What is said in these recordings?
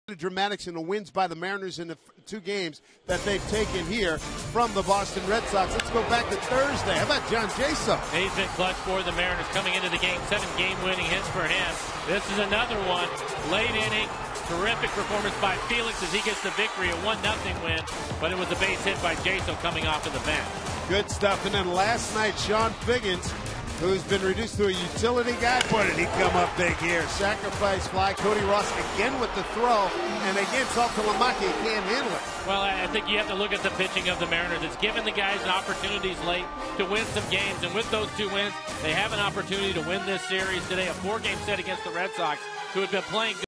The dramatics and the wins by the Mariners in the two games that they've taken here from the Boston Red Sox. Let's go back to Thursday. How about John Jaso? He's been clutch for the Mariners coming into the game. 7 game-winning hits for him. This is another one. Late inning. Terrific performance by Felix as he gets the victory, a 1-0 win. But it was a base hit by Jaso coming off of the bench. Good stuff. And then last night, Sean Figgins, who's been reduced to a utility guy. Boy, did he come up big here. Sacrifice fly. Cody Ross again with the throw. And again, Saltalamacchia can't handle it. Well, I think you have to look at the pitching of the Mariners. It's given the guys opportunities late to win some games. And with those 2 wins, they have an opportunity to win this series today. A 4-game set against the Red Sox, who have been playing good.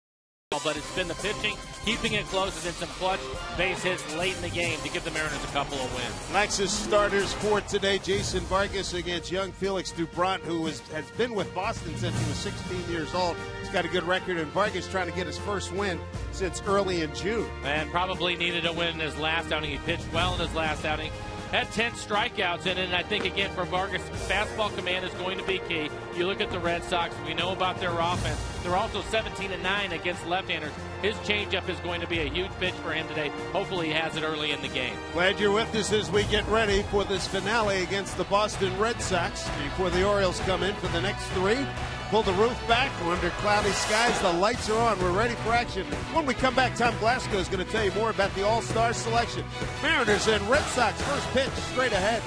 But it's been the pitching, keeping it close, and then some clutch base hits late in the game to give the Mariners a couple of wins. Lexus starters for today. Jason Vargas against young Felix Doubront, who has been with Boston since he was 16 years old. He's got a good record, and Vargas trying to get his first win since early in June. And probably needed a win in his last outing. He pitched well in his last outing. Had 10 strikeouts in it, and I think, again, for Vargas, fastball command is going to be key. You look at the Red Sox, we know about their offense. They're also 17-9 against left-handers. His changeup is going to be a huge pitch for him today. Hopefully he has it early in the game. Glad you're with us as we get ready for this finale against the Boston Red Sox before the Orioles come in for the next 3. Pull the roof back. We're under cloudy skies. The lights are on. We're ready for action. When we come back, Tom Glasgow is going to tell you more about the All-Star selection. Mariners and Red Sox first pitch straight ahead.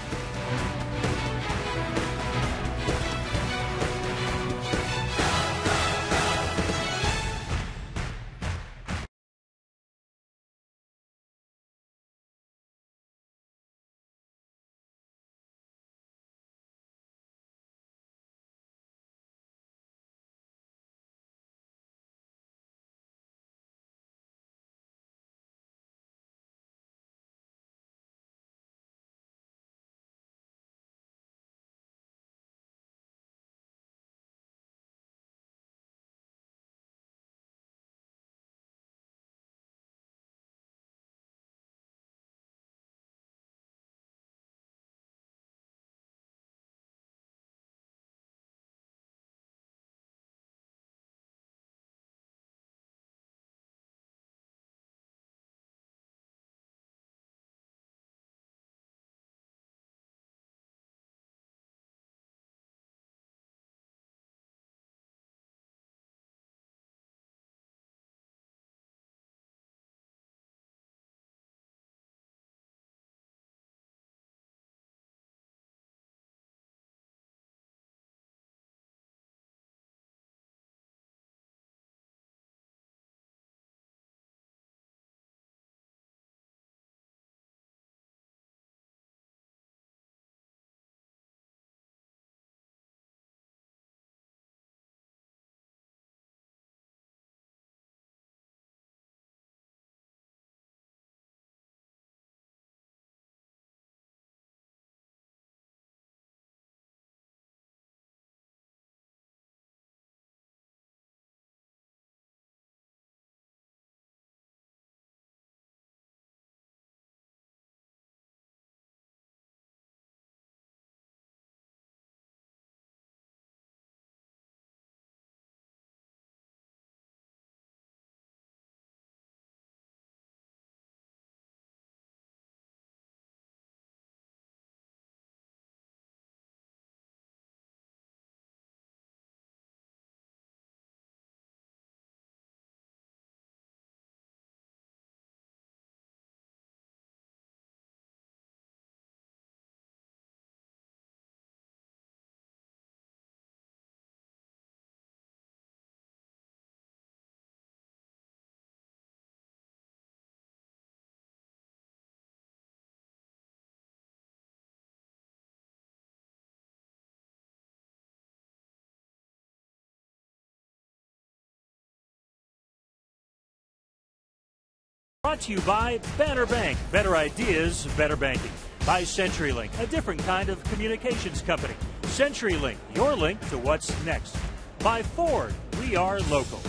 Brought to you by Banner Bank. Better ideas, better banking. By CenturyLink, a different kind of communications company. CenturyLink, your link to what's next. By Ford, we are local.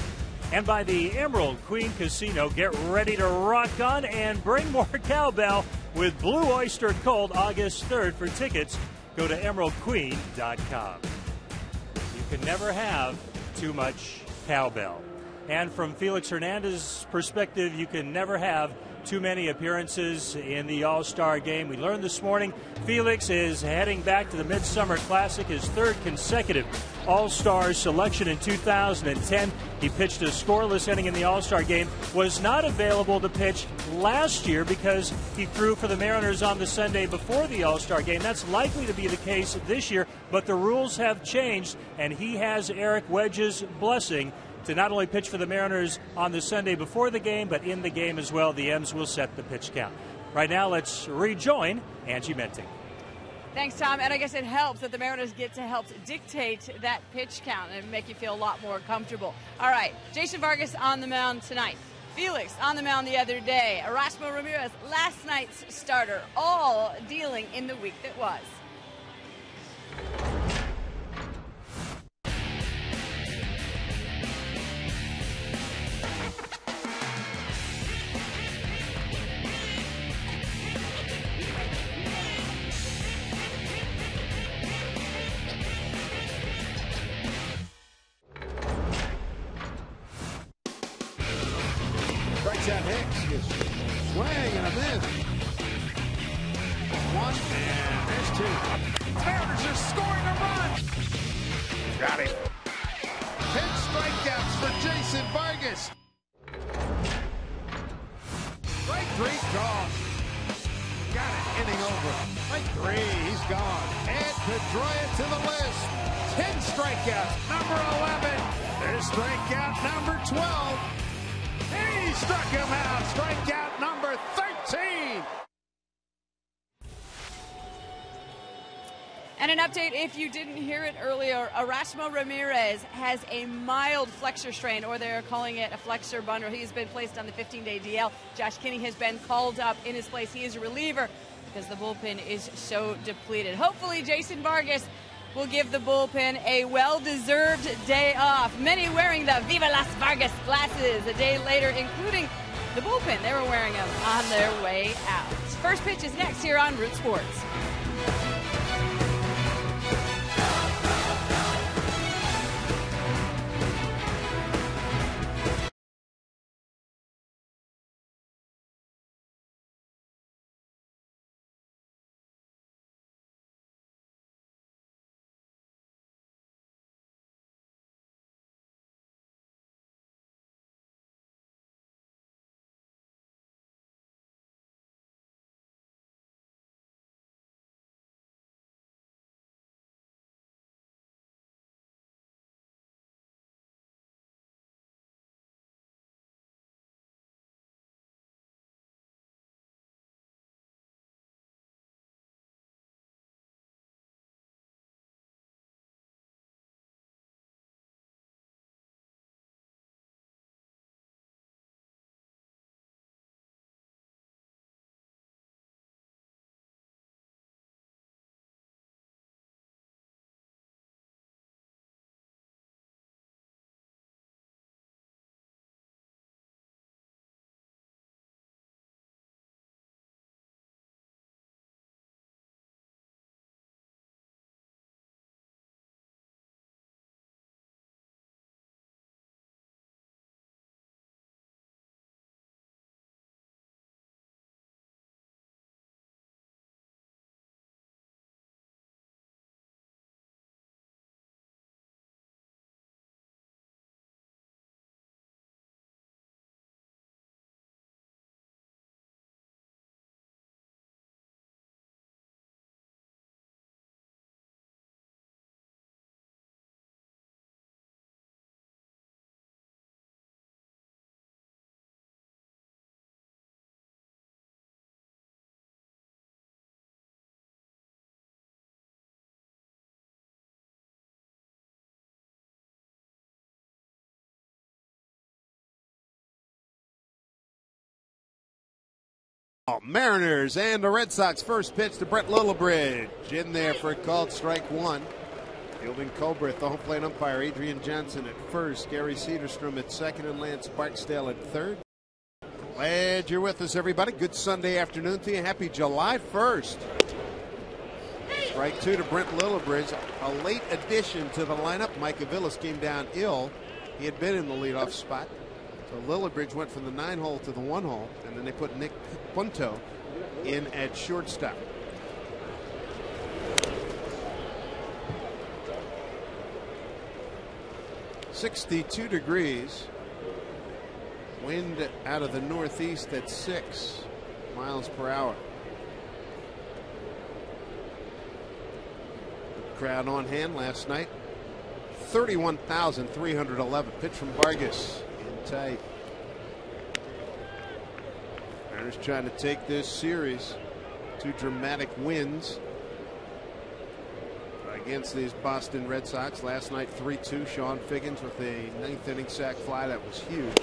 And by the Emerald Queen Casino, get ready to rock on and bring more cowbell with Blue Oyster Cult August 3rd. For tickets, go to emeraldqueen.com. You can never have too much cowbell. And from Felix Hernandez's perspective, you can never have too many appearances in the All-Star game. We learned this morning Felix is heading back to the Midsummer Classic, his third consecutive All-Star selection in 2010. He pitched a scoreless inning in the All-Star game, was not available to pitch last year because he threw for the Mariners on the Sunday before the All-Star game. That's likely to be the case this year, but the rules have changed, and he has Eric Wedge's blessing to not only pitch for the Mariners on the Sunday before the game, but in the game as well. The M's will set the pitch count. Right now, let's rejoin Angie Menting. Thanks, Tom. And I guess it helps that the Mariners get to help dictate that pitch count and make you feel a lot more comfortable. All right, Jason Vargas on the mound tonight. Felix on the mound the other day. Erasmo Ramirez, last night's starter, all dealing in the week that was. That Hicks is swing and a miss. One, and there's two. Mariners are scoring a run. Got it. 10 strikeouts for Jason Vargas. Strike three called. Got it, inning over. Strike three, he's gone. And Pedroia to the list. 10 strikeouts, number 11. There's strikeout number 12. He struck him out. Strikeout number 13. And an update, if you didn't hear it earlier, Erasmo Ramirez has a mild flexor strain, or they're calling it a flexor bundle. He has been placed on the 15-day DL. Josh Kinney has been called up in his place. He is a reliever because the bullpen is so depleted. Hopefully, Jason Vargas will give the bullpen a well-deserved day off. Many wearing the Viva Las Vargas glasses a day later, including the bullpen. They were wearing them on their way out. First pitch is next here on Root Sports. Mariners and the Red Sox. First pitch to Brett Lillibridge. In there for a called strike one. Fielding Colbert, the home plate umpire. Adrian Johnson at first. Gary Cedarstrom at second, and Lance Barksdale at third. Glad you're with us, everybody. Good Sunday afternoon to you. Happy July 1st. Strike two to Brent Lillibridge. A late addition to the lineup. Mike Aviles came down ill He had been in the leadoff spot. So Lillibridge went from the 9-hole to the 1-hole, and then they put Nick Punto in at shortstop. .62 degrees. Wind out of the northeast at 6 miles per hour. Crowd on hand last night. 31,311. Pitch from Vargas in tight. Mariners trying to take this series. 2 dramatic wins against these Boston Red Sox. Last night 3-2. Sean Figgins with a 9th inning sac fly that was huge.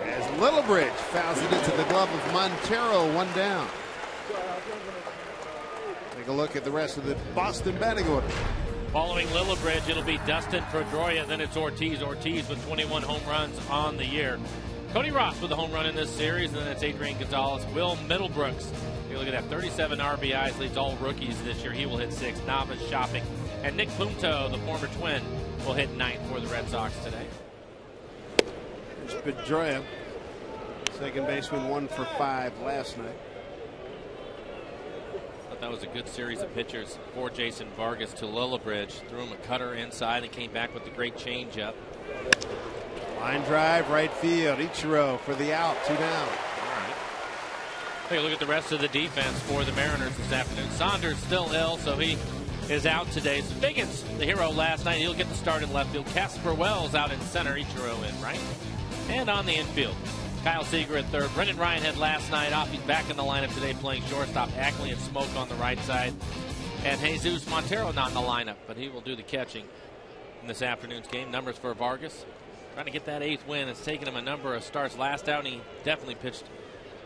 As Lillibridge fouls it into the glove of Montero, 1 down. Take a look at the rest of the Boston batting order. Following Lillibridge, it'll be Dustin Pedroia, then it's Ortiz. Ortiz with 21 home runs on the year. Cody Ross with a home run in this series, and then it's Adrian Gonzalez. Will Middlebrooks, you look at that, 37 RBIs, leads all rookies this year. He will hit 6. Navas shopping. And Nick Punto, the former Twin, will hit 9th for the Red Sox today. There's Pedroia, second baseman, 1 for 5 last night. That was a good series of pitchers for Jason Vargas to Lillibridge. Threw him a cutter inside and came back with the great changeup. Line drive, right field. Ichiro for the out, 2 down. All right. Take a look at the rest of the defense for the Mariners this afternoon. Saunders still ill, so he is out today. So Figgins, the hero last night, he'll get the start in left field. Casper Wells out in center. Ichiro in right. And on the infield, Kyle Seager at third. Brendan Ryan had last night off. He's back in the lineup today playing shortstop. Ackley and Smoke on the right side. And Jesus Montero not in the lineup, but he will do the catching in this afternoon's game. Numbers for Vargas. Trying to get that 8th win. It's taken him a number of starts. Last out, he definitely pitched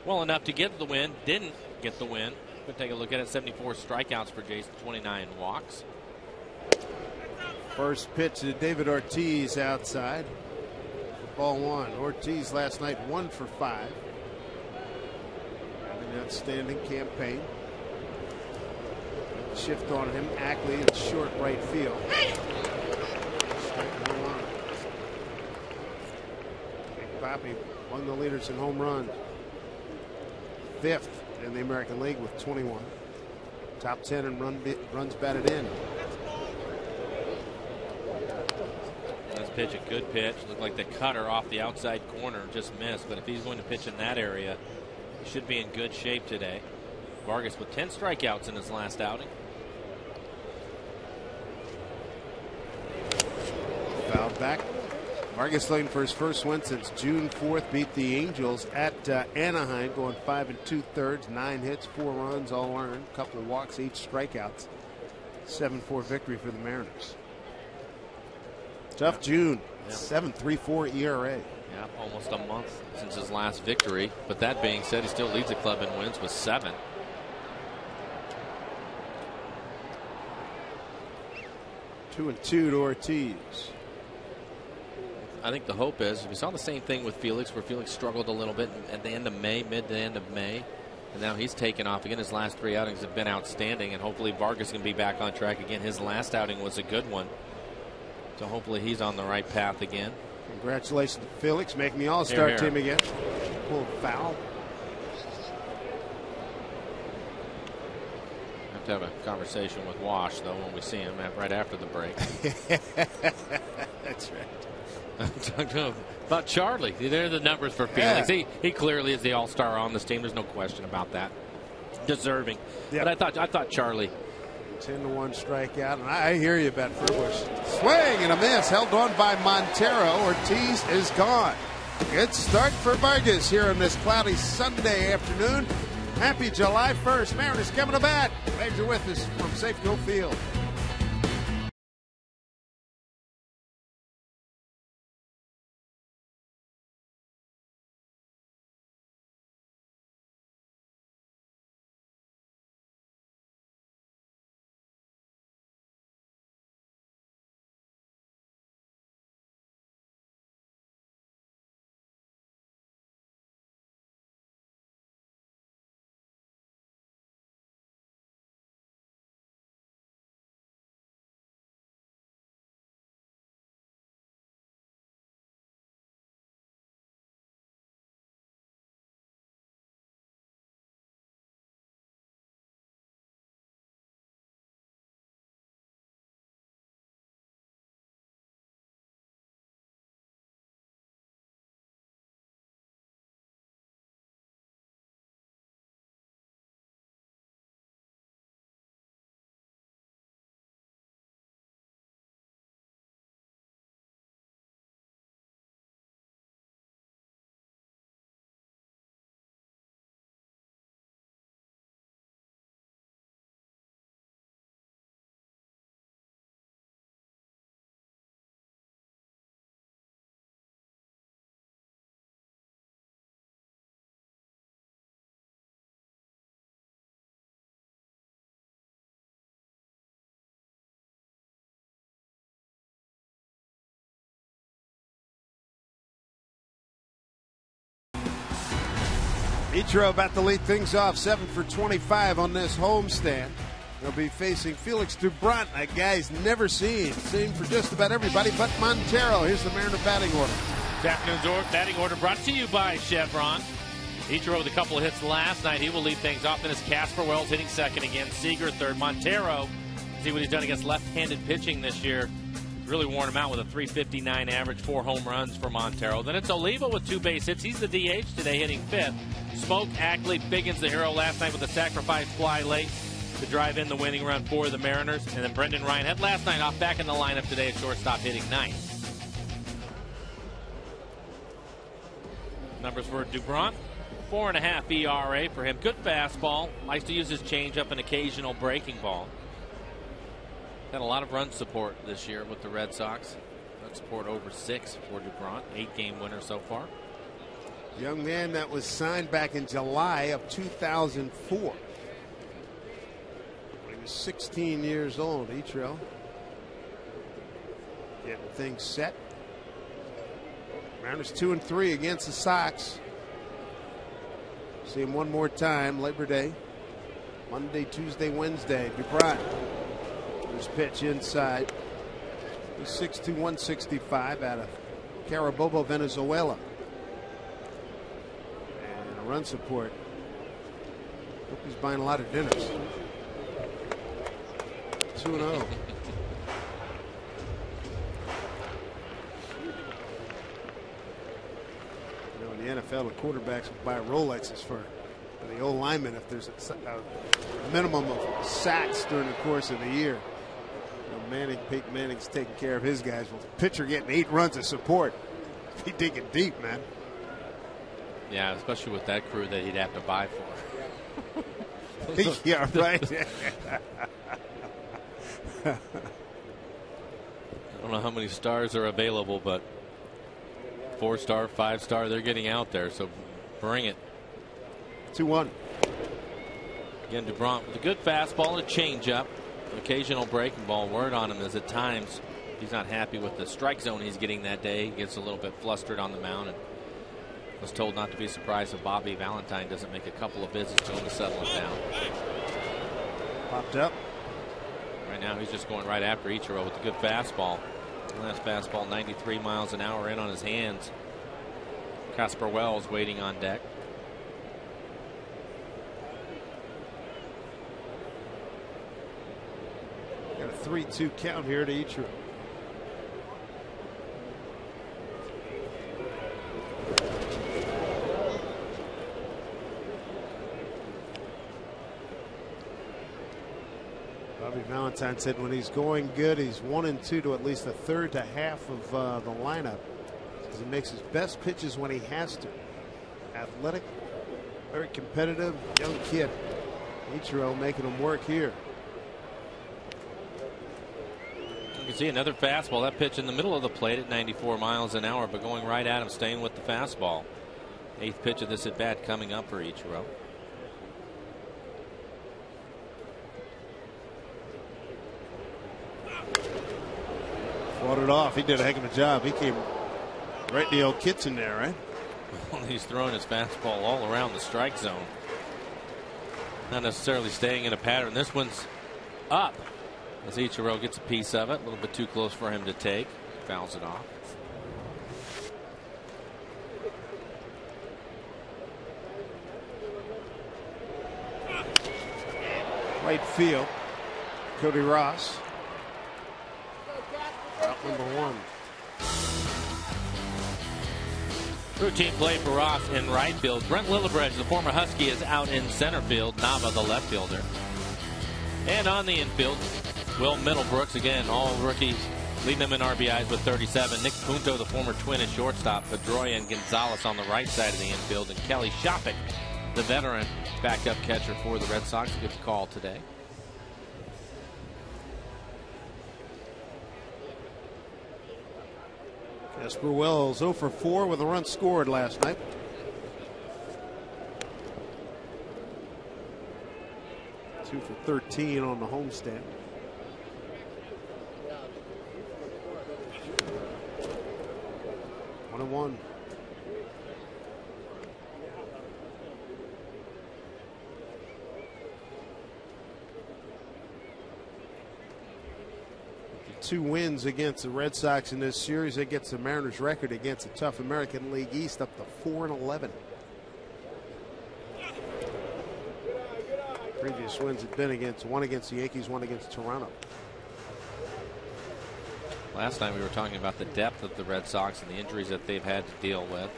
well enough to get the win. Didn't get the win. But take a look at it. 74 strikeouts for Jason, 29 walks. First pitch to David Ortiz outside. Ball 1. Ortiz last night 1 for 5. An outstanding campaign. Shift on him. Ackley in short right field. Strike 1. Big Papi, among the leaders in home runs. 5th in the American League with 21. Top 10 in runs batted in. Pitch, a good pitch. Looked like the cutter off the outside corner just missed, but if he's going to pitch in that area, he should be in good shape today. Vargas with 10 strikeouts in his last outing. Foul back. Vargas looking for his first win since June 4th. Beat the Angels at Anaheim, going 5 2/3, 9 hits, 4 runs, all earned, couple of walks, 8 strikeouts. 7-4 victory for the Mariners. Tough June. Yeah. 7.34 ERA. Yeah, almost a month since his last victory. But that being said, he still leads the club in wins with 7. Two and 2 to Ortiz. I think the hope is we saw the same thing with Felix, where Felix struggled a little bit at the end of May, mid to end of May. And now he's taken off again. His last 3 outings have been outstanding, and hopefully Vargas can be back on track again. His last outing was a good one. So hopefully he's on the right path again. Congratulations to Felix, making the All-Star team again. Pulled foul. Have to have a conversation with Wash, though, when we see him right after the break. That's right. I'm talking about Charlie. They're the numbers for Felix. Yeah. He clearly is the all-star on this team. There's no question about that. Deserving. Yep. But I thought Charlie. 10-1 strikeout. And I hear you about Furbush. Swing and a miss. Held on by Montero. Ortiz is gone. Good start for Vargas here on this cloudy Sunday afternoon. Happy July 1st. Mariners coming to bat. Glad you're with us from Safeco Field. Ichiro about to lead things off, 7 for 25 on this homestand. They'll be facing Felix Dubront, a guy he's never seen for just about everybody but Montero. Here's the Mariner batting order. This afternoon's batting order brought to you by Chevron. Ichiro with a couple of hits last night. He will lead things off. Then it's Casper Wells hitting second again. Seager third. Montero, see what he's done against left-handed pitching this year. He's really worn him out with a .359 average, 4 home runs for Montero. Then it's Oliva with 2 base hits. He's the DH today, hitting 5th. Smoke Ackley, Biggins the hero last night with a sacrifice fly late to drive in the winning run for the Mariners. And then Brendan Ryan had last night off back in the lineup today at shortstop, hitting 9th. Numbers for Dubront, 4.5 ERA for him. Good fastball. Likes to use his changeup and occasional breaking ball. Had a lot of run support this year with the Red Sox. Run support over 6 for Dubront. 8-game winner so far. Young man that was signed back in July of 2004. When he was 16 years old, Ichiro. Getting things set. Mariners 2-3 against the Sox. See him one more time, Labor Day. Monday, Tuesday, Wednesday. Dubront. His pitch inside. He's 6'2", 165 out of Carabobo, Venezuela. And a run support. Hope he's buying a lot of dinners. 2-0. In the NFL, the quarterbacks will buy Rolexes for the old linemen if there's a minimum of sacks during the course of the year. Peyton Manning's taking care of his guys. Well, the pitcher getting 8 runs of support. He's digging deep, man. Yeah, especially with that crew that he'd have to buy for. Yeah, right. I don't know how many stars are available, but 4-star, 5-star, they're getting out there, so bring it. 2-1. Again, Dubront with a good fastball and a changeup. Occasional breaking ball. Word on him is at times he's not happy with the strike zone he's getting that day. He gets a little bit flustered on the mound and was told not to be surprised if Bobby Valentine doesn't make a couple of visits to him to settle him down. Popped up. Right now he's just going right after Ichiro with a good fastball. Last fastball 93 miles an hour in on his hands. Casper Wells waiting on deck. Got a 3-2 count here to Ichiro. Bobby Valentine said when he's going good, he's 1-2 to at least a third to half of the lineup. He makes his best pitches when he has to. Athletic, very competitive, young kid. Ichiro making him work here. You can see another fastball. That pitch in the middle of the plate at 94 miles an hour, but going right at him, staying with the fastball. 8th pitch of this at bat coming up for Ichiro. Fought it off. He did a heck of a job. He came right in the old kitchen there, right? Well, he's throwing his fastball all around the strike zone. Not necessarily staying in a pattern. This one's up as Ichiro gets a piece of it. A little bit too close for him to take. Fouls it off. Right field. Cody Ross. Out #1. Routine play for Ross in right field. Brent Lillibridge, the former Husky, is out in center field. Nava, the left fielder. And on the infield, Will Middlebrooks, again, all rookies, leading them in RBIs with 37. Nick Punto, the former Twin, is shortstop. Pedroia and Gonzalez on the right side of the infield. And Kelly Shopik, the veteran backup catcher for the Red Sox, gets a call today. Casper Wells 0 for 4 with a run scored last night. Two for 13 on the homestand. One. 2 wins against the Red Sox in this series. That gets the Mariners' record against the tough American League East up to 4-11. Previous wins had been one against the Yankees, one against Toronto. Last time we were talking about the depth of the Red Sox and the injuries that they've had to deal with.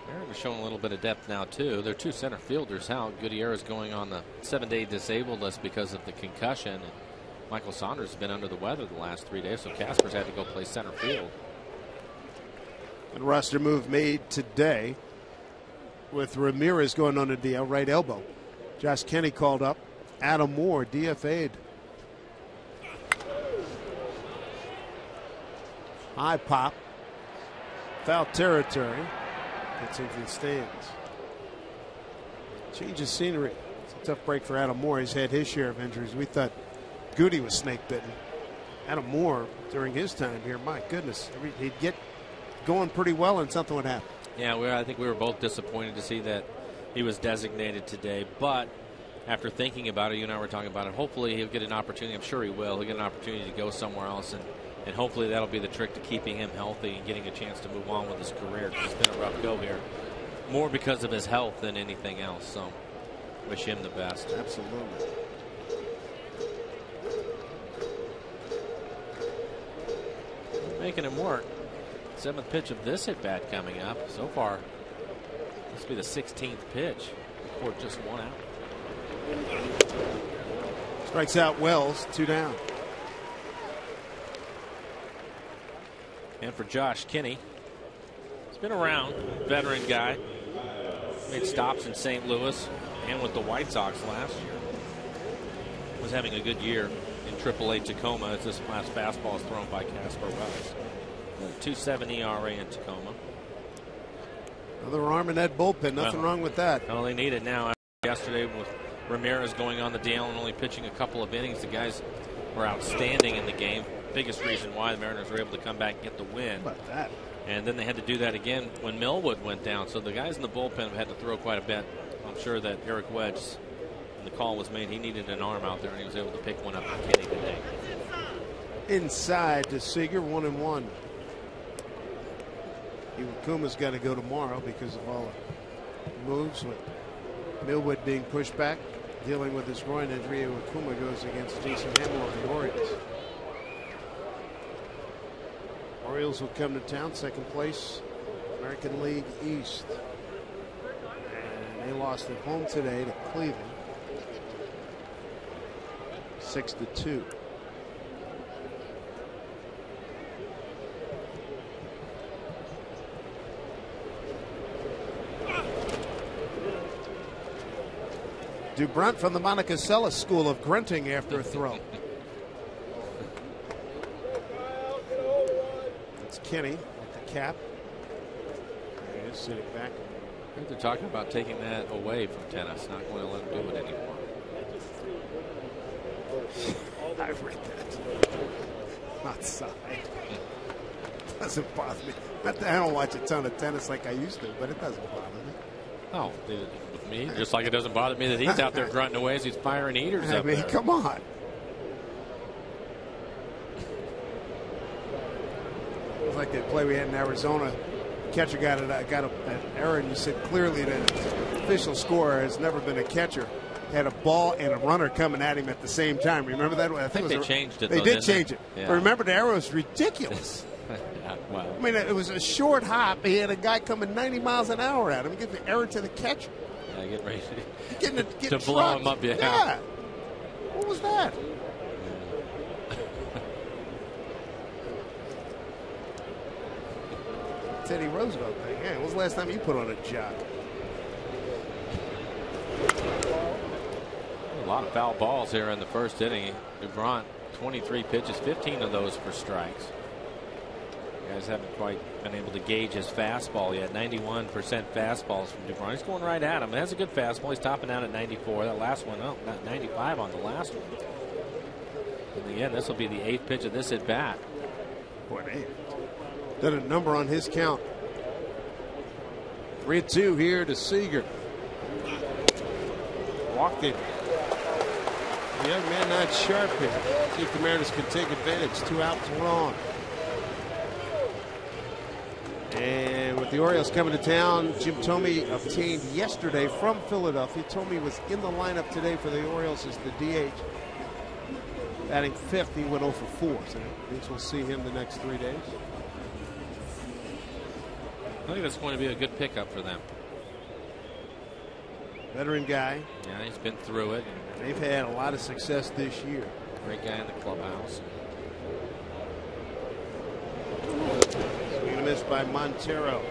Mariners showing a little bit of depth now too. Their 2 center fielders out. Gutierrez going on the 7-day disabled list because of the concussion. And Michael Saunders has been under the weather the last 3 days, so Casper's had to go play center field. And roster move made today with Ramirez going on the DL, right elbow. Josh Kenny called up. Adam Moore DFA'd. High pop. Foul territory. Gets into the stands. Change of scenery. It's a tough break for Adam Moore. He's had his share of injuries. We thought Goody was snake bitten. Adam Moore, during his time here, my goodness, he'd get going pretty well and something would happen. Yeah, I think we were both disappointed to see that he was designated today. But after thinking about it, you and I were talking about it, hopefully he'll get an opportunity. I'm sure he will. He'll get an opportunity to go somewhere else. And hopefully that'll be the trick to keeping him healthy and getting a chance to move on with his career. It's been a rough go here. More because of his health than anything else. So wish him the best. Absolutely. Making him work. 7th pitch of this at bat coming up. So far, this will be the 16th pitch. The court just 1 out. Strikes out Wells, 2 down. And for Josh Kinney, he's been around, veteran guy. Made stops in St. Louis and with the White Sox last year. Was having a good year in AAA Tacoma as this last fastball is thrown by Casper Wells. 2.7 ERA in Tacoma. Another arm in that bullpen. Nothing wrong with that. All they needed now. Yesterday with Ramirez going on the DL and only pitching a couple of innings, the guys were outstanding in the game. Biggest reason why the Mariners were able to come back and get the win. How about that? And then they had to do that again when Millwood went down. So the guys in the bullpen have had to throw quite a bit. I'm sure that Eric Wedge, when the call was made, he needed an arm out there, and he was able to pick one up for Kenny today. Inside to Seager, 1-1. Iwakuma's got to go tomorrow because of all the moves with Millwood being pushed back, dealing with his groin injury. Iwakuma goes against Jason Hamill of the Orioles. Orioles will come to town, 2nd place, American League East. And they lost at home today to Cleveland, 6-2. DuBrunt from the Monticello School of Grunting after a throw. It's Kenny at the cap. There he is sitting back. I think they're talking about taking that away from tennis, not going to let them do it anymore. I've read that. Not side. Doesn't bother me. I don't watch a ton of tennis like I used to, but it doesn't bother me. Oh, with me, just like it doesn't bother me that he's out there grunting away as he's firing heaters up there. Come on. It was like that play we had in Arizona. Catcher got an error, and you said clearly that the official scorer has never been a catcher. Had a ball and a runner coming at him at the same time. Remember that? I think they changed it. They did change it. Yeah. But remember, the arrow was ridiculous. Yeah, well. I mean, it was a short hop. He had a guy coming 90 miles an hour at him. He gave the error to the catcher. Yeah, get ready to blow him up. Yeah. What was that? Teddy Roosevelt thing. Hey, when was the last time you put on a job? A lot of foul balls here in the first inning. DuBrunt, 23 pitches, 15 of those for strikes. Guys haven't quite been able to gauge his fastball yet. 91% fastballs from DuBrunt. He's going right at him. It has a good fastball. He's topping out at 94. That last one, not 95 on the last one. And again, this will be the 8th pitch of this at bat. Boy, done a number on his count. 3-2 here to Seager. Walked it. The young man not sharp here. See if the Mariners can take advantage. 2 outs, 1 on. And with the Orioles coming to town, Jim Thome obtained yesterday from Philadelphia. Thome was in the lineup today for the Orioles as the DH. Batting 5th, he went 0 for 4. So that means we'll see him the next 3 days. I think that's going to be a good pickup for them. Veteran guy. Yeah, he's been through it. They've had a lot of success this year. Great guy in the clubhouse. Swing and a miss by Montero.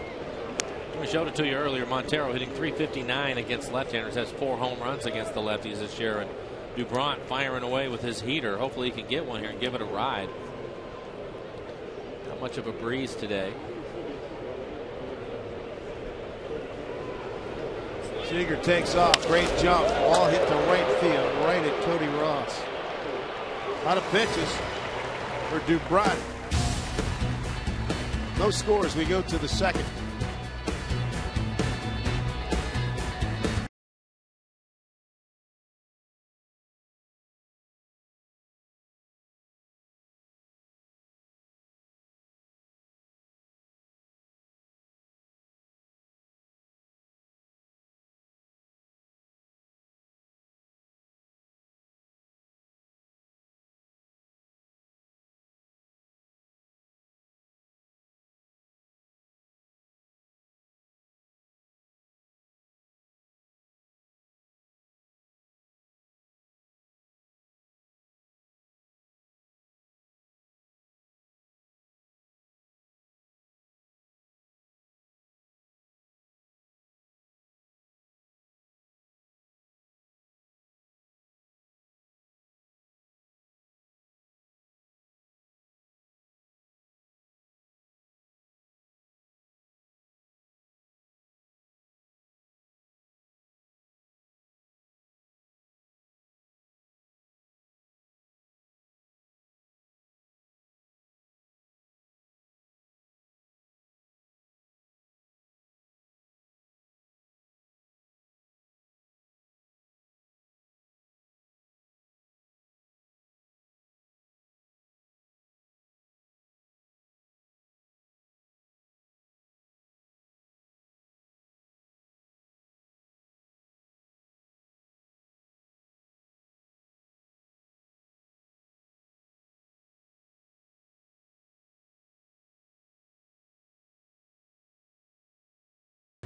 We showed it to you earlier. Montero hitting .359 against left-handers, has 4 home runs against the lefties this year. And Dubront firing away with his heater. Hopefully he can get one here and give it a ride. Not much of a breeze today. Seager takes off. Great jump. Ball hit to right field. Right at Cody Ross. A lot of pitches for Dubront. No scores. We go to the 2nd.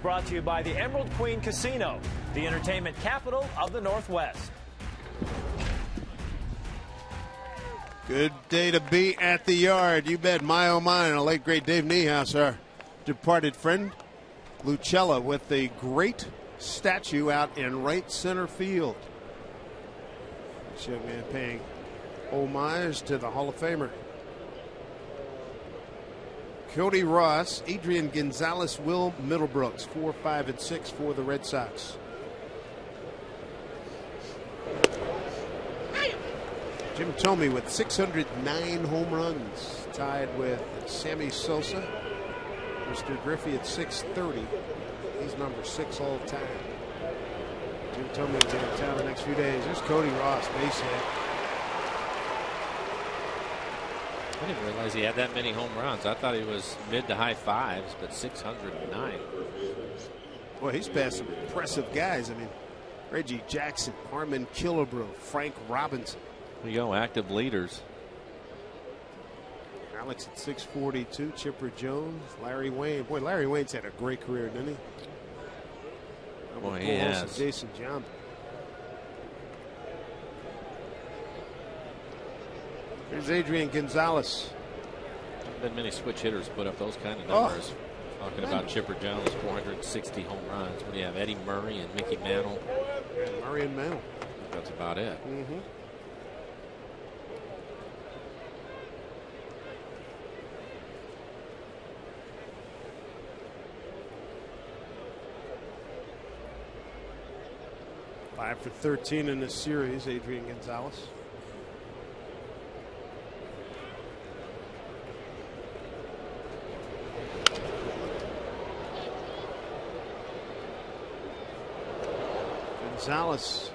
Brought to you by the Emerald Queen Casino, the entertainment capital of the Northwest. Good day to be at the yard. You bet. My oh my. And a late great Dave Niehaus, our departed friend. Lucella with a great statue out in right center field. This young man paying homage to the Hall of Famer. Cody Ross, Adrian Gonzalez, Will Middlebrooks, 4, 5, and 6 for the Red Sox. Jim Thome with 609 home runs, tied with Sammy Sosa. Mr. Griffey at 630. He's number 6 all time. Jim Thome will be in town the next few days. There's Cody Ross, base hit. I didn't realize he had that many home runs. I thought he was mid to high 5s, but 609. Boy, he's passed some impressive guys. I mean, Reggie Jackson, Harmon Killebrew, Frank Robinson. There you go, active leaders. Alex at 642, Chipper Jones, Larry Wayne. Boy, Larry Wayne's had a great career, didn't he? Boy, he has. Jason John. Here's Adrian Gonzalez. Not been many switch hitters put up those kind of numbers. Talking about Chipper Jones, 460 home runs. What do you have? Eddie Murray and Mickey Mantle. Murray and Mantle. That's about it. Mm-hmm. Five for 13 in this series, Adrian Gonzalez. Gonzalez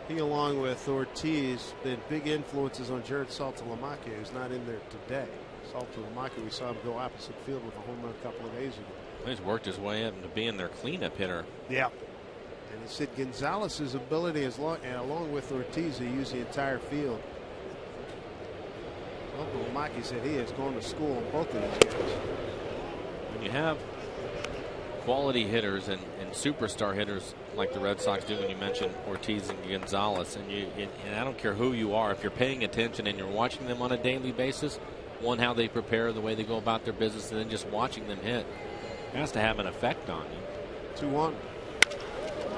He, along with Ortiz, been big influences on Jared Saltalamacchia, who's not in there today. Saltalamacchia, we saw him go opposite field with a home run a couple of days ago. He's worked his way up into being their cleanup hitter. Yeah. And he said Gonzalez's ability, along with Ortiz, to use the entire field. Saltalamacchia said he has gone to school on both of these guys. When you have quality hitters and superstar hitters like the Red Sox do, when you mention Ortiz and Gonzalez, and I don't care who you are, if you're paying attention and you're watching them on a daily basis, one, how they prepare, the way they go about their business, and then just watching them hit, it has to have an effect on you. 2-1.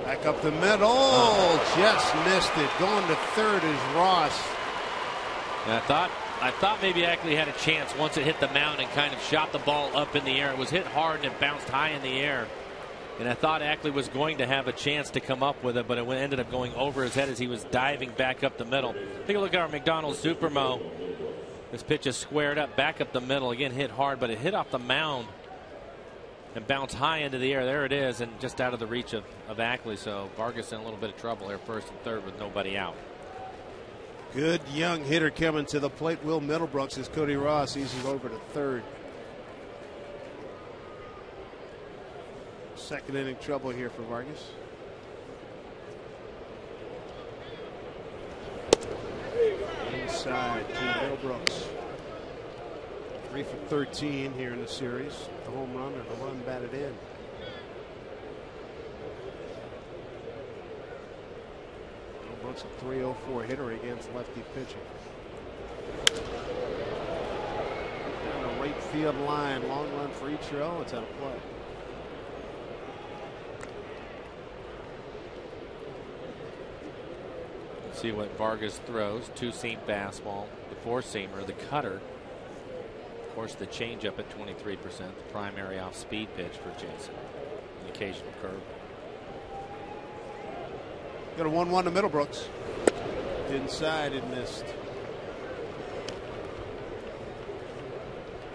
Back up the middle. Just missed it. Going to third is Ross. And I thought maybe Ackley had a chance once it hit the mound and kind of shot the ball up in the air. It was hit hard and it bounced high in the air. And I thought Ackley was going to have a chance to come up with it, but it ended up going over his head as he was diving back up the middle. Take a look at our McDonald's Supermo. This pitch is squared up, back up the middle. Again, hit hard, but it hit off the mound and bounced high into the air. There it is, and just out of the reach of Ackley. So Vargas in a little bit of trouble there, first and third with nobody out. Good young hitter coming to the plate. Will Middlebrooks as Cody Ross eases over to third. Second inning trouble here for Vargas. Inside to Middlebrooks. 3 for 13 here in the series. The home run and a run batted in. Middlebrooks a .304 hitter against lefty pitching. Down the right field line. Long run for Ichiro. It's out of play. See what Vargas throws. Two-seam fastball, the four-seamer, the cutter. Of course, the changeup at 23%, the primary off-speed pitch for Jason. An occasional curve. Got a 1-1 to Middlebrooks. Inside, it missed.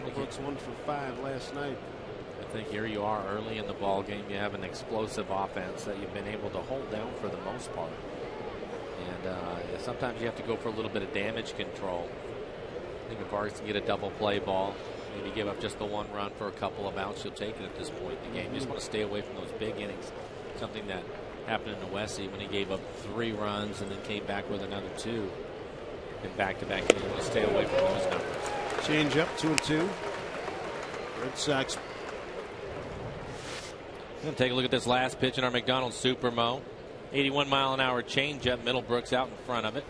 Middlebrooks 1 for 5 last night. I think here you are early in the ball game. You have an explosive offense that you've been able to hold down for the most part. And sometimes you have to go for a little bit of damage control. I think if Vargas can get a double play ball, maybe give up just the 1 run for a couple of outs, you'll take it at this point in the game. You just want to stay away from those big innings. Something that happened in the Westie when he gave up 3 runs and then came back with another 2 in back-to-back innings. You want to stay away from those numbers. Change up 2-2. Red Sox. Going to take a look at this last pitch in our McDonald's Supermo. 81-mile-an-hour changeup. Middlebrooks out in front of it.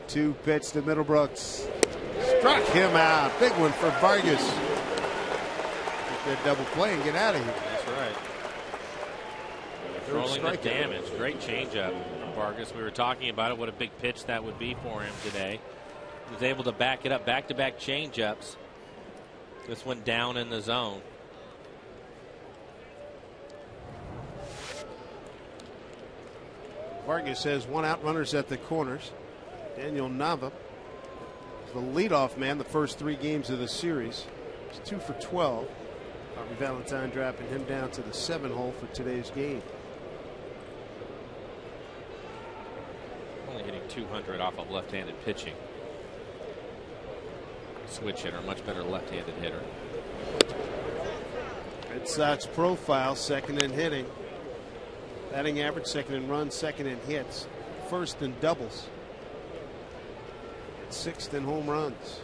Two pitch to Middlebrooks. Struck him out. Big one for Vargas. Get that double play and get out of here. That's right. Controlling the damage. Great changeup from Vargas. We were talking about it. What a big pitch that would be for him today. He was able to back it up. Back-to-back changeups. This one down in the zone. Vargas has 1 out, runners at the corners. Daniel Nava is the leadoff man the first 3 games of the series. He's 2 for 12. Bobby Valentine dropping him down to the 7 hole for today's game. Only hitting 200 off of left-handed pitching. Switch hitter, much better left-handed hitter. Red Sox profile, second in hitting. Batting average, second in runs, second in hits, first in doubles, 6th in home runs.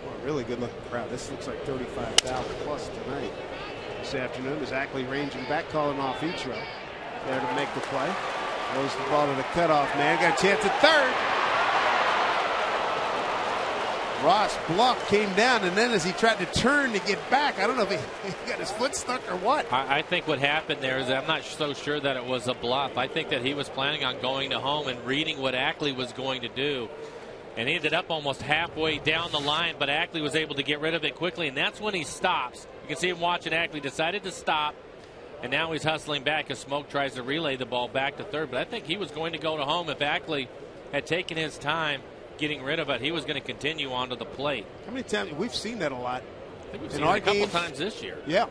Well, really good looking crowd. This looks like 35,000 plus tonight. This afternoon is Ackley ranging back, calling off Ichiro. There to make the play. Throws the ball to the cutoff man. Got a chance at third. Ross bluffed, came down, and then as he tried to turn to get back, I don't know if he got his foot stuck or what. I think what happened there is I'm not so sure that it was a bluff. I think that he was planning on going to home and reading what Ackley was going to do. And he ended up almost halfway down the line, but Ackley was able to get rid of it quickly, and that's when he stops. You can see him watching Ackley decided to stop, and now he's hustling back as Smoke tries to relay the ball back to third. But I think he was going to go to home if Ackley had taken his time getting rid of it, he was going to continue onto the plate. How many times we've seen that a lot? I think we've in seen our it a couple games, times this year. Yeah,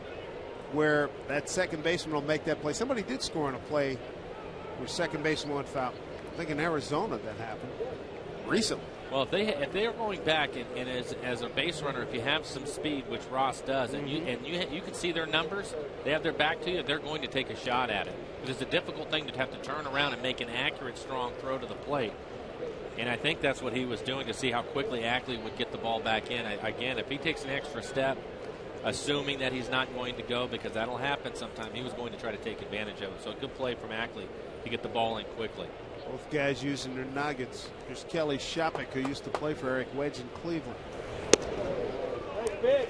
where that second baseman will make that play. Somebody did score on a play where second baseman went foul. I think in Arizona that happened recently. Well, if they are going back and as a base runner, if you have some speed, which Ross does, and you can see their numbers, they have their back to you, they're going to take a shot at it. Because it's a difficult thing to have to turn around and make an accurate, strong throw to the plate. And I think that's what he was doing to see how quickly Ackley would get the ball back in. Again, if he takes an extra step, assuming that he's not going to go, because that'll happen sometime, he was going to try to take advantage of it. So a good play from Ackley to get the ball in quickly. Both guys using their nuggets. Here's Kelly Shopik, who used to play for Eric Wedge in Cleveland. He's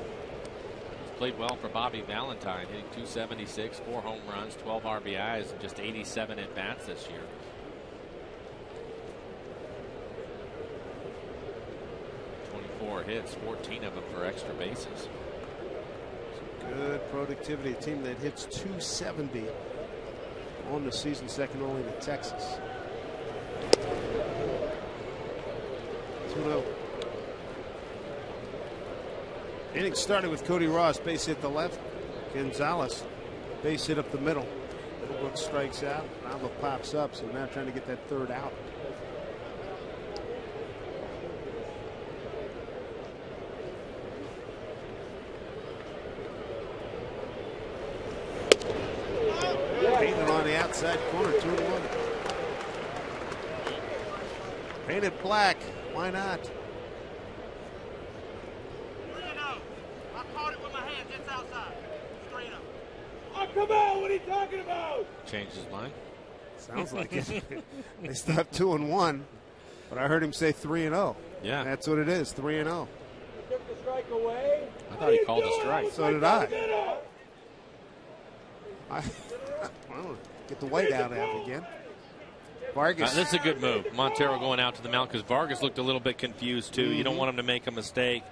played well for Bobby Valentine, hitting .276, 4 home runs, 12 RBIs, and just 87 at-bats this year. Hits, 14 of them for extra bases. Good productivity. A team that hits .270 on the season, second only to Texas. 2-0. Inning started with Cody Ross, base hit the left. Gonzalez, base hit up the middle. Middlebrook strikes out. Nava pops up, so now trying to get that third out. Painted on the outside corner, 2-1. Painted black, why not? 3-0. I caught it with my hands, it's outside. It's 3-0. Oh, come on, what are you talking about? Changed his mind. Sounds like it. They still have 2-1, but I heard him say 3-0. Yeah. That's what it is, 3-0. You took the strike away? I thought he called a strike. So did I. Well, get the white out again. Vargas. This is a good move. Montero going out to the mound because Vargas looked a little bit confused too. You don't want him to make a mistake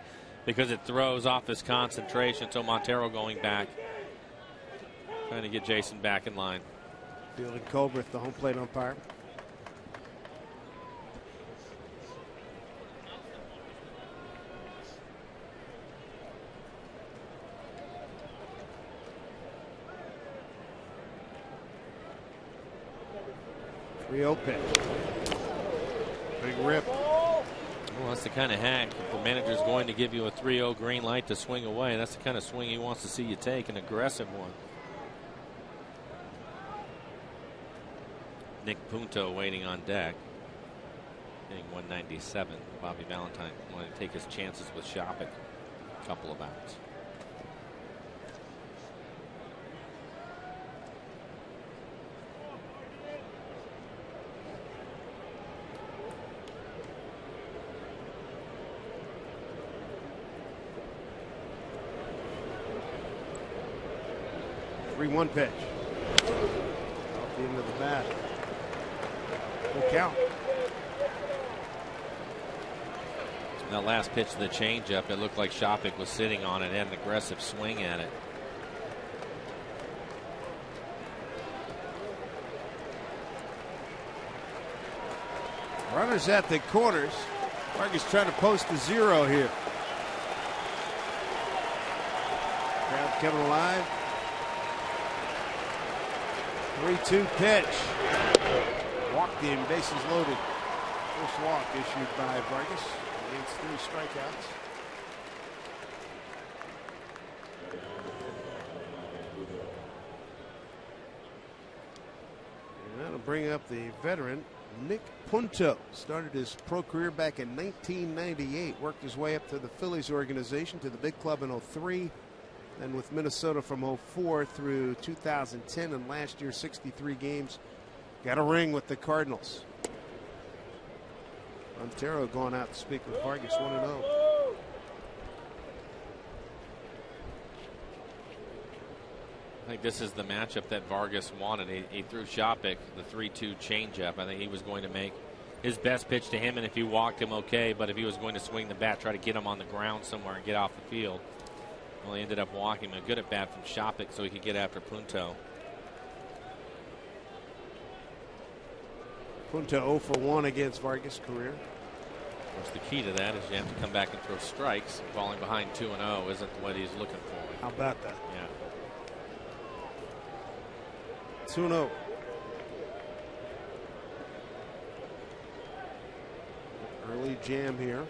because it throws off his concentration. So Montero going back, trying to get Jason back in line. Fielding Colbert, the home plate umpire. Rio pitch. Big rip. Well, that's the kind of hack. If the manager's going to give you a 3-0 green light to swing away, that's the kind of swing he wants to see you take, an aggressive one. Nick Punto waiting on deck. Hitting 197. Bobby Valentine wanting to take his chances with Shopik. A couple of outs. One pitch. Off the end of the bat. Full count. That last pitch of the changeup, it looked like Shopik was sitting on it, had an aggressive swing at it. Runners at the corners. Vargas trying to post a 0 here. Crowd coming alive. 3-2 pitch. Walked in, bases loaded. First walk issued by Vargas against 3 strikeouts. And that'll bring up the veteran Nick Punto. Started his pro career back in 1998. Worked his way up to the Phillies organization, to the big club in 03. And with Minnesota from 04 through 2010, and last year 63 games. Got a ring with the Cardinals. Montero going out to speak with Vargas, 1-0. I think this is the matchup that Vargas wanted. He threw Shopik the 3-2 changeup. I think he was going to make his best pitch to him, and if he walked him, okay. But if he was going to swing the bat, try to get him on the ground somewhere and get off the field. Well, he ended up walking. A good at bat from Shopik so he could get after Punto. Punta 0 for 1 against Vargas' career. Of course, the key to that is you have to come back and throw strikes. Falling behind 2-0 isn't what he's looking for. How about that? Yeah. 2-0. Early jam here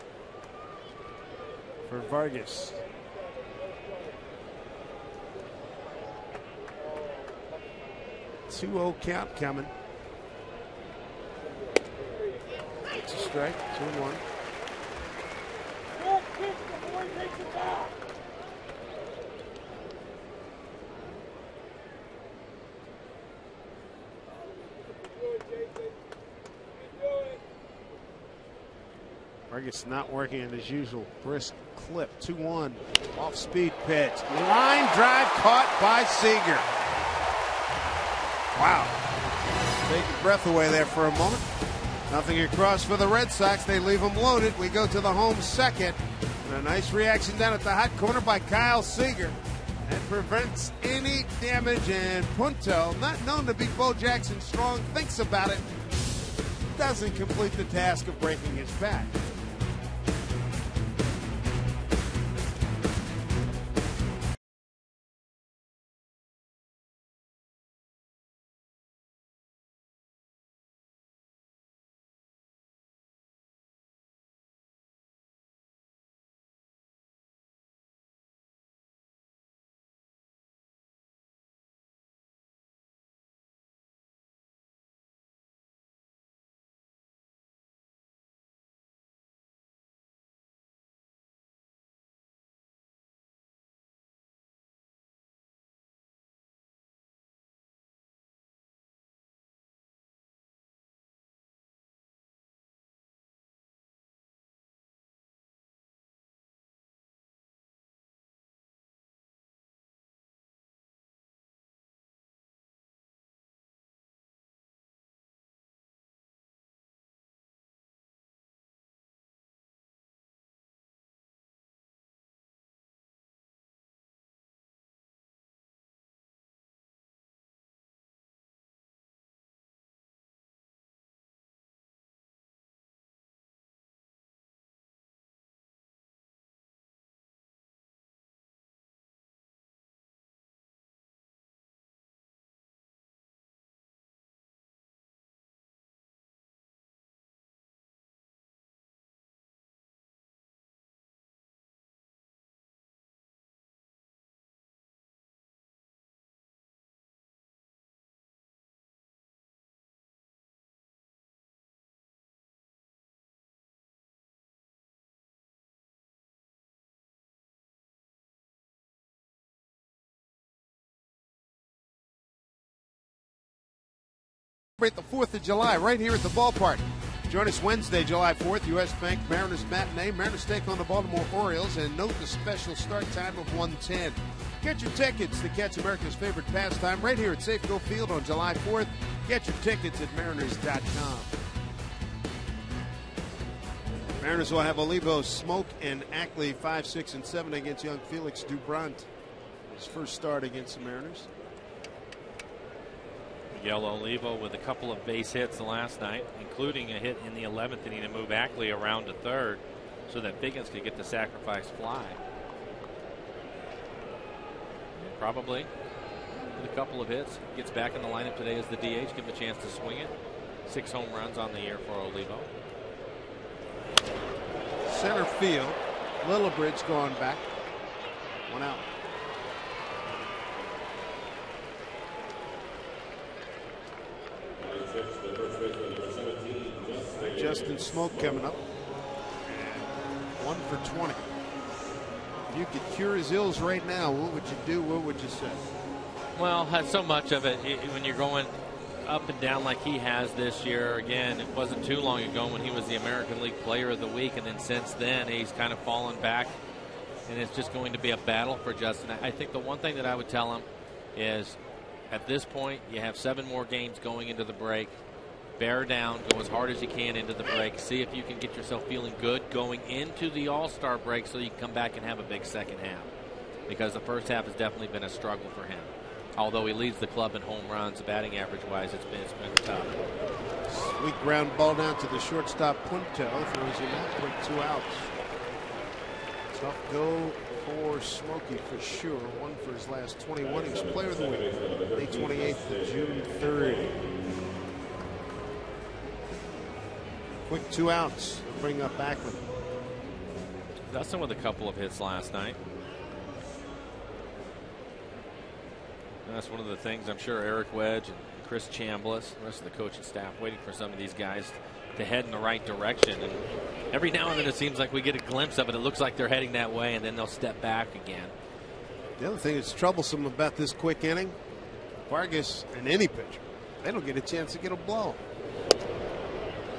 for Vargas. Two-0 count coming. It's a strike. 2-1. Vargas not working at his usual brisk clip. 2-1. Off speed pitch. Line drive caught by Seager. Wow. Take your breath away there for a moment. Nothing across for the Red Sox. They leave them loaded. We go to the home second. And a nice reaction down at the hot corner by Kyle Seager. That prevents any damage. And Punto, not known to be Bo Jackson strong, thinks about it. Doesn't complete the task of breaking his back. Celebrate the 4th of July right here at the ballpark. Join us Wednesday, July 4th, U.S. Bank Mariners matinee. Mariners take on the Baltimore Orioles, and note the special start time of 1:10. Get your tickets to catch America's favorite pastime right here at Safeco Field on July 4th. Get your tickets at Mariners.com. Mariners will have Olivo, Smoke, and Ackley 5, 6, and 7 against young Felix Doubront. His first start against the Mariners. Miguel Olivo with a couple of base hits the last night, including a hit in the 11th inning to move Ackley around to third so that Biggins could get the sacrifice fly. Probably with a couple of hits. Gets back in the lineup today as the DH. Give him a chance to swing it. 6 home runs on the year for Olivo. Center field. Lillibridge going back. 1 out. Justin Smoke coming up. 1 for 20. If you could cure his ills right now, what would you do? What would you say? Well, so much of it when you're going up and down like he has this year. Again, it wasn't too long ago when he was the American League Player of the Week, and then since then he's kind of fallen back, and it's just going to be a battle for Justin. I think the one thing that I would tell him is, at this point, you have 7 more games going into the break. Bear down, go as hard as you can into the break. See if you can get yourself feeling good going into the All-Star break so you can come back and have a big second half. Because the first half has definitely been a struggle for him. Although he leads the club in home runs, batting average-wise, it's been tough. Weak ground ball down to the shortstop Punto. Throws him out. Quick 2 outs. Tough go for Smokey for sure. One for his last 21. He was player of the week. May 28th to June 3rd. Quick 2 outs. Bring up Backlund. Dustin with a couple of hits last night. And that's one of the things I'm sure Eric Wedge and Chris Chambliss, the rest of the coaching staff, waiting for some of these guys to head in the right direction. And every now and then it seems like we get a glimpse of it. It looks like they're heading that way, and then they'll step back again. The other thing that's troublesome about this quick inning, Vargas and any pitcher, they don't get a chance to get a blow.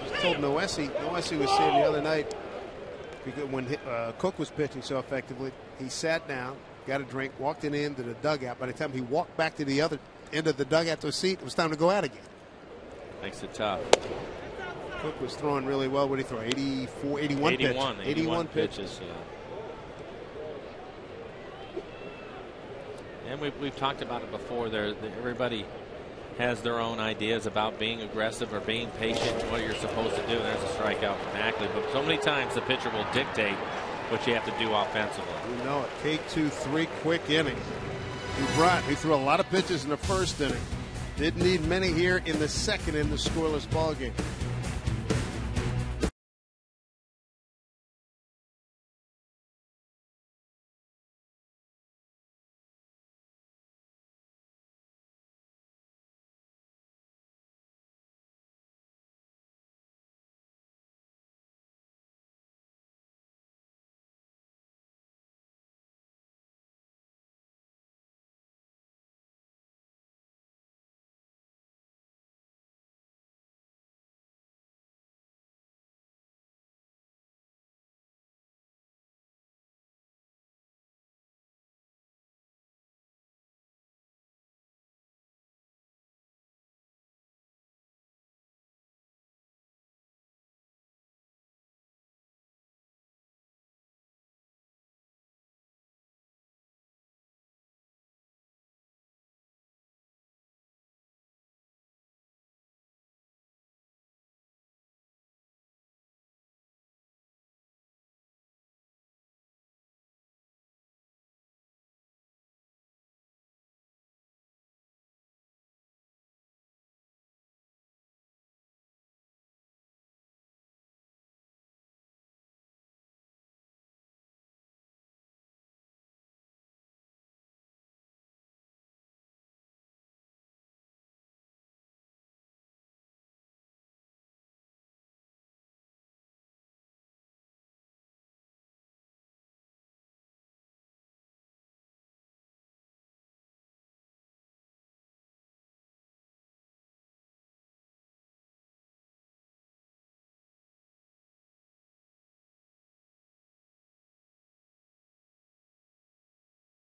I told Noesi was saying the other night, because when Cook was pitching so effectively, he sat down, got a drink, walked into the dugout. By the time he walked back to the other end of the dugout to a seat, it was time to go out again. Makes it tough. Cook was throwing really well. What did he throw? 81 pitches. Yeah. And we've talked about it before. Everybody has their own ideas about being aggressive or being patient, what you're supposed to do. And there's a strikeout from Ackley. But so many times the pitcher will dictate what you have to do offensively. You know it. K2-3 quick inning. He threw a lot of pitches in the first inning. Didn't need many here in the second in the scoreless ball game.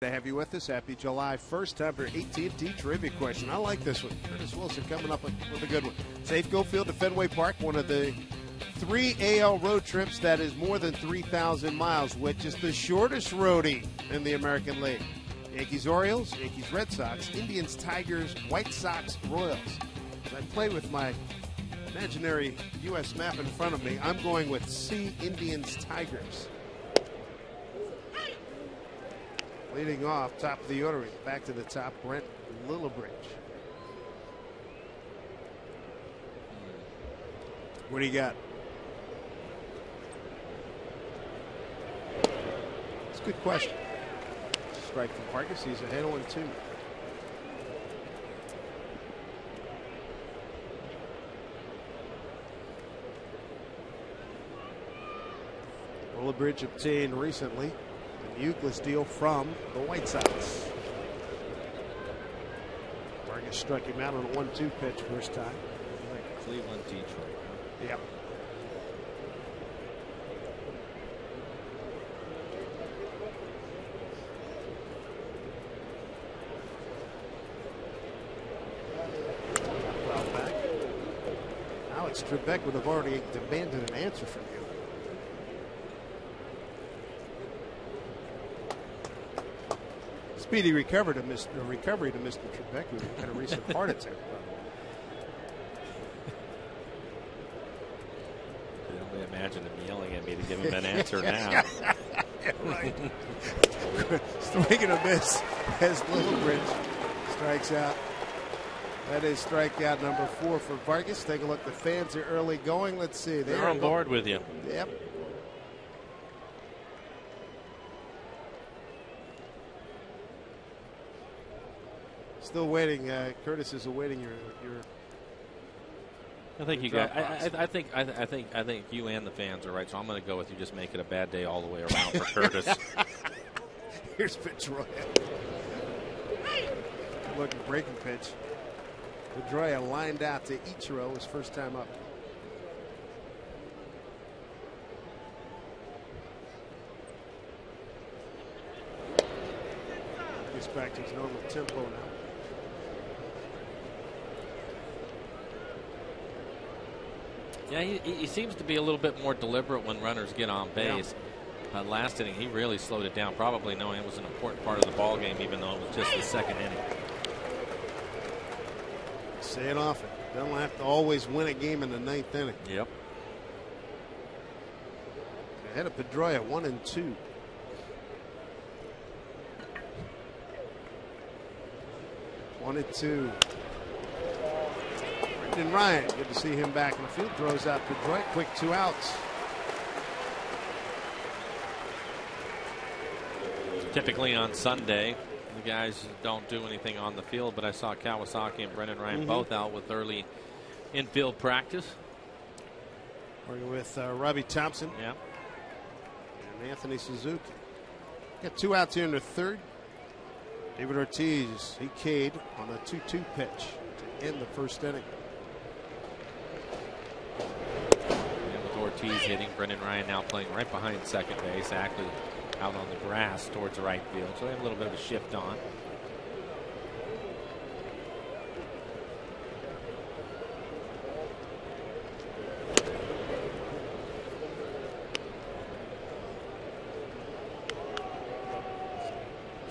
To have you with us. Happy July 1st. Time for AT&T trivia question. I like this one. Curtis Wilson coming up with a good one. Safeco Field to Fenway Park, one of the 3 AL road trips that is more than 3,000 miles, which is the shortest roadie in the American League. Yankees Orioles, Yankees Red Sox, Indians Tigers, White Sox Royals. As I play with my imaginary U.S. map in front of me, I'm going with C, Indians Tigers. Leading off, top of the order, back to the top, Brent Lillibridge. What do you got? It's a good question. Strike from Vargas. He's ahead 0-2. Lillibridge obtained recently Euclid's deal from the White Sox. Vargas struck him out on a 1-2 pitch first time. Like Cleveland, Detroit. Yep. Foul back. Now it's Trebek would have already demanded an answer from you. Speedy recovery to Mr. Trebek, who had a recent heart attack. imagine them yelling at me to give him an answer now. Yeah, right. Swing and a miss as Littlebridge strikes out. That is strikeout number 4 for Vargas. Take a look. The fans are early going. Let's see. They're on board with you. Yep. Still waiting. Curtis is awaiting your. I think you got. I think you and the fans are right. So I'm going to go with you. Just make it a bad day all the way around for Curtis. Here's Pedroia. Good looking breaking pitch. Pedroia lined out to Ichiro his first time up. Gets back to his normal tempo now. Yeah, he seems to be a little bit more deliberate when runners get on base. Yeah. Last inning, he really slowed it down, probably knowing it was an important part of the ball game, even though it was just the second inning. Say it often. Don't have to always win a game in the 9th inning. Yep. Ahead of Pedroia, 1-2. One and two. Brendan Ryan, good to see him back in the field. Throws out Pedroia, quick 2 outs. Typically on Sunday, the guys don't do anything on the field, but I saw Kawasaki and Brendan Ryan both out with early infield practice. Working with Robbie Thompson. Yeah. And Anthony Suzuki. Got 2 outs here in the 3rd. David Ortiz, he K'd on a 2-2 pitch to end the 1st inning. And with Ortiz hitting, Brendan Ryan now playing right behind second base, actually out on the grass towards the right field. So they have a little bit of a shift on.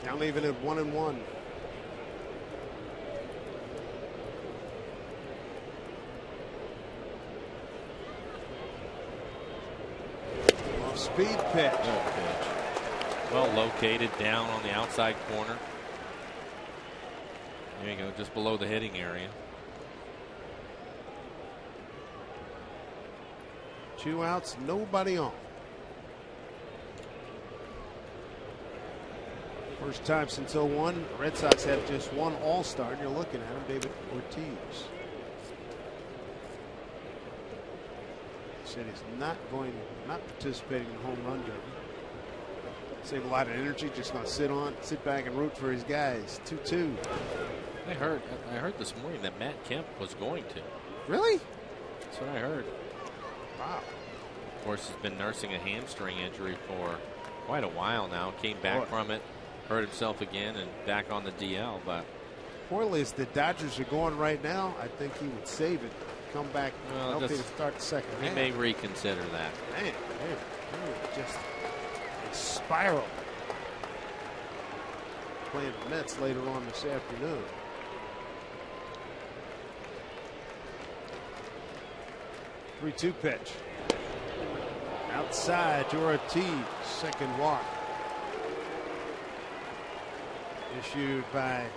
Count even at 1-1. Off speed pitch. Good pitch. Well located down on the outside corner. There you go, just below the hitting area. 2 outs, nobody on. First time since 01, the Red Sox have just one All-Star, and you're looking at him, David Ortiz. He said he's not participating in the home run derby. Save a lot of energy, just going to sit back and root for his guys. 2-2. I heard this morning that Matt Kemp was going to. Really? That's what I heard. Wow. Of course, he's been nursing a hamstring injury for quite a while now. Came back from it, hurt himself again, and back on the DL. But poorly as the Dodgers are going right now, I think he would save it. Come back, healthy to start the second half. He may reconsider that. Man, just a spiral. Playing the Mets later on this afternoon. The 3-2 pitch. Outside to Ortiz, second walk. Issued by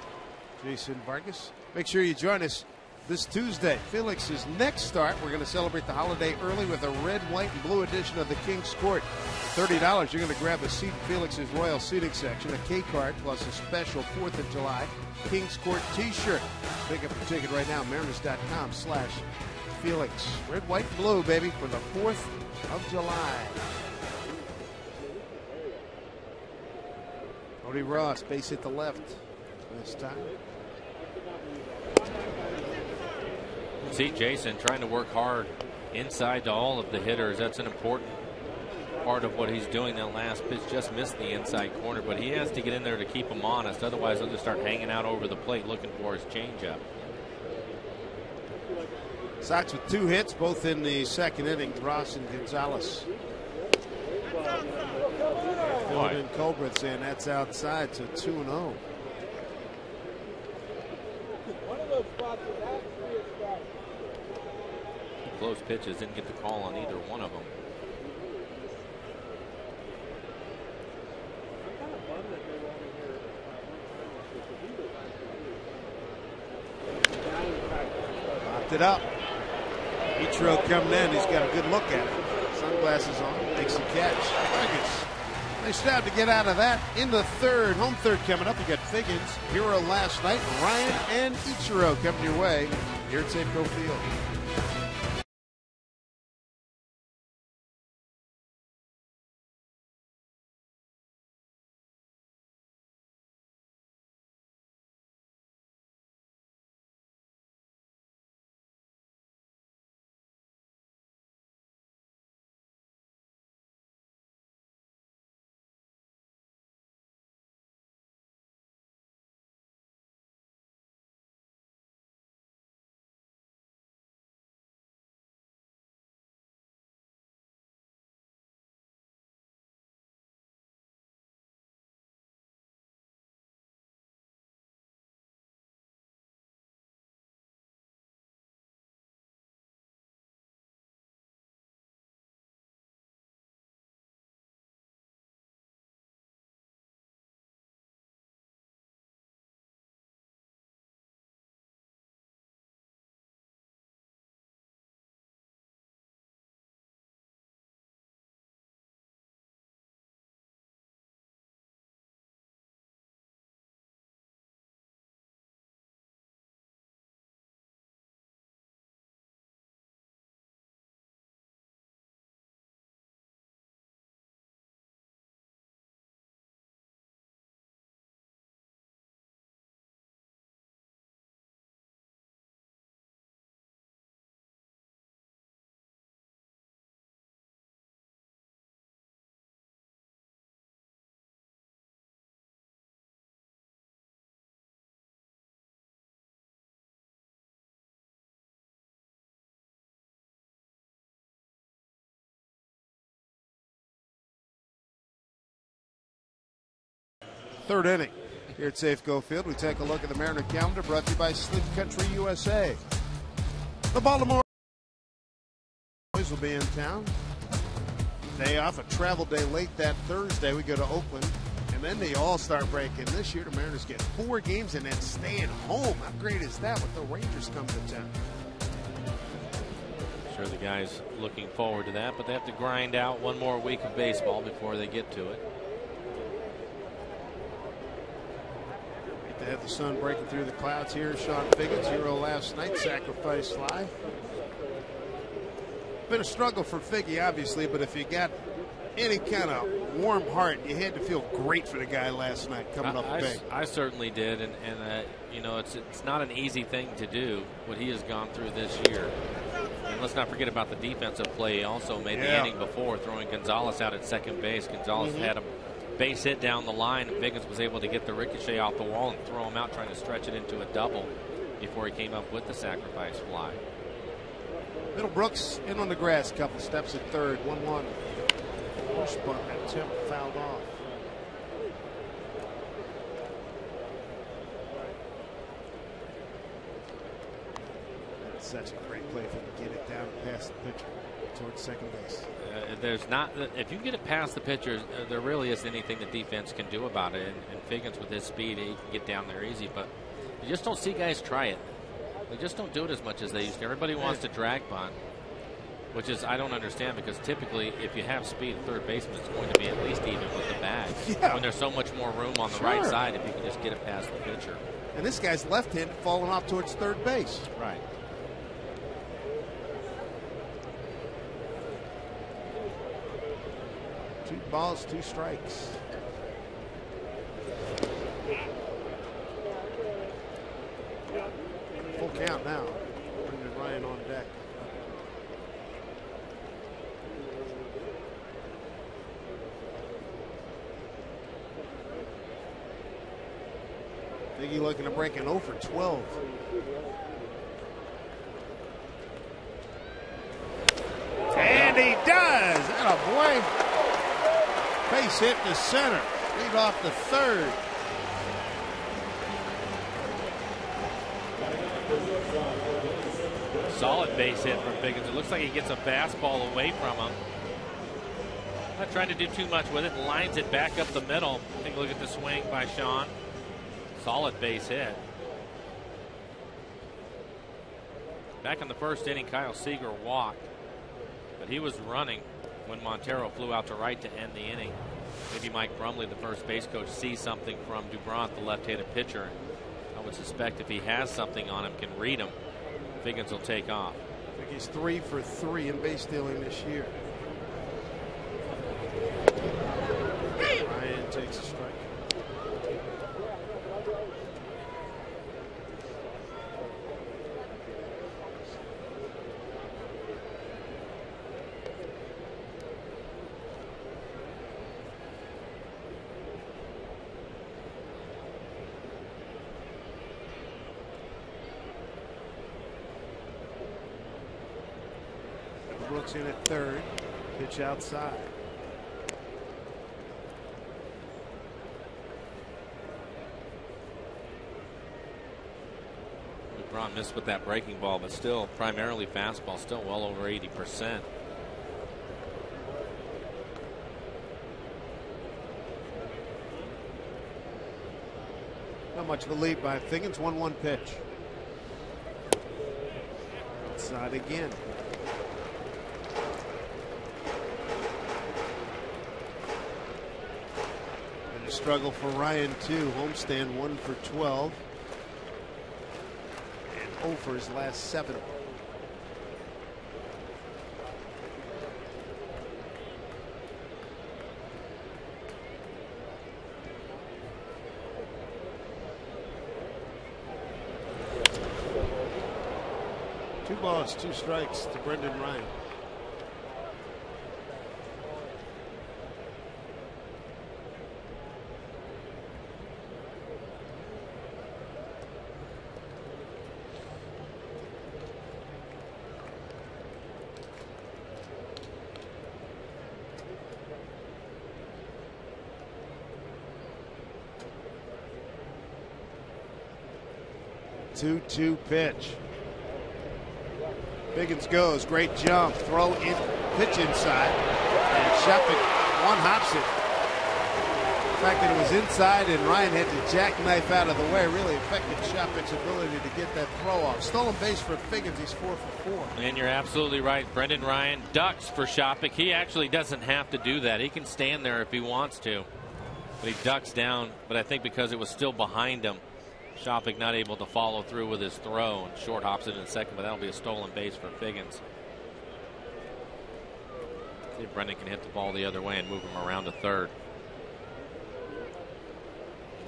Jason Vargas. Make sure you join us this Tuesday. Felix's next start, we're going to celebrate the holiday early with a red, white, and blue edition of the King's Court. For $30, you're going to grab a seat in Felix's Royal Seating section, a K card, plus a special 4th of July King's Court t-shirt. Pick up your ticket right now, Mariners.com/Felix. Red, white, and blue, baby, for the 4th of July. Cody Ross, base hit the left this time. See Jason trying to work hard inside to all of the hitters. That's an important part of what he's doing. That last pitch just missed the inside corner, but he has to get in there to keep him honest. Otherwise, he'll just start hanging out over the plate looking for his changeup. Sox with 2 hits, both in the second inning. Ross and Gonzalez. And Colbert saying that's outside, so 2-0. Close pitches, didn't get the call on either one of them. popped it up. Ichiro coming in. He's got a good look at it. Sunglasses on. Makes the catch. Vargas. Nice job to get out of that. In the third. Home third coming up. You got Figgins, hero last night. Ryan and Ichiro coming your way here at Safeco Field. Third inning here at Safeco Field. We take a look at the Mariner calendar brought to you by Sleep Country USA. The Baltimore boys will be in town. Day off, a travel day late that Thursday. We go to Oakland. And then the All-Star break. And this year the Mariners get 4 games and then staying home. How great is that with the Rangers come to town? Sure the guys looking forward to that, but they have to grind out one more week of baseball before they get to it. They have the sun breaking through the clouds here. Sean Figgins, hero last night, sacrifice fly. Been a struggle for Figgy, obviously, but if you got any kind of warm heart, you had to feel great for the guy last night coming up big. I certainly did, and you know, it's not an easy thing to do what he has gone through this year. And let's not forget about the defensive play. He also made the inning before, throwing Gonzalez out at second base. Gonzalez had him base hit down the line. Figgins was able to get the ricochet off the wall and throw him out, trying to stretch it into a double before he came up with the sacrifice fly. Middlebrooks in on the grass, couple steps at third, 1-1. Push bunt attempt fouled off. That's such a great play if you can get it down past the pitcher towards second base. There's not, if you can get it past the pitcher, there really isn't anything the defense can do about it. And Figgins, with his speed, he can get down there easy. But you just don't see guys try it. They just don't do it as much as they used to. Everybody wants to drag bunt, which is, I don't understand, because typically if you have speed, third baseman is going to be at least even with the bag. When there's so much more room on the right side, if you can just get it past the pitcher. And this guy's left-handed falling off towards third base. Right. Two balls, 2 strikes. Full count now. Bringing Ryan on deck. Figgy looking to break an 0 for 12. And he does! Attaboy! Base hit to center. Lead off the third. Solid base hit from Figgins. It looks like he gets a fastball away from him. Not trying to do too much with it. Lines it back up the middle. Take a look at the swing by Sean. Solid base hit. Back in the first inning, Kyle Seager walked, but he was running when Montero flew out to right to end the inning. Maybe Mike Brumley, the first base coach, sees something from Dubront, the left-handed pitcher. I would suspect if he has something on him, can read him, Figgins will take off. I think he's 3 for 3 in base stealing this year. Ryan takes a strike. Brooks in at third. Pitch outside. LeBron missed with that breaking ball, but still primarily fastball, still well over 80%. Not much of a lead by Figgins. 1-1 pitch. Outside again. And a struggle for Ryan too. Homestand 1 for 12. And 0 for his last 7. Two balls, 2 strikes to Brendan Ryan. Two pitch. Figgins goes, great jump, throw in, pitch inside, and Shepard one hops it. The fact that it was inside and Ryan had to jackknife out of the way really affected Shepard's ability to get that throw off. Stolen base for Figgins, he's 4 for 4. And you're absolutely right. Brendan Ryan ducks for Shopik. He actually doesn't have to do that. He can stand there if he wants to, but he ducks down. But I think because it was still behind him, Shopik not able to follow through with his throw, and short hops it in second, but that'll be a stolen base for Figgins. See if Brendan can hit the ball the other way and move him around to third.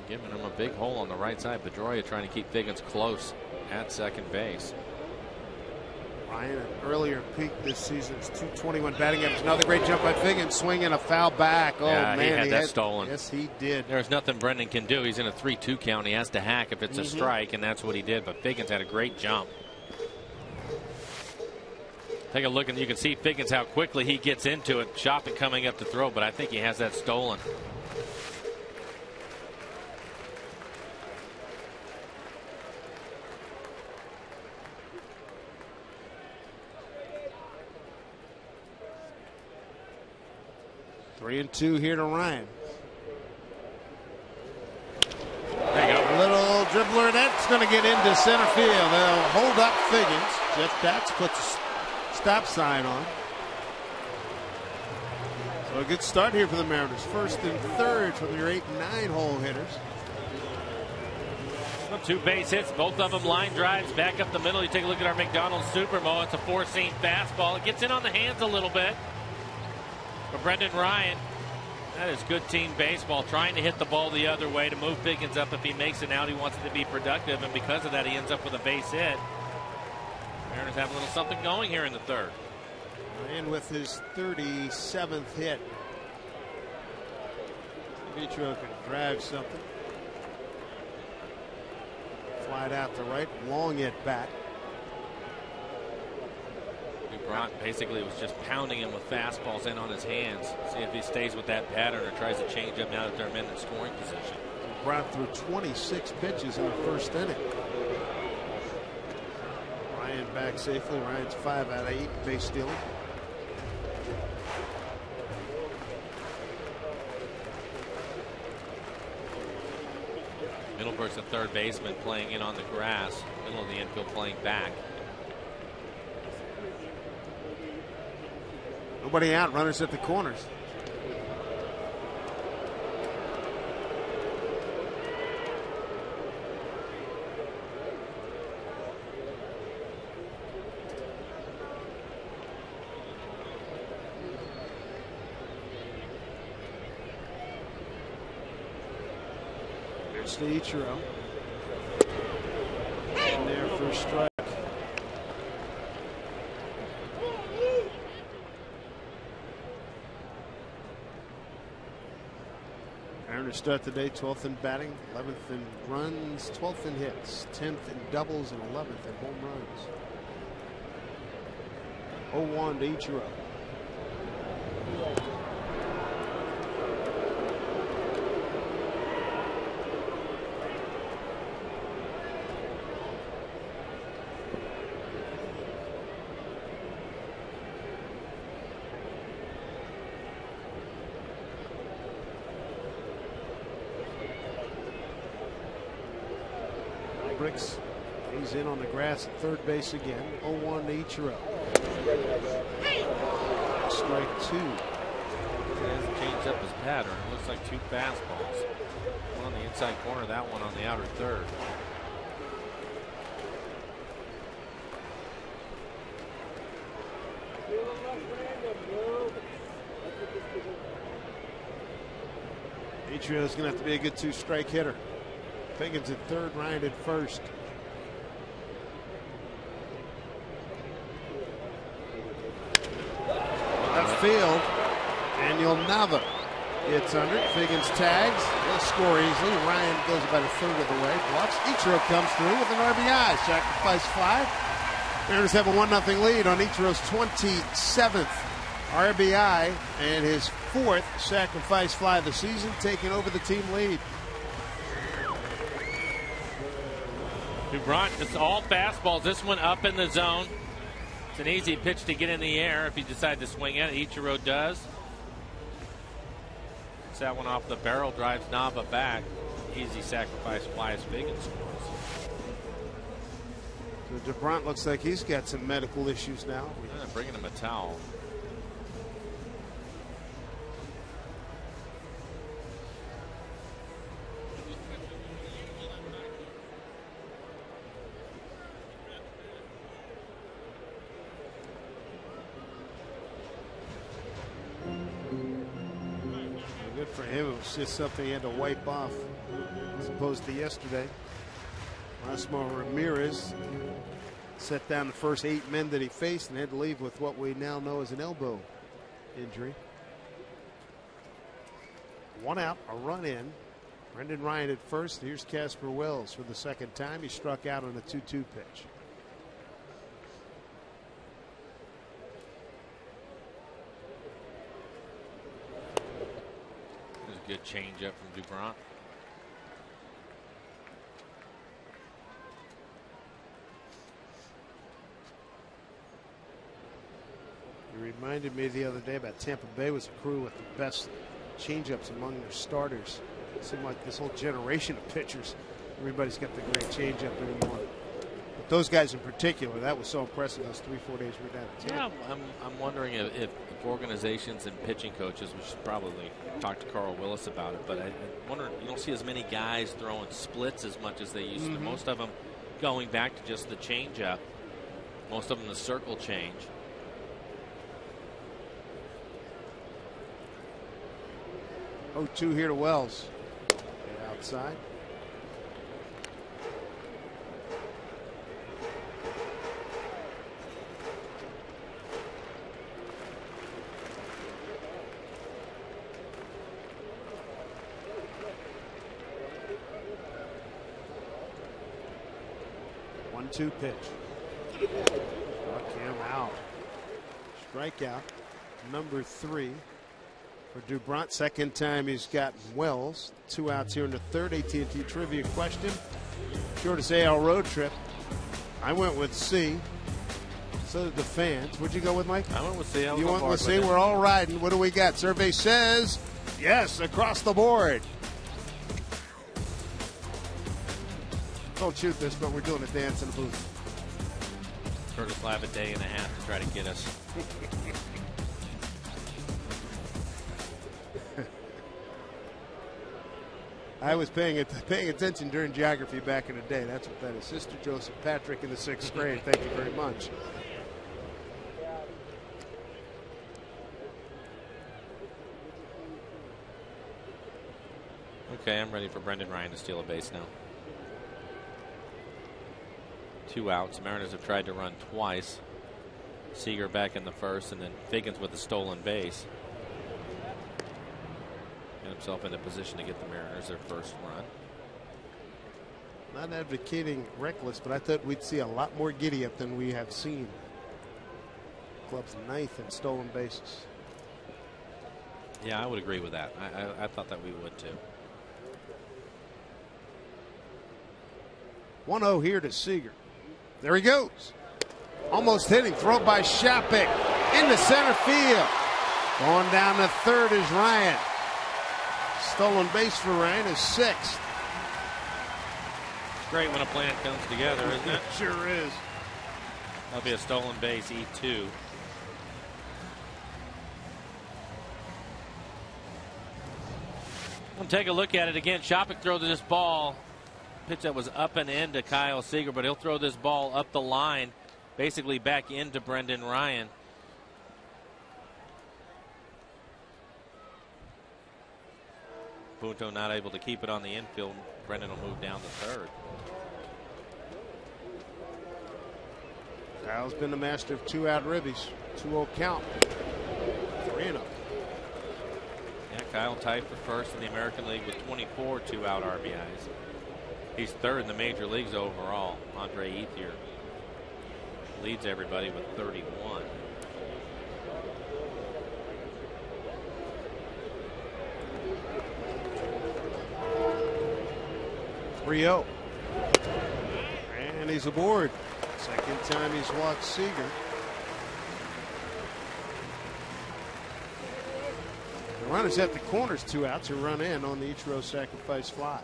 Giving him a big hole on the right side. Pedroia trying to keep Figgins close at second base. Ryan, an earlier peak this season's 221 batting average. Another great jump by Figgins, swinging a foul back. Oh yeah, man, he had that stolen. Yes, he did. There's nothing Brendan can do. He's in a 3-2 count. He has to hack if it's a strike, and that's what he did. But Figgins had a great jump. Take a look, and you can see Figgins how quickly he gets into it. Shopik coming up to throw, but I think he has that stolen. Three and 2 here to Ryan. There you go. A little dribbler, that's going to get into center field. They'll hold up Figgins. Jeff Datz puts a stop sign on. So a good start here for the Mariners. First and third from your 8 and 9 hole hitters. Well, 2 base hits, both of them line drives back up the middle. You take a look at our McDonald's Supermo. It's a 4-seam fastball. It gets in on the hands a little bit. For Brendan Ryan, that is good team baseball, trying to hit the ball the other way to move Figgins up. If he makes it out, he wants it to be productive, and because of that, he ends up with a base hit. Mariners have a little something going here in the third. And with his 37th hit, Vitro can drive something. Flied out to right, long at bat. Dubront basically was just pounding him with fastballs in on his hands. See if he stays with that pattern or tries to change up now that they're in scoring position. Dubront threw 26 pitches in the first inning. Ryan back safely. Ryan's 5 out of 8 base stealing. Middleburg's the third baseman playing in on the grass. Middle of the infield playing back. Nobody out, runners at the corners. Here's to Ichiro. And there for a strike. Aaron to start the day, 12th in batting, 11th in runs, 12th in hits, 10th in doubles, and 11th in home runs. 0-1 to Ichiro. Bricks, he's in on the grass at third base again. 0-1 to Ichiro. Strike two. He hasn't changed up his pattern. It looks like two fastballs. One on the inside corner, that one on the outer third. Ichiro's going to have to be a good two-strike hitter. Figgins at third, Ryan at first. Left field, and Nava gets under it. Figgins tags. He'll score easily. Ryan goes about a third of the way. Blocks. Ichiro comes through with an RBI. Sacrifice fly. Mariners have a 1-0 lead on Ichiro's 27th RBI and his 4th sacrifice fly of the season, taking over the team lead. DuBrant, it's all fastballs. This one up in the zone. It's an easy pitch to get in the air if you decide to swing it. Ichiro does. Gets that one off the barrel, drives Nava back. Easy sacrifice fly as Figgins scores. So DuBrant looks like he's got some medical issues now. Bringing him a towel. Good for him. It was just something he had to wipe off as opposed to yesterday. Erasmo Ramirez set down the first 8 men that he faced and had to leave with what we now know as an elbow injury. 1 out, a run in. Brendan Ryan at first. Here's Casper Wells for the second time. He struck out on a 2-2 pitch. Good changeup from DuBrant. You reminded me the other day about Tampa Bay was a crew with the best changeups among their starters. It seemed like this whole generation of pitchers, everybody's got the great changeup anymore. But those guys in particular, that was so impressive those 3-4 days we were down at Tampa. Yeah, I'm wondering if organizations and pitching coaches, we should probably talk to Carl Willis about it, but I wonder, you don't see as many guys throwing splits as much as they used to. Most of them going back to just the changeup. Most of them the circle change. Oh, 2 here to Wells. Outside. One-two pitch. Struck him out. Strikeout number 3 for DuBrant. Second time he's gotten Wells. 2 outs here in the third. AT&T trivia question. Shortest AL road trip. I went with C. So did the fans. What'd you go with, Mike? I went with C. You went with C. We're all riding. What do we got? Survey says yes across the board. Don't shoot this, but we're doing a dance in the booth. Curtis will have a day and a half to try to get us. I was paying attention during geography back in the day. That's what that is. Sister Joseph Patrick in the 6th grade. Thank you very much. Okay, I'm ready for Brendan Ryan to steal a base now. 2 outs. Mariners have tried to run twice. Seager back in the first, and then Figgins with a stolen base. Get himself into position to get the Mariners their first run. Not advocating reckless, but I thought we'd see a lot more giddy up than we have seen. Club's 9th in stolen bases. Yeah, I would agree with that. I thought that we would too. 1-0 here to Seager. There he goes. Almost hitting. Throw by Shopik into center field. Going down to third is Ryan. Stolen base for Ryan is 6th. It's great when a plan comes together, isn't it? Sure is. That'll be a stolen base, E2. We'll take a look at it again. Shopik throws this ball. Pitch that was up and in to Kyle Seager, but he'll throw this ball up the line, basically back into Brendan Ryan. Punto not able to keep it on the infield. Brendan will move down to third. Kyle's been the master of 2-out ribbies. 2-0 count. 3-0. Yeah, Kyle tied for first in the American League with 24 2-out RBIs. He's third in the major leagues overall. Andre Ethier leads everybody with 31. Rio. And he's aboard. Second time he's walked Seager. The runners at the corners, 2 outs, who run in on the Ichiro sacrifice fly.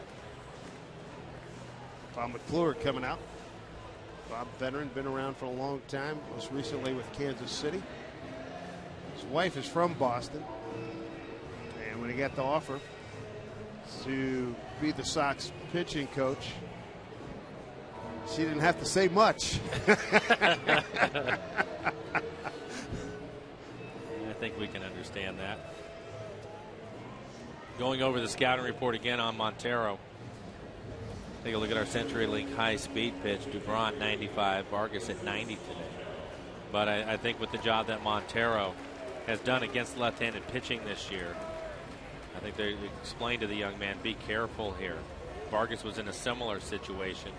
Bob McClure coming out. Bob, veteran, been around for a long time, most recently with Kansas City. His wife is from Boston. And when he got the offer to be the Sox pitching coach, she didn't have to say much. I think we can understand that. Going over the scouting report again on Montero. Take a look at our CenturyLink high-speed pitch. Dubron 95, Vargas at 90 today. But I think with the job that Montero has done against left-handed pitching this year, I think they explained to the young man, be careful here. Vargas was in a similar situation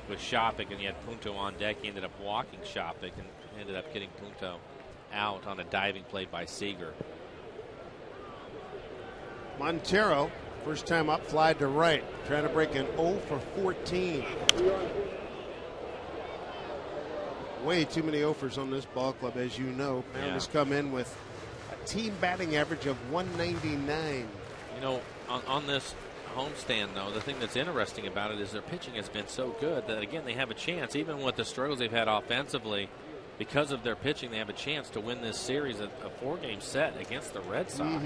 with Shopik, and he had Punto on deck. He ended up walking Shopik and ended up getting Punto out on a diving play by Seager. Montero, first time up, fly to right, trying to break an 0 for 14. Way too many offers on this ball club, as you know. Mariners come in with a team batting average of 199. You know, on this homestand, though, the thing that's interesting about it is their pitching has been so good that, again, they have a chance, even with the struggles they've had offensively, because of their pitching, they have a chance to win this series, a 4-game set against the Red Sox.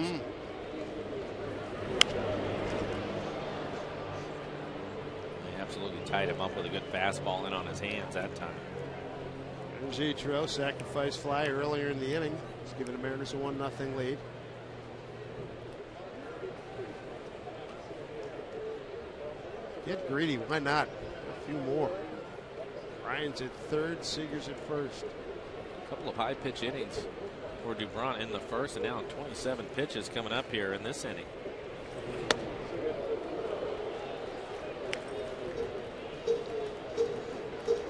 They absolutely tied him up with a good fastball in on his hands that time. There's Ichiro, sacrifice fly earlier in the inning. He's giving the Mariners a 1-0 lead. Get greedy, why not? A few more. Ryan's at third, Seager's at first. A couple of high pitch innings for Dubron in the first, and now 27 pitches coming up here in this inning.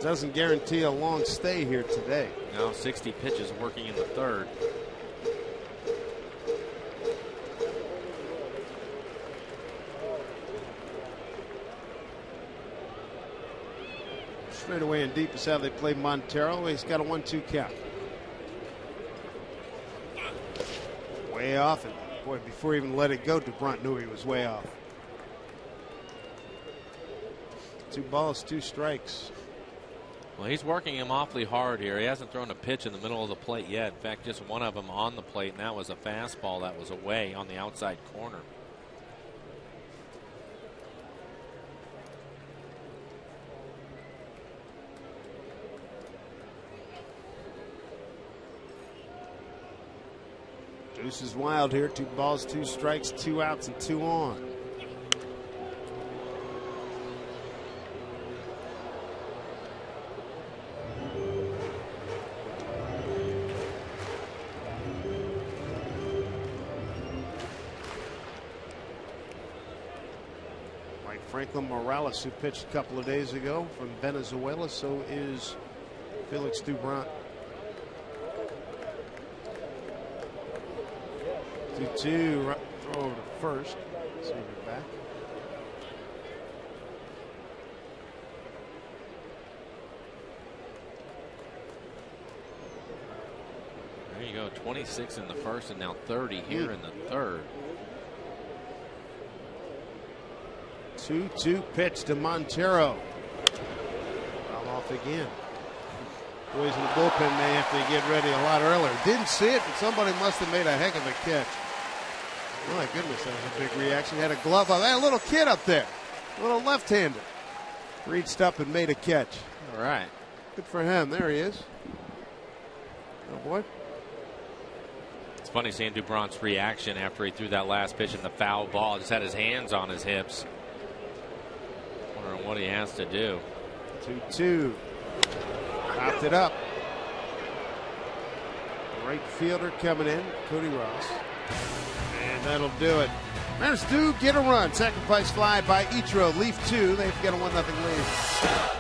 Doesn't guarantee a long stay here today. Now 60 pitches working in the third. Straight away and deep is how they play Montero. He's got a 1-2 count. Way off, and boy, before he even let it go, Dubron knew he was way off. 2 balls, 2 strikes. Well, he's working him awfully hard here. He hasn't thrown a pitch in the middle of the plate yet. In fact, just one of them on the plate, and that was a fastball that was away on the outside corner. Deuce is wild here. 2 balls, 2 strikes, 2 outs, and 2 on. Like Franklin Morales, who pitched a couple of days ago from Venezuela, so is Felix Dubront. 2-2, throw over to first. See if you're back. There you go, 26 in the first and now 30 here in the third. 2-2 pitch to Montero. Foul off again. Boys in the bullpen may have to get ready a lot earlier. Didn't see it, but somebody must have made a heck of a catch. Oh my goodness, that was a big reaction. Had a glove up. Hey, a little kid up there, a little left-hander, reached up and made a catch. All right. Good for him. There he is. Oh boy. It's funny seeing Dubront's reaction after he threw that last pitch in the foul ball. Just had his hands on his hips. Wondering what he has to do. 2-2. Popped it up. Right fielder coming in, Cody Ross. And that'll do it. Mariners do get a run. Sacrifice fly by Ichiro. Leaf 2. They've got a 1-0 lead.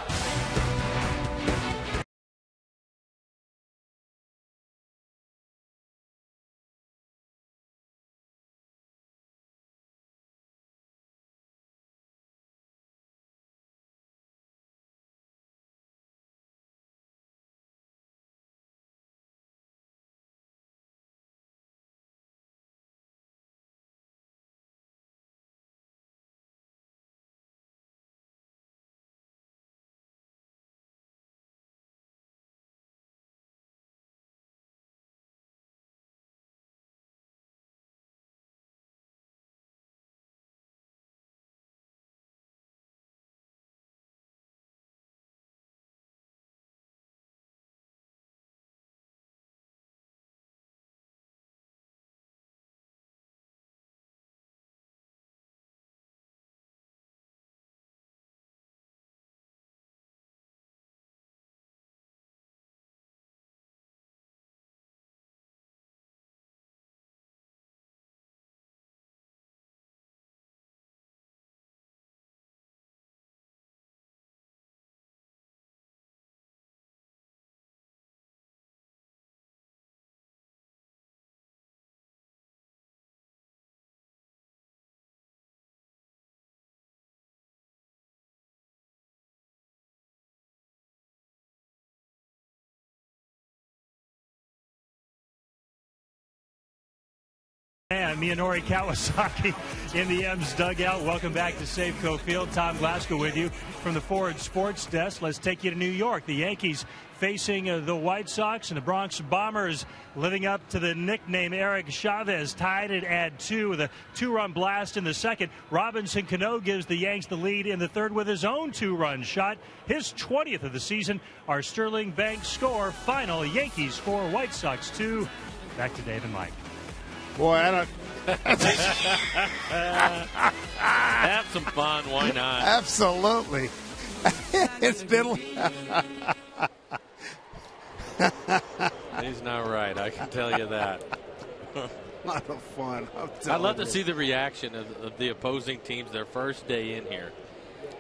And Miyonori Kawasaki in the M's dugout. Welcome back to Safeco Field. Tom Glasgow with you from the Ford Sports Desk. Let's take you to New York. The Yankees facing the White Sox, and the Bronx Bombers living up to the nickname. Eric Chavez tied it at 2 with a 2-run blast in the second. Robinson Cano gives the Yanks the lead in the third with his own 2-run shot. His 20th of the season. Our Sterling Banks score. Final Yankees 4, White Sox 2. Back to Dave and Mike. Boy, I don't. Have some fun. Why not? Absolutely. It's been. He's not right. I can tell you that. A lot of fun. I'd love to see the reaction of the opposing teams their first day in here.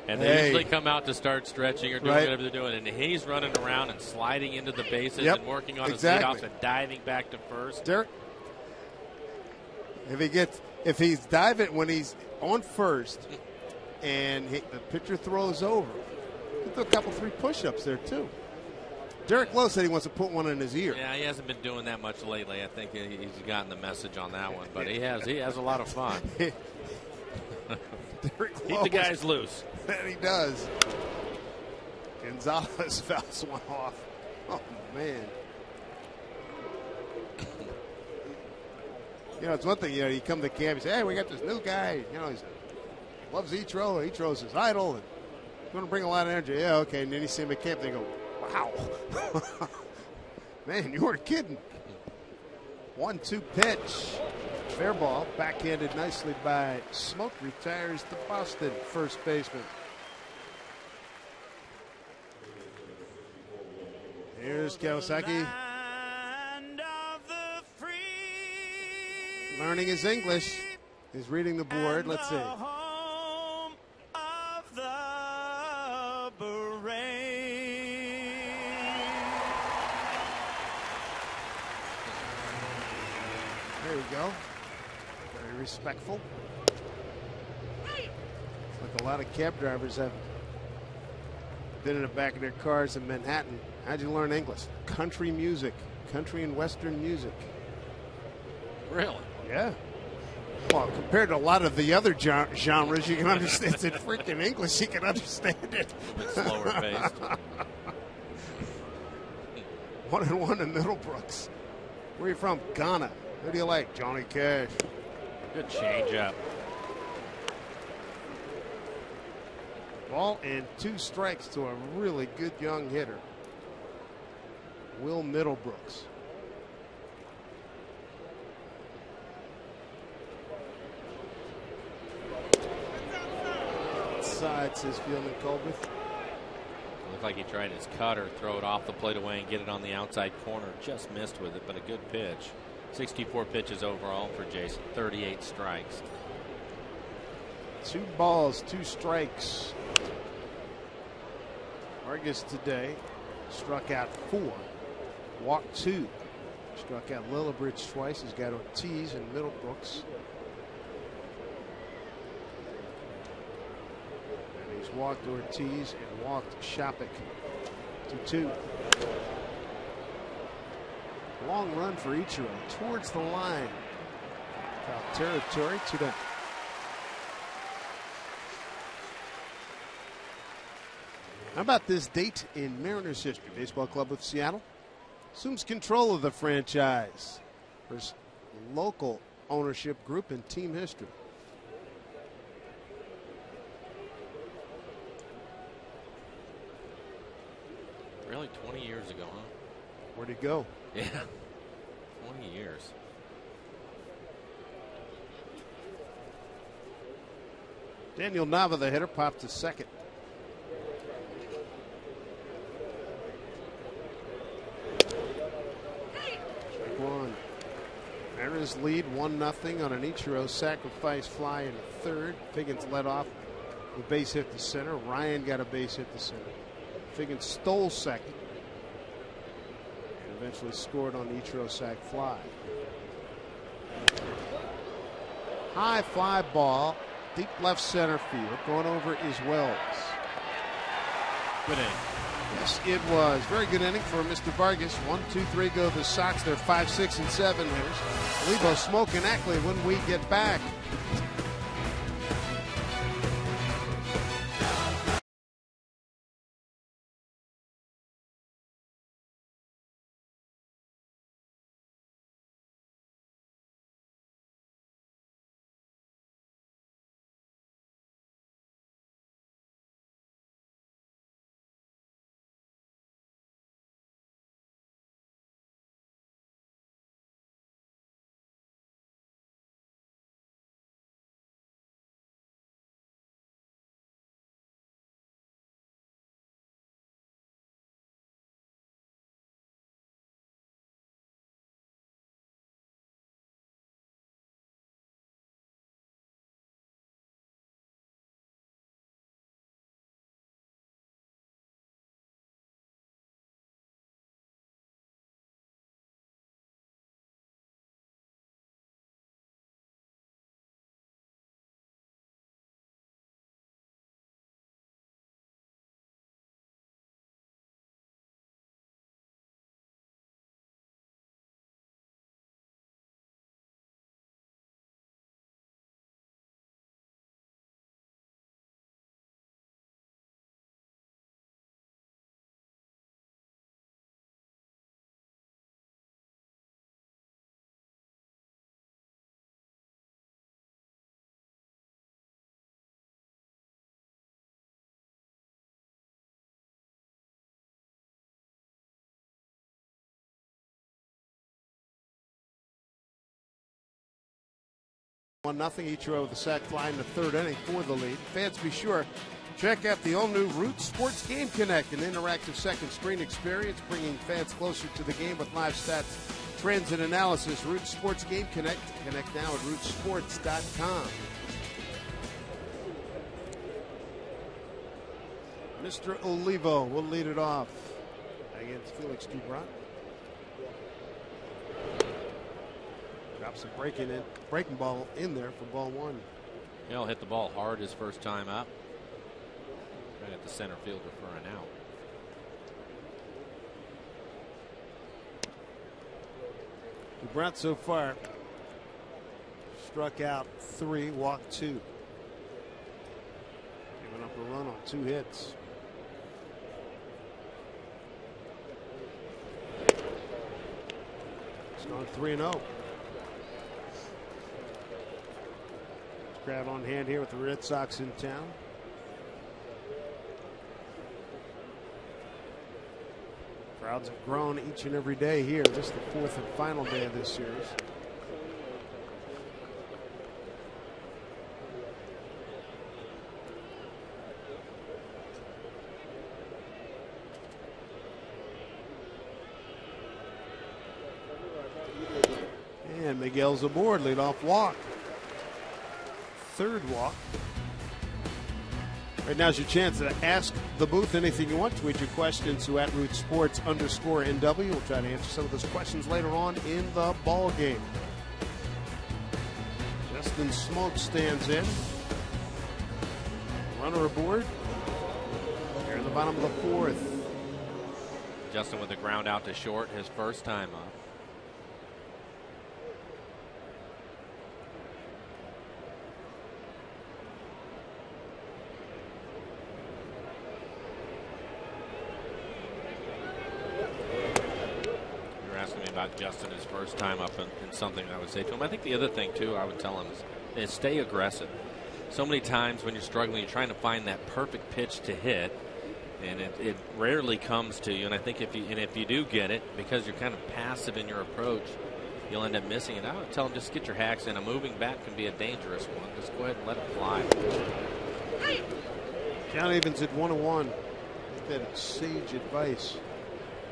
And they usually come out to start stretching or doing whatever they're doing. And he's running around and sliding into the bases and working on his leadoffs and diving back to first. Derek, if he's diving when he's on first and the pitcher throws over, he'll do a couple 3 push-ups there too. Derek Lowe said he wants to put one in his ear. Yeah, he hasn't been doing that much lately. I think he's gotten the message on that one, but he has a lot of fun. Keep the guys loose. And he does. Gonzalez fouls one off. Oh man. You know, it's one thing, you come to camp, you say, hey, we got this new guy, he loves Ichiro. Ichiro's his idol, and he's going to bring a lot of energy. Yeah, okay. And then you see him at camp, they go, wow. Man, you weren't kidding. 1-2 pitch. Fair ball. Backhanded nicely by Smoke. Retires the Boston first baseman. Here's Kawasaki. Learning his English. He's reading the board. Let's see. There we go. Very respectful. Like a lot of cab drivers have been in the back of their cars in Manhattan. How'd you learn English? Country music. Country and Western music. Really? Yeah. Well, compared to a lot of the other genres, you can understand. It's in freaking English. You can understand it. Slower paced. 1-1 in Middlebrooks. Where are you from? Ghana. Who do you like? Johnny Cash. Good changeup. Ball and 2 strikes to a really good young hitter, Will Middlebrooks. Outside, says Fielding Colbert. Looked like he tried his cutter, throw it off the plate away and get it on the outside corner. Just missed with it, but a good pitch. 64 pitches overall for Jason. 38 strikes. 2 balls, 2 strikes. Vargas today struck out 4, walked 2. Struck out Lillibridge twice. He's got Ortiz and Middlebrooks. And he's walked Ortiz and walked Shopik. 2-2. Long run for Ichiro towards the line. Foul territory. 2-down. How about this date in Mariners history? Baseball Club of Seattle assumes control of the franchise. First local ownership group in team history. Really, 20 years ago, huh? Where'd he go? Yeah, 20 years. Daniel Nava, the hitter, popped to second. Strike one. Mariners lead 1-0 on an Ichiro sacrifice fly in the third. Figgins led off with base hit to center. Ryan got a base hit to center. Figgins stole second and eventually scored on the Ichiro sac fly. High fly ball, deep left center field. Going over is Wells. Good inning. Yes, it was. Very good inning for Mr. Vargas. 1, 2, 3 go the Sox. They're 5, 6, and 7 hitters. Lebo, Smoke, and Ackley when we get back. 1-0. Ichiro with the sac fly in the third inning for the lead. Fans, be sure check out the all-new Root Sports Game Connect, an interactive second screen experience bringing fans closer to the game with live stats, trends, and analysis. Root Sports Game Connect. Connect now at rootsports.com. Mr. Olivo will lead it off against Felix Dubron. Drops a breaking ball in there for ball one. He'll hit the ball hard his first time up. Right at the center fielder for an out. Dubron so far struck out 3, walked 2. Giving up a run on 2 hits. It's gone 3-0. Crowd on hand here with the Red Sox in town. Crowds have grown each and every day here. This is the 4th and final day of this series. And Miguel's aboard, leadoff walk. 3rd walk. Right now's your chance to ask the booth anything you want. Tweet your questions to @RootSports_NW. We'll try to answer some of those questions later on in the ball game. Justin Smoke stands in. Runner aboard. Here in the bottom of the 4th. Justin with a ground out to short his first time up. Justin his first time up in something I would say to him. I think the other thing too I would tell him is stay aggressive. So many times when you're struggling, you're trying to find that perfect pitch to hit, and it rarely comes to you. And I think if you do get it, because you're kind of passive in your approach, you'll end up missing it. I would tell him just get your hacks in. A moving bat can be a dangerous one. Just go ahead and let it fly. Count evens at 1-1. I think that's sage advice.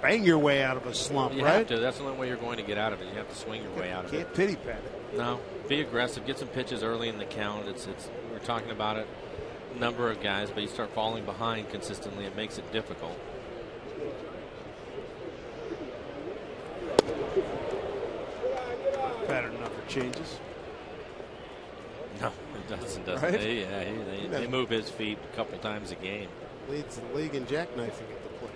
Bang your way out of a slump, you right? Have to. That's the only way you're going to get out of it. You have to swing your way out of it. Can't pity pat it. No, be aggressive. Get some pitches early in the count. We're talking about it, a number of guys, but you start falling behind consistently, it makes it difficult. Pattern number changes. No, it doesn't. Right? They move his feet a couple times a game. Leads the league in jackknifing at the plate.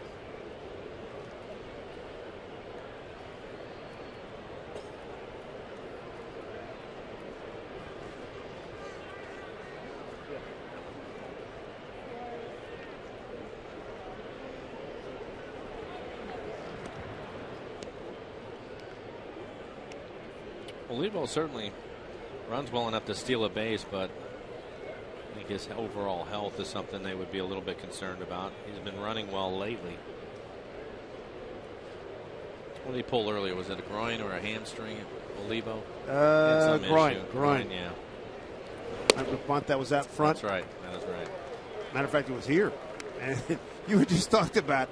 Olivo certainly runs well enough to steal a base, but I think his overall health is something they would be a little bit concerned about. He's been running well lately. What did he pull earlier? Was it a groin or a hamstring, Olivo? Groin. Yeah. The bunt that was out front. That's right. That is right. Matter of fact, it was here. And you had just talked about,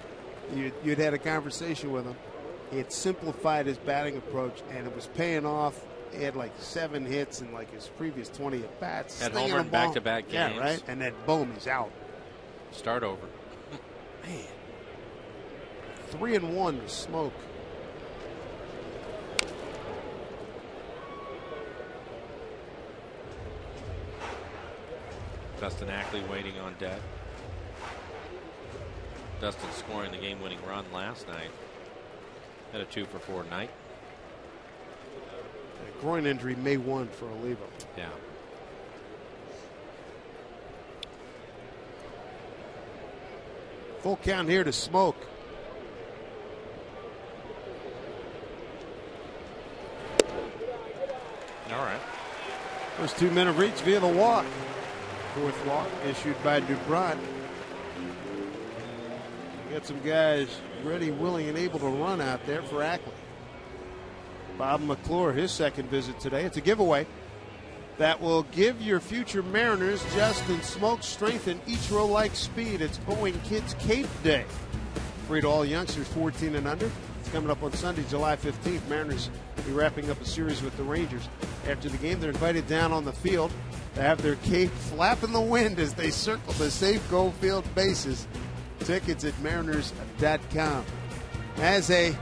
you'd had a conversation with him. He had simplified his batting approach, and it was paying off. He had like 7 hits in like his previous 20 at bats. Had homer in back-to-back games. Yeah, right. And then boom, he's out. Start over. Man, 3-1 to Smoke. Dustin Ackley waiting on deck. Dustin scoring the game-winning run last night. Had a 2-for-4 night. A groin injury May 1 for Olivo. Yeah. Full count here to Smoke. All right. First 2 men of reach via the walk. 4th walk issued by Dubron. Got some guys ready, willing, and able to run out there for Ackley. Bob McClure, his second visit today. It's a giveaway. that will give your future Mariners just in smoke, strength, and Ichiro-like speed. It's Boeing Kids Cape Day. Free to all youngsters 14 and under. It's coming up on Sunday, July 15th. Mariners will be wrapping up a series with the Rangers. After the game, they're invited down on the field to have their cape flap in the wind as they circle the safe Gold Field bases. Tickets at mariners.com. As a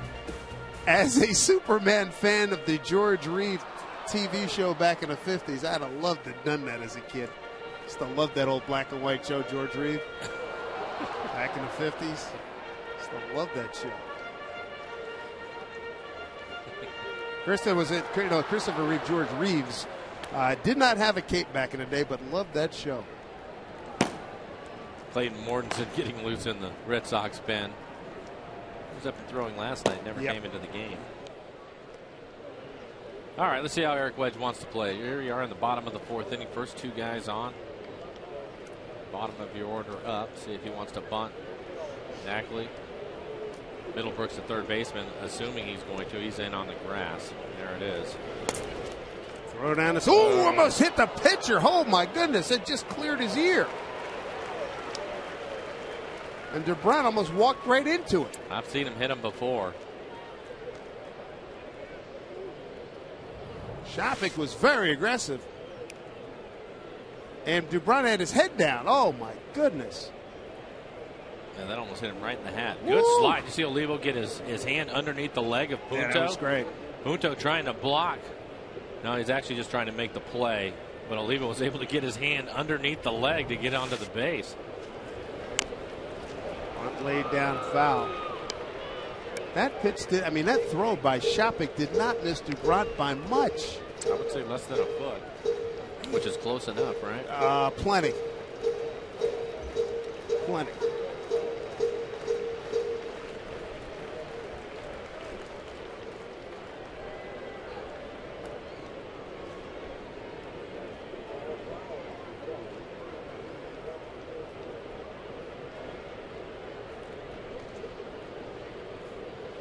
Superman fan of the George Reeve TV show back in the 50s, I'd have loved to have done that as a kid. Still loved that old black and white show, George Reeve. Back in the 50s. Still loved that show. Christopher Reeve, George Reeves, did not have a cape back in the day, but loved that show. Clayton Mortensen getting loose in the Red Sox pen. He was up and throwing last night, never came into the game. All right, let's see how Eric Wedge wants to play. Here we are in the bottom of the 4th inning. First 2 guys on. Bottom of your order up. See if he wants to bunt. Ackley. Middlebrooks, the third baseman, assuming he's going to. He's in on the grass. There it is. Throw down this. Oh, almost hit the pitcher. Oh, my goodness. It just cleared his ear. And DeBron almost walked right into it. I've seen him hit him before. Shopik was very aggressive. And DeBron had his head down. Oh, my goodness. Yeah, that almost hit him right in the hat. Good slide. You see Olivo get his hand underneath the leg of Punto. Yeah, that was great. Punto trying to block. No, he's actually just trying to make the play. But Olivo was able to get his hand underneath the leg to get onto the base. Laid down foul. That pitch did, that throw by Shopik did not miss DuBrant by much. I would say less than a foot, which is close enough, right? Plenty.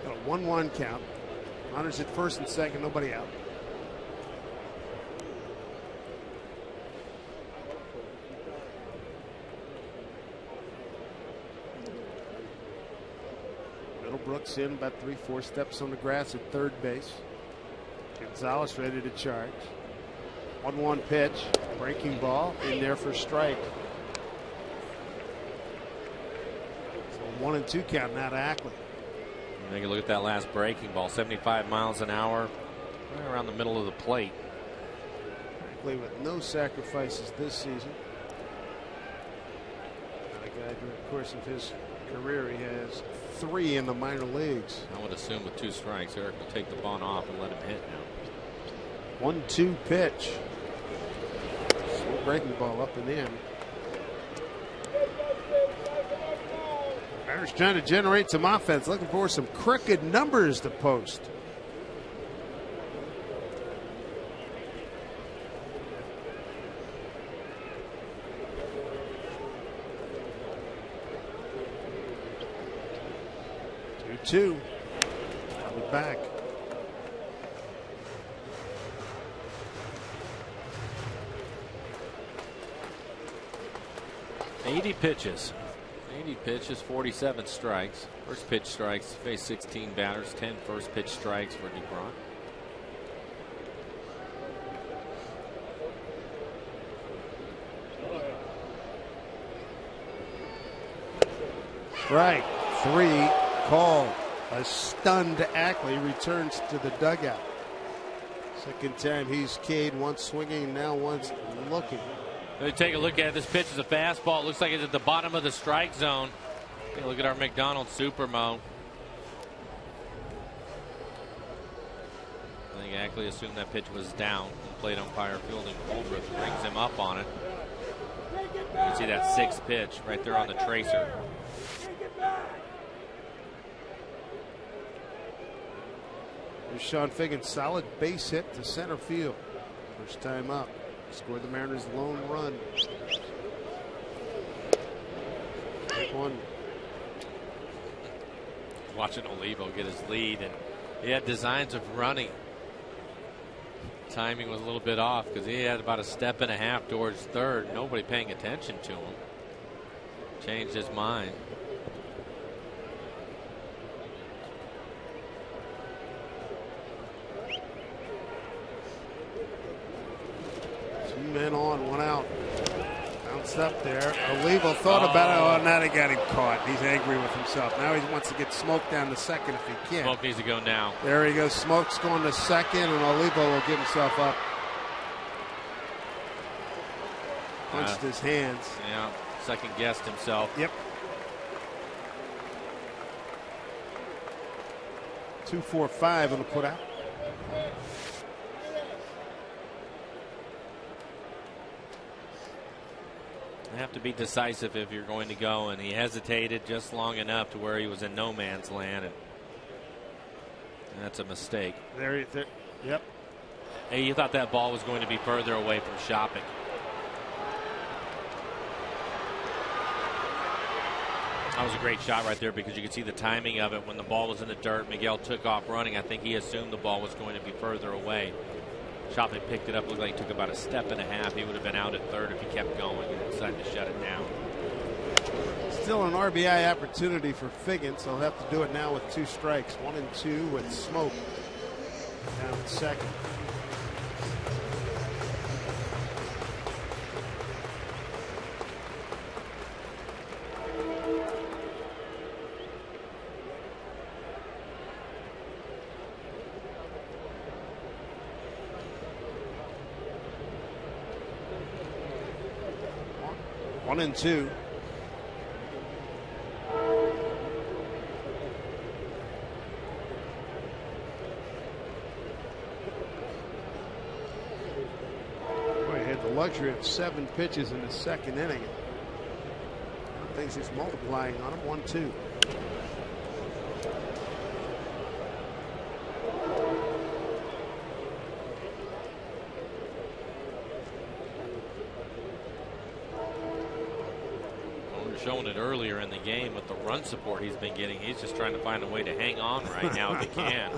Got a 1-1 count. Runners at first and second, nobody out. Middlebrooks in about 3-4 steps on the grass at third base. Gonzalez ready to charge. 1-1 pitch, breaking ball in there for strike. So 1-2 count now to Ackley. Take a look at that last breaking ball, 75 miles an hour, right around the middle of the plate. Ackley with no sacrifices this season. A guy during the course of his career, he has 3 in the minor leagues. I would assume with 2 strikes, Eric will take the bunt off and let him hit now. 1-2 pitch. Slow breaking ball up and in. Mariners trying to generate some offense, looking for some crooked numbers to post. Two. Coming back. $80 pitches. 80 pitches, 47 strikes. First pitch strikes, faced 16 batters, 10 first pitch strikes for DeBron. Strike 3 called. A stunned Ackley returns to the dugout. Second time he's K'd, once swinging, now once looking. Let me take a look at it. This pitch is a fastball. It looks like it's at the bottom of the strike zone. Take a look at our McDonald's Supermo. I think Ackley assumed that pitch was down. And plate umpire Fielding Holdreth brings him up on it. You can see that 6th pitch right there on the tracer. There's Sean Figgins, solid base hit to center field. First time up. Scored the Mariners' lone run. One. Watching Olivo get his lead, and he had designs of running timing was a little bit off because he had about a step and a half towards third. Nobody paying attention to him. Changed his mind. Two men on, one out. Bounced up there. Olivo thought about it. Oh, now they got him caught. He's angry with himself. Now he wants to get Smoke down to second if he can. Smoke needs to go now. There he goes. Smoke's going to second, and Olivo will give himself up. Punched his hands. Yeah, second guessed himself. Yep. 2-4-5 on the put out. You have to be decisive if you're going to go, and he hesitated just long enough to where he was in no man's land, and that's a mistake. Yep. Hey, you thought that ball was going to be further away from Shopping. That was a great shot right there because you could see the timing of it. When the ball was in the dirt, Miguel took off running. I think he assumed the ball was going to be further away. Shopping picked it up. Looked like he took about a step and a half. He would have been out at third if he kept going and decided to shut it down. Still an RBI opportunity for Figgins. He'll have to do it now with 2 strikes. 1 and 2 with Smoke down at second. One and two. Boy, he had the luxury of 7 pitches in the second inning. Things just multiplying on him. 1-2. Showing it earlier in the game with the run support he's been getting. He's just trying to find a way to hang on right now if he can.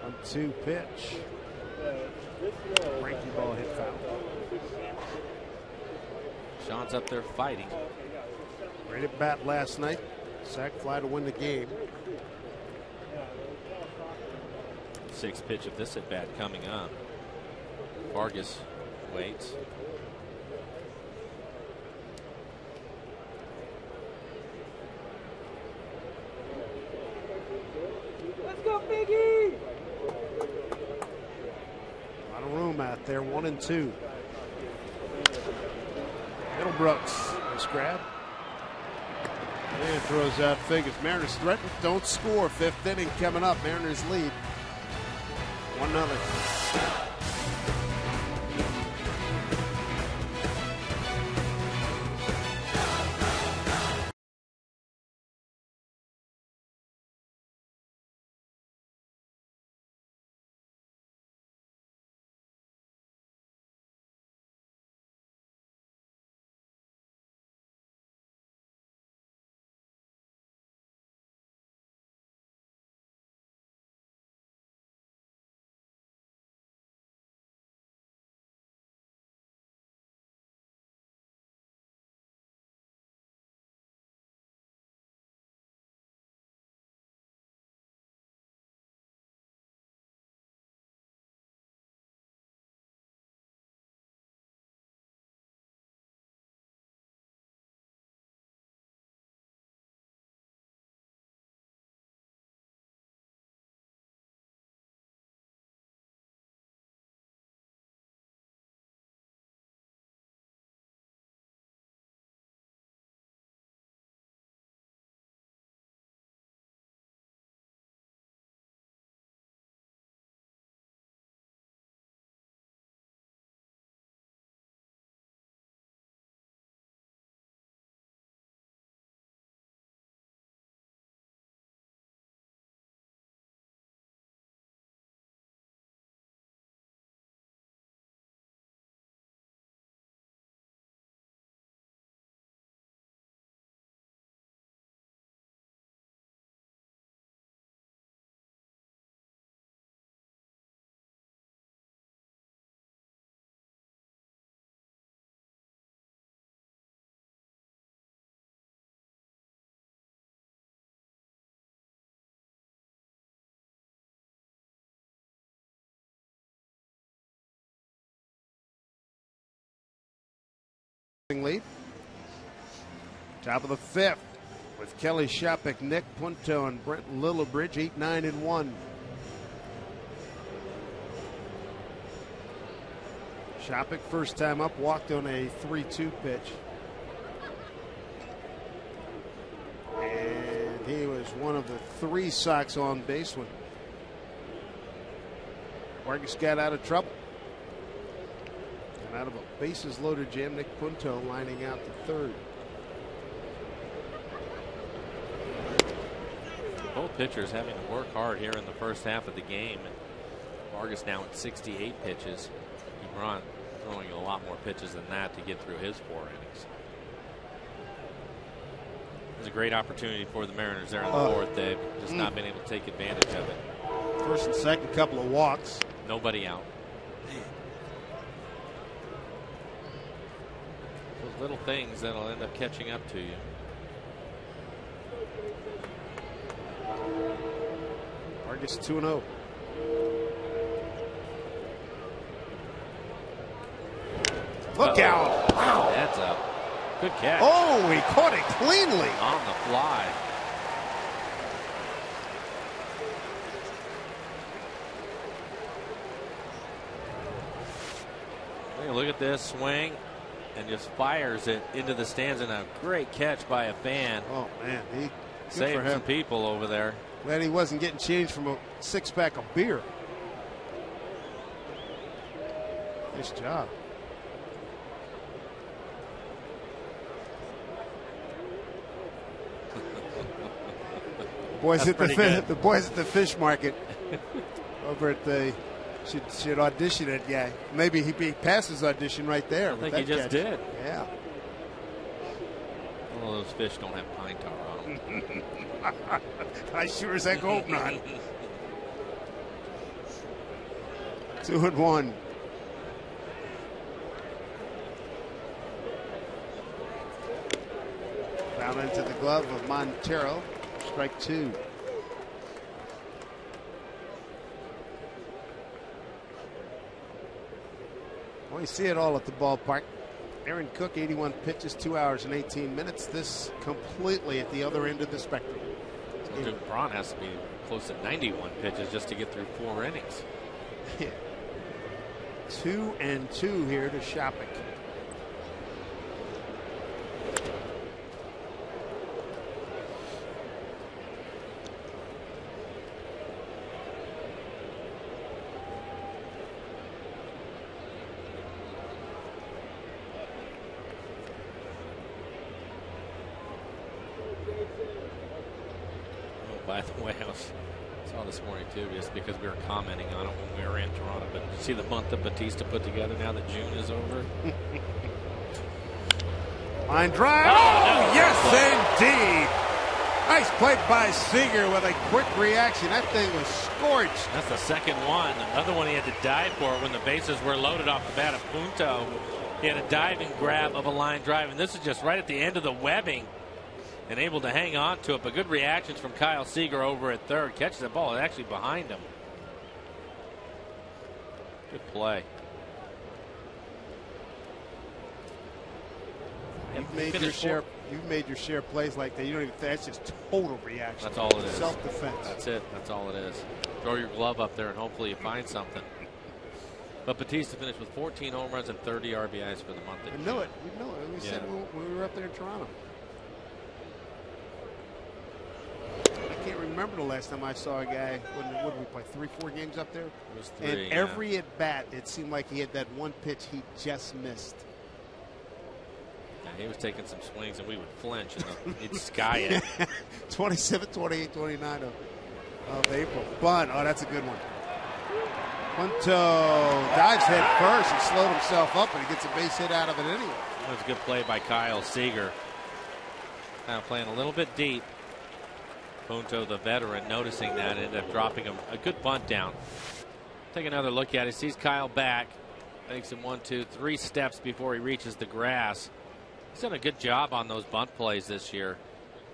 On 2 pitch. Breaking ball hit foul. Sean's up there fighting. Great at bat last night. Sac fly to win the game. 6th pitch of this at bat coming up. Vargas waits. Let's go, Biggie! A lot of room out there. 1 and 2. Middlebrooks. Nice grab. And throws out Figgins. Mariners threaten. Don't score. 5th inning coming up. Mariners lead 1-0. Top of the 5th with Kelly Shopik, Nick Punto, and Brent Lillibridge, 8, 9, and 1. Shopik, first time up, walked on a 3-2 pitch. And he was one of the 3 Sox on base when Vargas got out of trouble. And out of a bases loaded jam, Nick Punto lining out the 3rd. Both pitchers having to work hard here in the first half of the game. And Vargas now at 68 pitches. Ebron throwing a lot more pitches than that to get through his 4 innings. It was a great opportunity for the Mariners there in the 4th. They've just not been able to take advantage of it. First and second, couple of walks. Nobody out. Those little things that'll end up catching up to you. Vargas 2-0. Look out. Wow. That's a good catch. Oh, he caught it cleanly. On the fly. Hey, look at this swing and just fires it into the stands, and a great catch by a fan. Oh, man. He saved some people over there. Glad he wasn't getting changed from a 6-pack of beer. Nice job. Boys at the boys at the fish market over at the should audition that guy. Maybe he passed his audition right there. I think he just did. Yeah. Well, those fish don't have pine tar on them. I sure as heck hope not. 2-1. Foul into the glove of Montero. Strike 2. Well, you see it all at the ballpark. Aaron Cook, 81 pitches, 2 hours and 18 minutes. This completely at the other end of the spectrum. So Braun has to be close to 91 pitches just to get through 4 innings. Yeah. 2-2 here to Shopik. By the way, I saw this morning too, just because we were commenting on it when we were in Toronto. But you see the month that Batista put together now that June is over. Line drive. Oh, yes, indeed. Nice play by Seager with a quick reaction. That thing was scorched. That's the second one. Another one he had to dive for when the bases were loaded off the bat of Punto. He had a diving grab of a line drive, and this is just right at the end of the webbing. And able to hang on to it, but good reactions from Kyle Seager over at third. Catches the ball actually behind him. Good play. You've made your share. You've made your share of plays like that. You don't even. That's just total reaction. That's all it is. Self-defense. That's it. That's all it is. Throw your glove up there and hopefully you find something. But Batista finished with 14 home runs and 30 RBIs for the month. I know it. You know it. We said when we were up there in Toronto. I can't remember the last time I saw a guy. What did we play? 3-4 games up there? It was 3. And every at bat, it seemed like he had that one pitch he just missed. Yeah, he was taking some swings, and we would flinch, and he'd sky it. 27, 28, 29 of April. Bunt. Oh, that's a good one. Punto dives head first. He slowed himself up, and he gets a base hit out of it anyway. That was a good play by Kyle Seager. Now playing a little bit deep. Punto, the veteran, noticing that, ended up dropping him a good bunt down. Take another look at it. Sees Kyle back. Makes him 1, 2, 3 steps before he reaches the grass. He's done a good job on those bunt plays this year.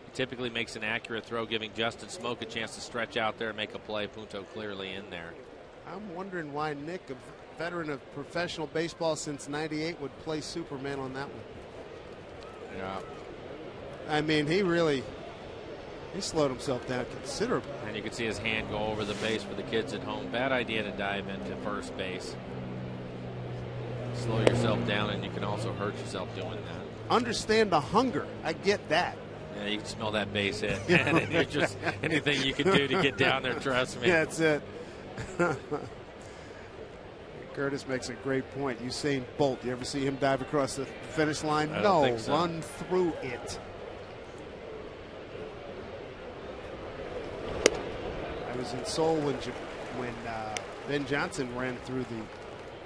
He typically makes an accurate throw, giving Justin Smoke a chance to stretch out there and make a play. Punto clearly in there. I'm wondering why Nick, a veteran of professional baseball since '98, would play Superman on that one. Yeah. I mean, he slowed himself down considerably. And you can see his hand go over the base for the kids at home. Bad idea to dive into first base. Slow yourself down, and you can also hurt yourself doing that. Understand the hunger. I get that. Yeah, you can smell that base hit. And you're just anything you can do to get down there, trust me. Yeah, that's it. Curtis makes a great point. Usain Bolt, you ever see him dive across the finish line? I don't No, think so. Run through it. I was in Seoul when Ben Johnson ran through the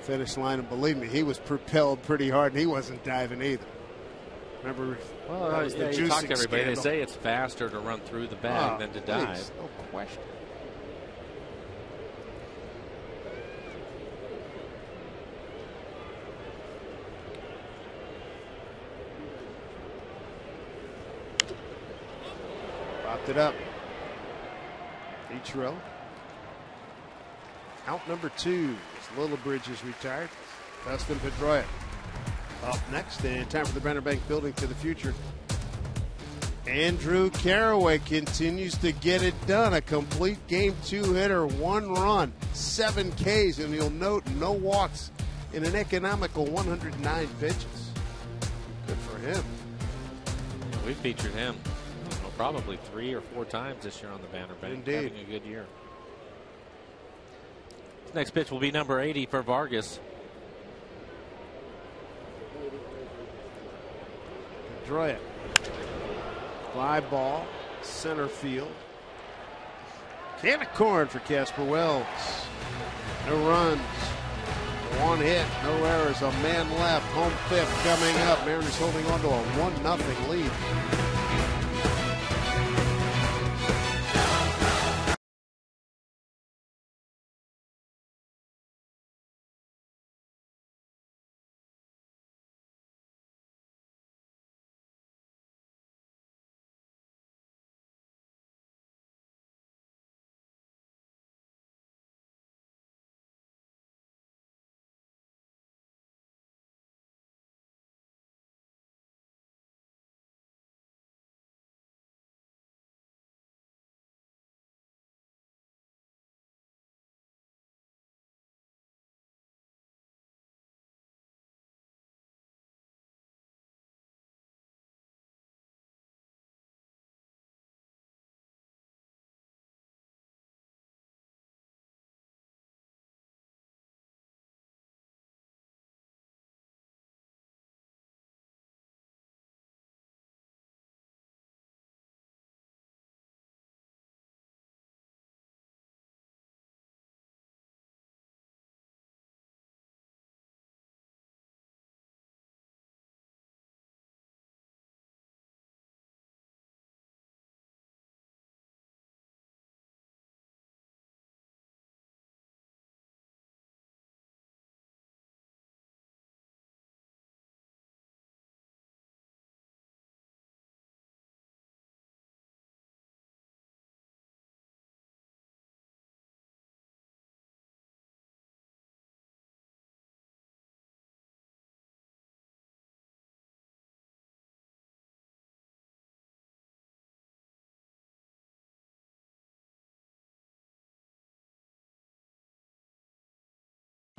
finish line, and believe me, he was propelled pretty hard, and he wasn't diving either. Remember, that was the you talk to juicing everybody. scandal. They say it's faster to run through the bag than to dive. Please, no question. Popped it up. Each row. Out number 2 as Little Bridges retired. Dustin Pedroia up next, and time for the Banner Bank Building to the Future. Andrew Caraway continues to get it done. A complete game 2 hitter, 1 run, 7 Ks, and you'll note no walks in an economical 109 pitches. Good for him. We featured him probably 3 or 4 times this year on the Banner Bank. Indeed. Having a good year. Next pitch will be number 80 for Vargas. Pedroia. Fly ball, center field. Can of corn for Casper Wells. No runs, 1 hit, no errors, a man left. Home 5th coming up. Mariners holding on to a 1-0 lead.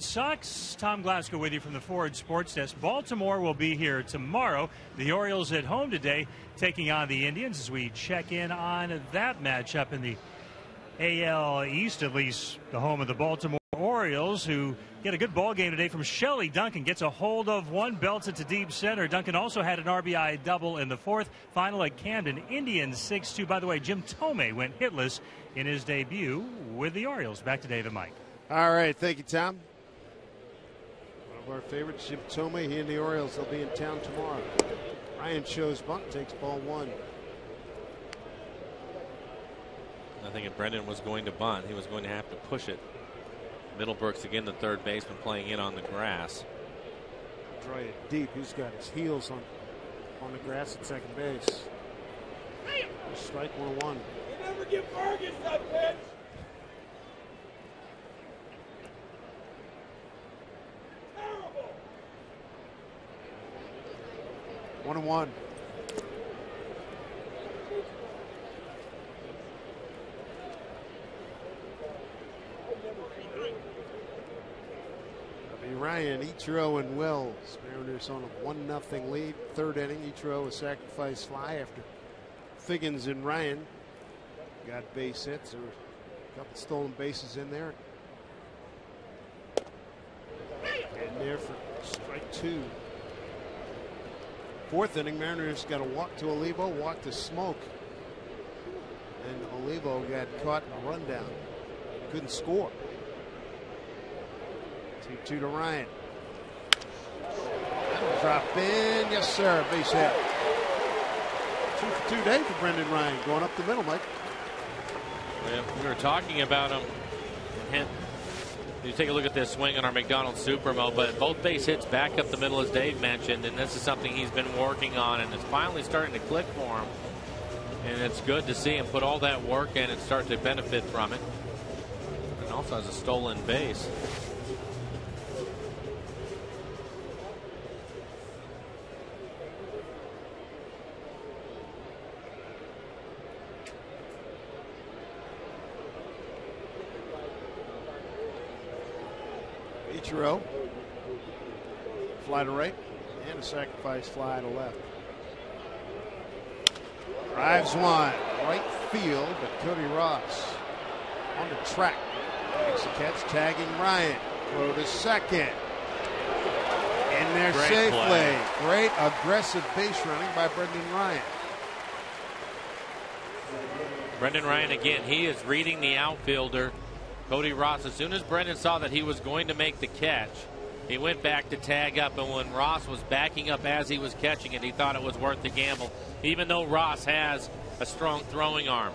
Sox, Tom Glasgow with you from the Ford Sports Desk. Baltimore will be here tomorrow. The Orioles at home today taking on the Indians as we check in on that matchup in the AL East, at least the home of the Baltimore Orioles, who get a good ball game today from Shelley Duncan. Gets a hold of one, belts it to deep center. Duncan also had an RBI double in the 4th. Final at Camden, Indians 6-2. By the way, Jim Thome went hitless in his debut with the Orioles. Back to Dave and Mike. All right, thank you, Tom. Our favorite, Jim Thome, he and the Orioles, they'll be in town tomorrow. Ryan shows bunt, takes ball 1. I think if Brendan was going to bunt, he was going to have to push it. Middlebrooks again, the third baseman, playing in on the grass. Draw it deep. He's got his heels on the grass at second base. Strike 1-1. You never give Vargas that pitch. Terrible. 1-1. Ryan, Ichiro, and Wells. Mariners on a 1-0 lead. Third inning, Ichiro a sacrifice fly after Figgins and Ryan got base hits. There were a couple stolen bases in there. And there for strike 2. Fourth inning, Mariners got a walk to Olivo, walk to Smoke. And Olivo got caught in a rundown. Couldn't score. 2-2 to Ryan. That'll drop in. Yes, sir. Base hit. 2 for 2 day for Brendan Ryan. Going up the middle, Mike. Yeah, we were talking about him. You take a look at this swing on our McDonald's Supermo, but both base hits back up the middle, as Dave mentioned, and this is something he's been working on, and it's finally starting to click for him. And it's good to see him put all that work in and start to benefit from it. And also has a stolen base. Ichiro, fly to right, and a sacrifice fly to left. Drives one, right field, but Cody Ross on the track. Makes a catch, tagging Ryan. Throw to second. In there safely. Play. Great aggressive base running by Brendan Ryan. Brendan Ryan again, he is reading the outfielder. Cody Ross, as soon as Brendan saw that he was going to make the catch, he went back to tag up, and when Ross was backing up as he was catching it, he thought it was worth the gamble, even though Ross has a strong throwing arm.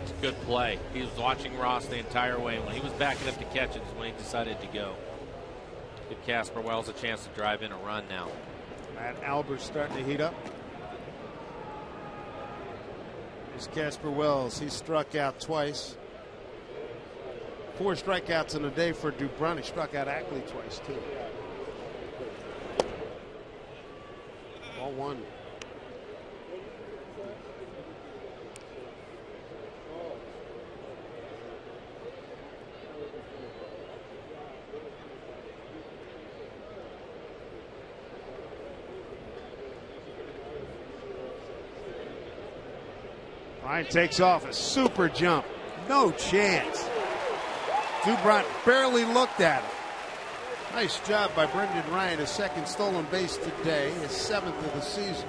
It's a good play. He was watching Ross the entire way. When he was backing up to catch it is when he decided to go. Give Casper Wells a chance to drive in a run now. Matt Albert's starting to heat up. Here's Casper Wells. He struck out twice. 4 strikeouts in a day for Dubron. He struck out Ackley twice, too. Ball 1. Ryan takes off a super jump. No chance. Dubron barely looked at him. Nice job by Brendan Ryan. His second stolen base today, his 7th of the season.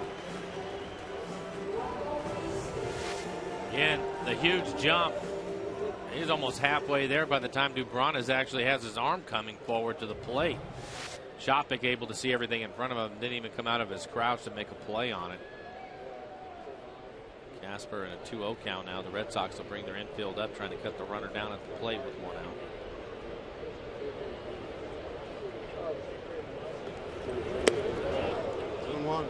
Again, the huge jump. He's almost halfway there by the time Dubron actually has his arm coming forward to the plate. Shopik able to see everything in front of him. Didn't even come out of his crouch to make a play on it. Casper in a 2-0 count now. The Red Sox will bring their infield up, trying to cut the runner down at the plate with 1 out. One.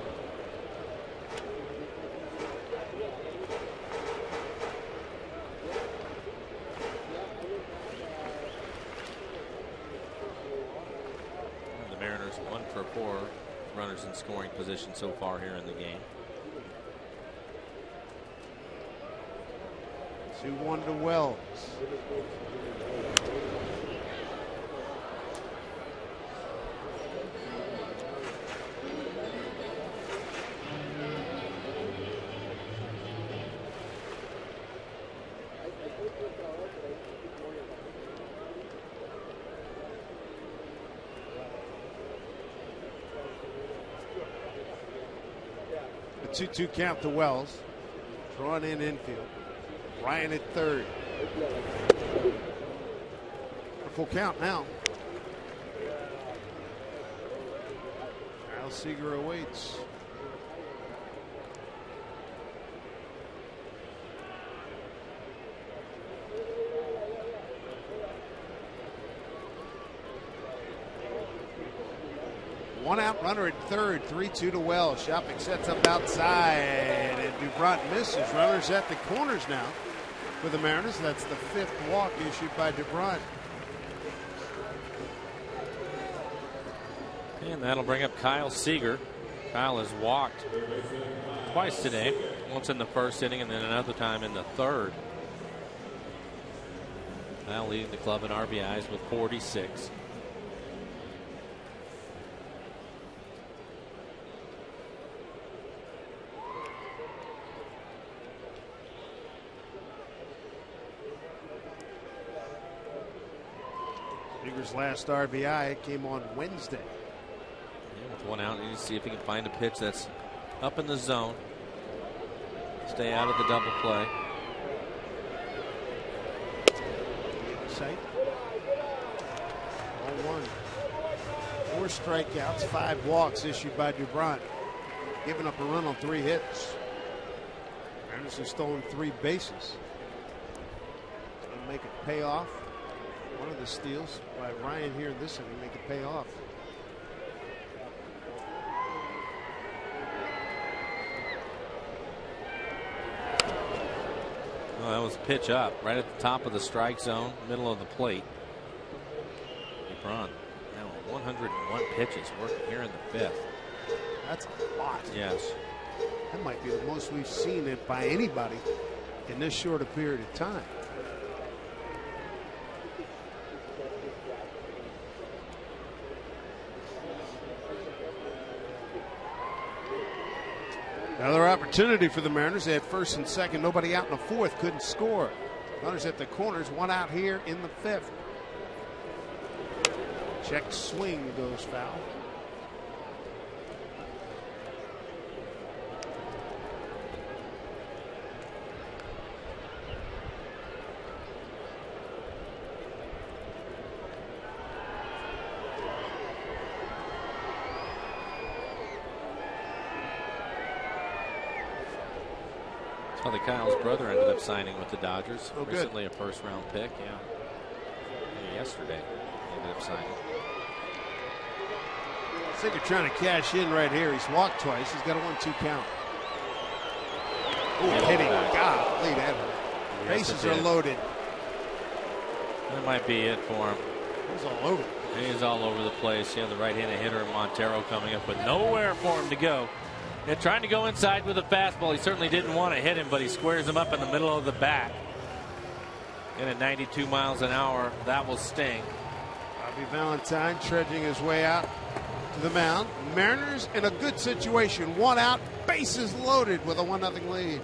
The Mariners 1 for 4 runners in scoring position so far here in the game. 2-1 to Wells. A 2-2 count to Wells. Drawn in infield. Ryan at third. A full count now. Kyle Seager awaits. One out runner at third, 3-2 to Wells. Shopik sets up outside, and Dubron misses. Runners at the corners now for the Mariners. That's the 5th walk issued by Dubron. And that'll bring up Kyle Seager. Kyle has walked twice today, once in the first inning and then another time in the third. Now leading the club in RBIs with 46. Seager's last RBI came on Wednesday. Yeah, with one out, you need to see if he can find a pitch that's up in the zone. Stay out of the double play. Sight. 0-1. 4 strikeouts, 5 walks issued by Dubron. Giving up a run on 3 hits. Mariners have stolen 3 bases. They'll make it pay off. One of the steals by Ryan here in this inning make it pay off. Well, that was pitch up right at the top of the strike zone, middle of the plate. LeBron now 101 pitches working here in the 5th. That's a lot. Yes. That might be the most we've seen it by anybody in this short a period of time. Another opportunity for the Mariners. They had first and second, nobody out in the 4th, couldn't score. Runners at the corners, 1 out here in the 5th. Check swing goes foul. Well, Kyle's brother ended up signing with the Dodgers. Oh, recently, a first-round pick. Yeah, yesterday he ended up signing. Seager trying to cash in right here. He's walked twice. He's got a 1-2 count. Oh, hitting! Golly, that hurt. Yes, bases are loaded. That might be it for him. He's all over. He's all over the place. Yeah, the right-handed hitter Montero coming up, but nowhere for him to go. They're trying to go inside with a fastball. He certainly didn't want to hit him, but he squares him up in the middle of the bat. And at 92 miles an hour, that will sting. Bobby Valentine trudging his way out to the mound. Mariners in a good situation. 1 out, bases loaded with a 1-0 lead.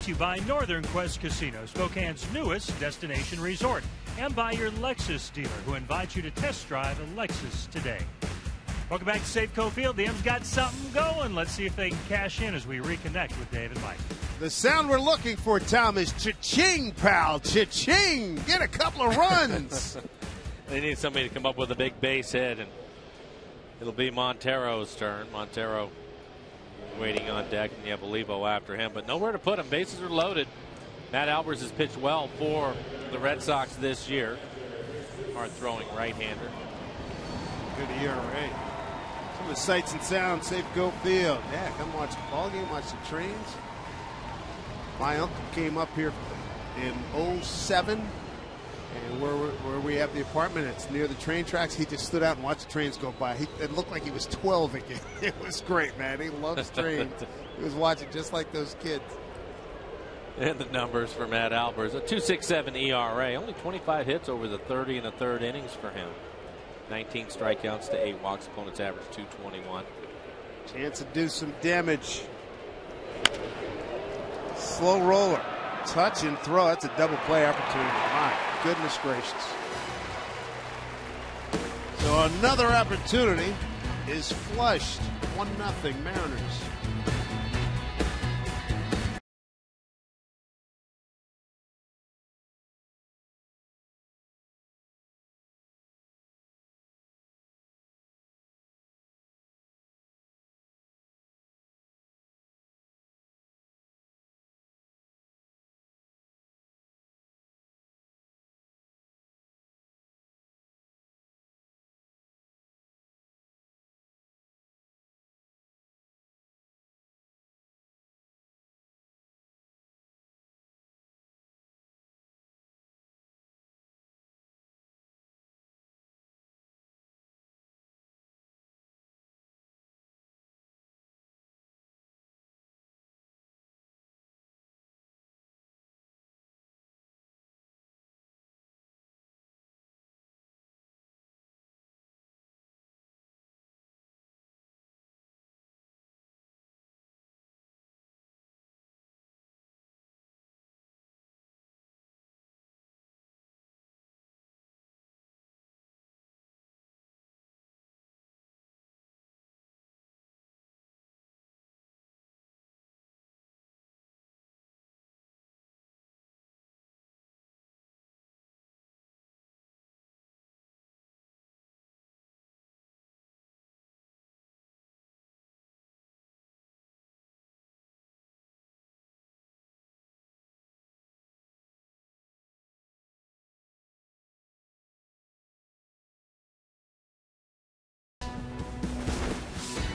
You by Northern Quest Casino, Spokane's newest destination resort, and by your Lexus dealer, who invites you to test drive a Lexus today. Welcome back to Safeco Field. The M's got something going. Let's see if they can cash in as we reconnect with Dave and Mike. The sound we're looking for, Tom, is cha-ching, pal. Cha-ching. Get a couple of runs. They need somebody to come up with a big base hit, and it'll be Montero's turn. Montero waiting on deck, and you have Olivo after him, but nowhere to put him. Bases are loaded. Matt Albers has pitched well for the Red Sox this year. Hard throwing right-hander. Good ERA. Some of the sights and sounds, Safe Go Field. Yeah, come watch the ball game, watch the trains. My uncle came up here in '07, and where we have the apartment, it's near the train tracks. He just stood out and watched the trains go by. It looked like he was 12 again. It was great, man. He loves trains. He was watching just like those kids. And the numbers for Matt Albers, a 2.67 ERA, only 25 hits over the 30 and a third innings for him. 19 strikeouts to 8 walks. Opponents average 221. Chance to do some damage. Slow roller. Touch and throw. That's a double play opportunity. My goodness gracious. So another opportunity is flushed. 1-0 Mariners.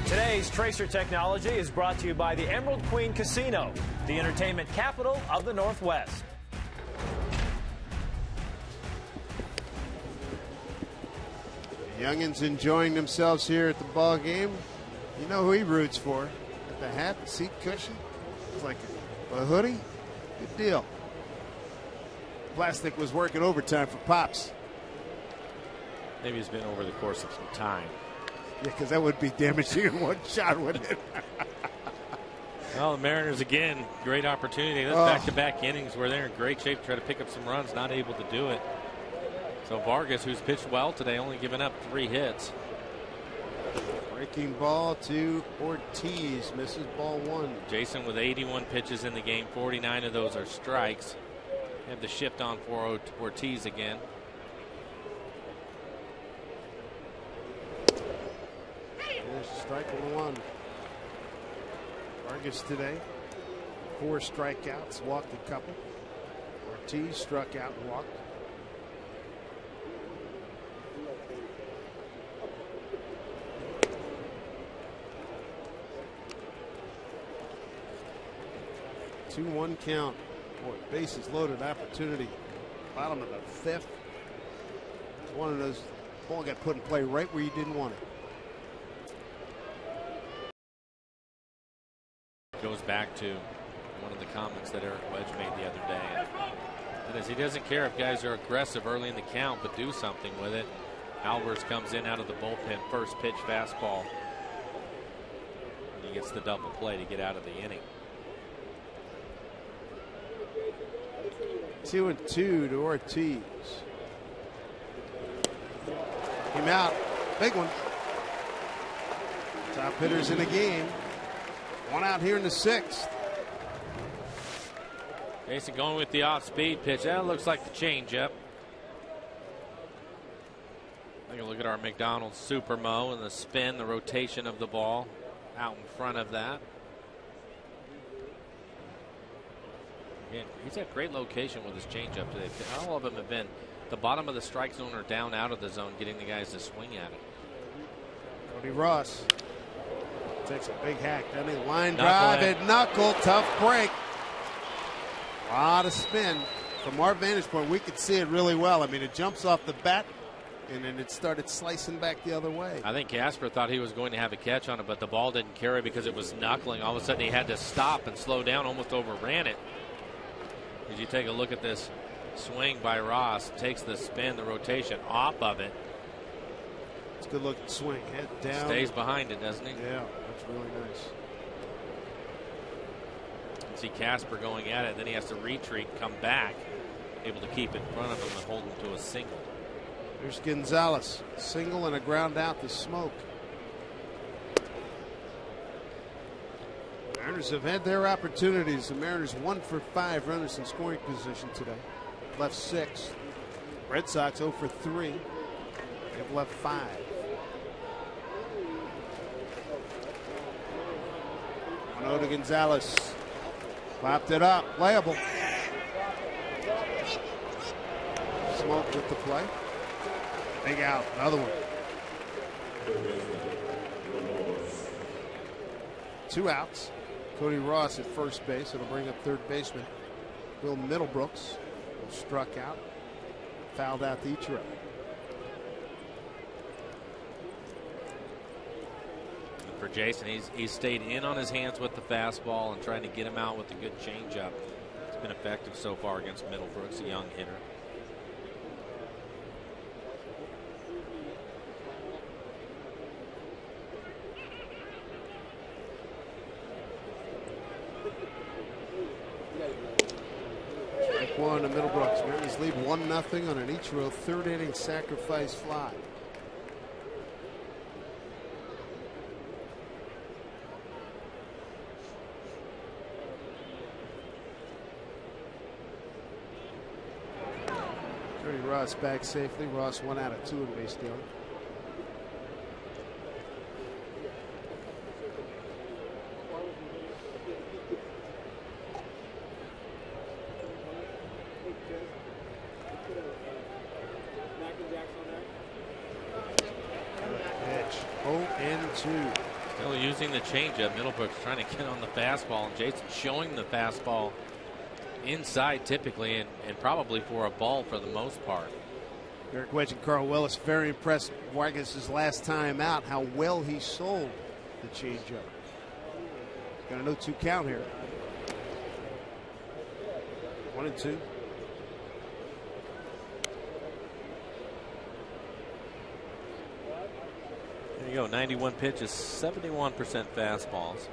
Today's Tracer Technology is brought to you by the Emerald Queen Casino, the entertainment capital of the Northwest. The youngins enjoying themselves here at the ball game. You know who he roots for. Got the hat, the seat cushion. It's like a hoodie. Good deal. Plastic was working overtime for Pops. Maybe it's been over the course of some time. Yeah, because that would be damaging in one shot, wouldn't it? Well, the Mariners, again, great opportunity. Those back-to-back innings where they're in great shape to try to pick up some runs, not able to do it. So Vargas, who's pitched well today, only giving up 3 hits. Breaking ball to Ortiz. Misses ball 1. Jason with 81 pitches in the game. 49 of those are strikes. Have the shift on for Ortiz again. There's strike 1. Vargas today, 4 strikeouts, walked a couple. Ortiz struck out and walked. Two 2-1 count. Boy, bases loaded opportunity. Bottom of the 5th. One of those, ball got put in play right where you didn't want it. Goes back to one of the comments that Eric Wedge made the other day. And that is, he doesn't care if guys are aggressive early in the count, but do something with it. Albers comes in out of the bullpen, first pitch fastball. And he gets the double play to get out of the inning. 2-2 to Ortiz. Came out. Big one. Top hitters in the game. One out here in the 6th. Jason going with the off-speed pitch. That looks like the changeup. Take a look at our McDonald's Super Mo and the spin, the rotation of the ball out in front of that. Again, he's got great location with his changeup today. All of them have been the bottom of the strike zone or down out of the zone, getting the guys to swing at it. Cody Ross takes a big hack. Down the line drive and knuckle. Tough break. A lot of spin. From our vantage point, we could see it really well. I mean, it jumps off the bat, and then it started slicing back the other way. I think Casper thought he was going to have a catch on it, but the ball didn't carry because it was knuckling. All of a sudden, he had to stop and slow down, almost overran it. As you take a look at this swing by Ross, takes the spin, the rotation off of it. It's a good looking swing. Head down. Stays behind it, doesn't he? Yeah, that's really nice. You can see Casper going at it, then he has to retreat, come back, able to keep in front of him and hold him to a single. There's Gonzalez. Single and a ground out to Smoke. Mariners have had their opportunities. The Mariners 1 for 5 runners in scoring position today. Left 6. Red Sox 0 for 3. They've left 5. One to Gonzalez. Clapped it up. Playable. Smoke with the play. Big out. Another one. 2 outs. Cody Ross at first base. It'll bring up third baseman Will Middlebrooks, who struck out, fouled out the Ichiro. For Jason, he's stayed in on his hands with the fastball and trying to get him out with a good changeup. It's been effective so far against Middlebrooks, a young hitter. Strike one to Middlebrooks. Mariners lead 1-0 on an Ichiro third inning sacrifice fly. Ross back safely. Ross 1 out of 2 in base stealing. Pitch 0-2. Still using the changeup. Middlebrooks trying to get on the fastball, and Jason showing the fastball inside typically and probably for a ball for the most part. Eric Wedge and Carl Willis very impressed. Vargas' last time out, how well he sold the changeup. Got a 0-2 count here. 1-2. There you go. 91 pitches, 71% fastballs.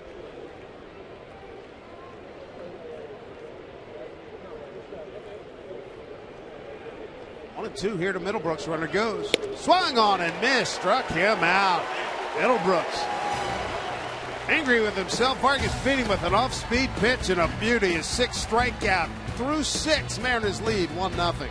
1-2 here to Middlebrooks. Runner goes. Swung on and missed. Struck him out. Middlebrooks angry with himself. Vargas beat him with an off-speed pitch and a beauty. His 6th strikeout. Through 6, Mariners lead 1-0.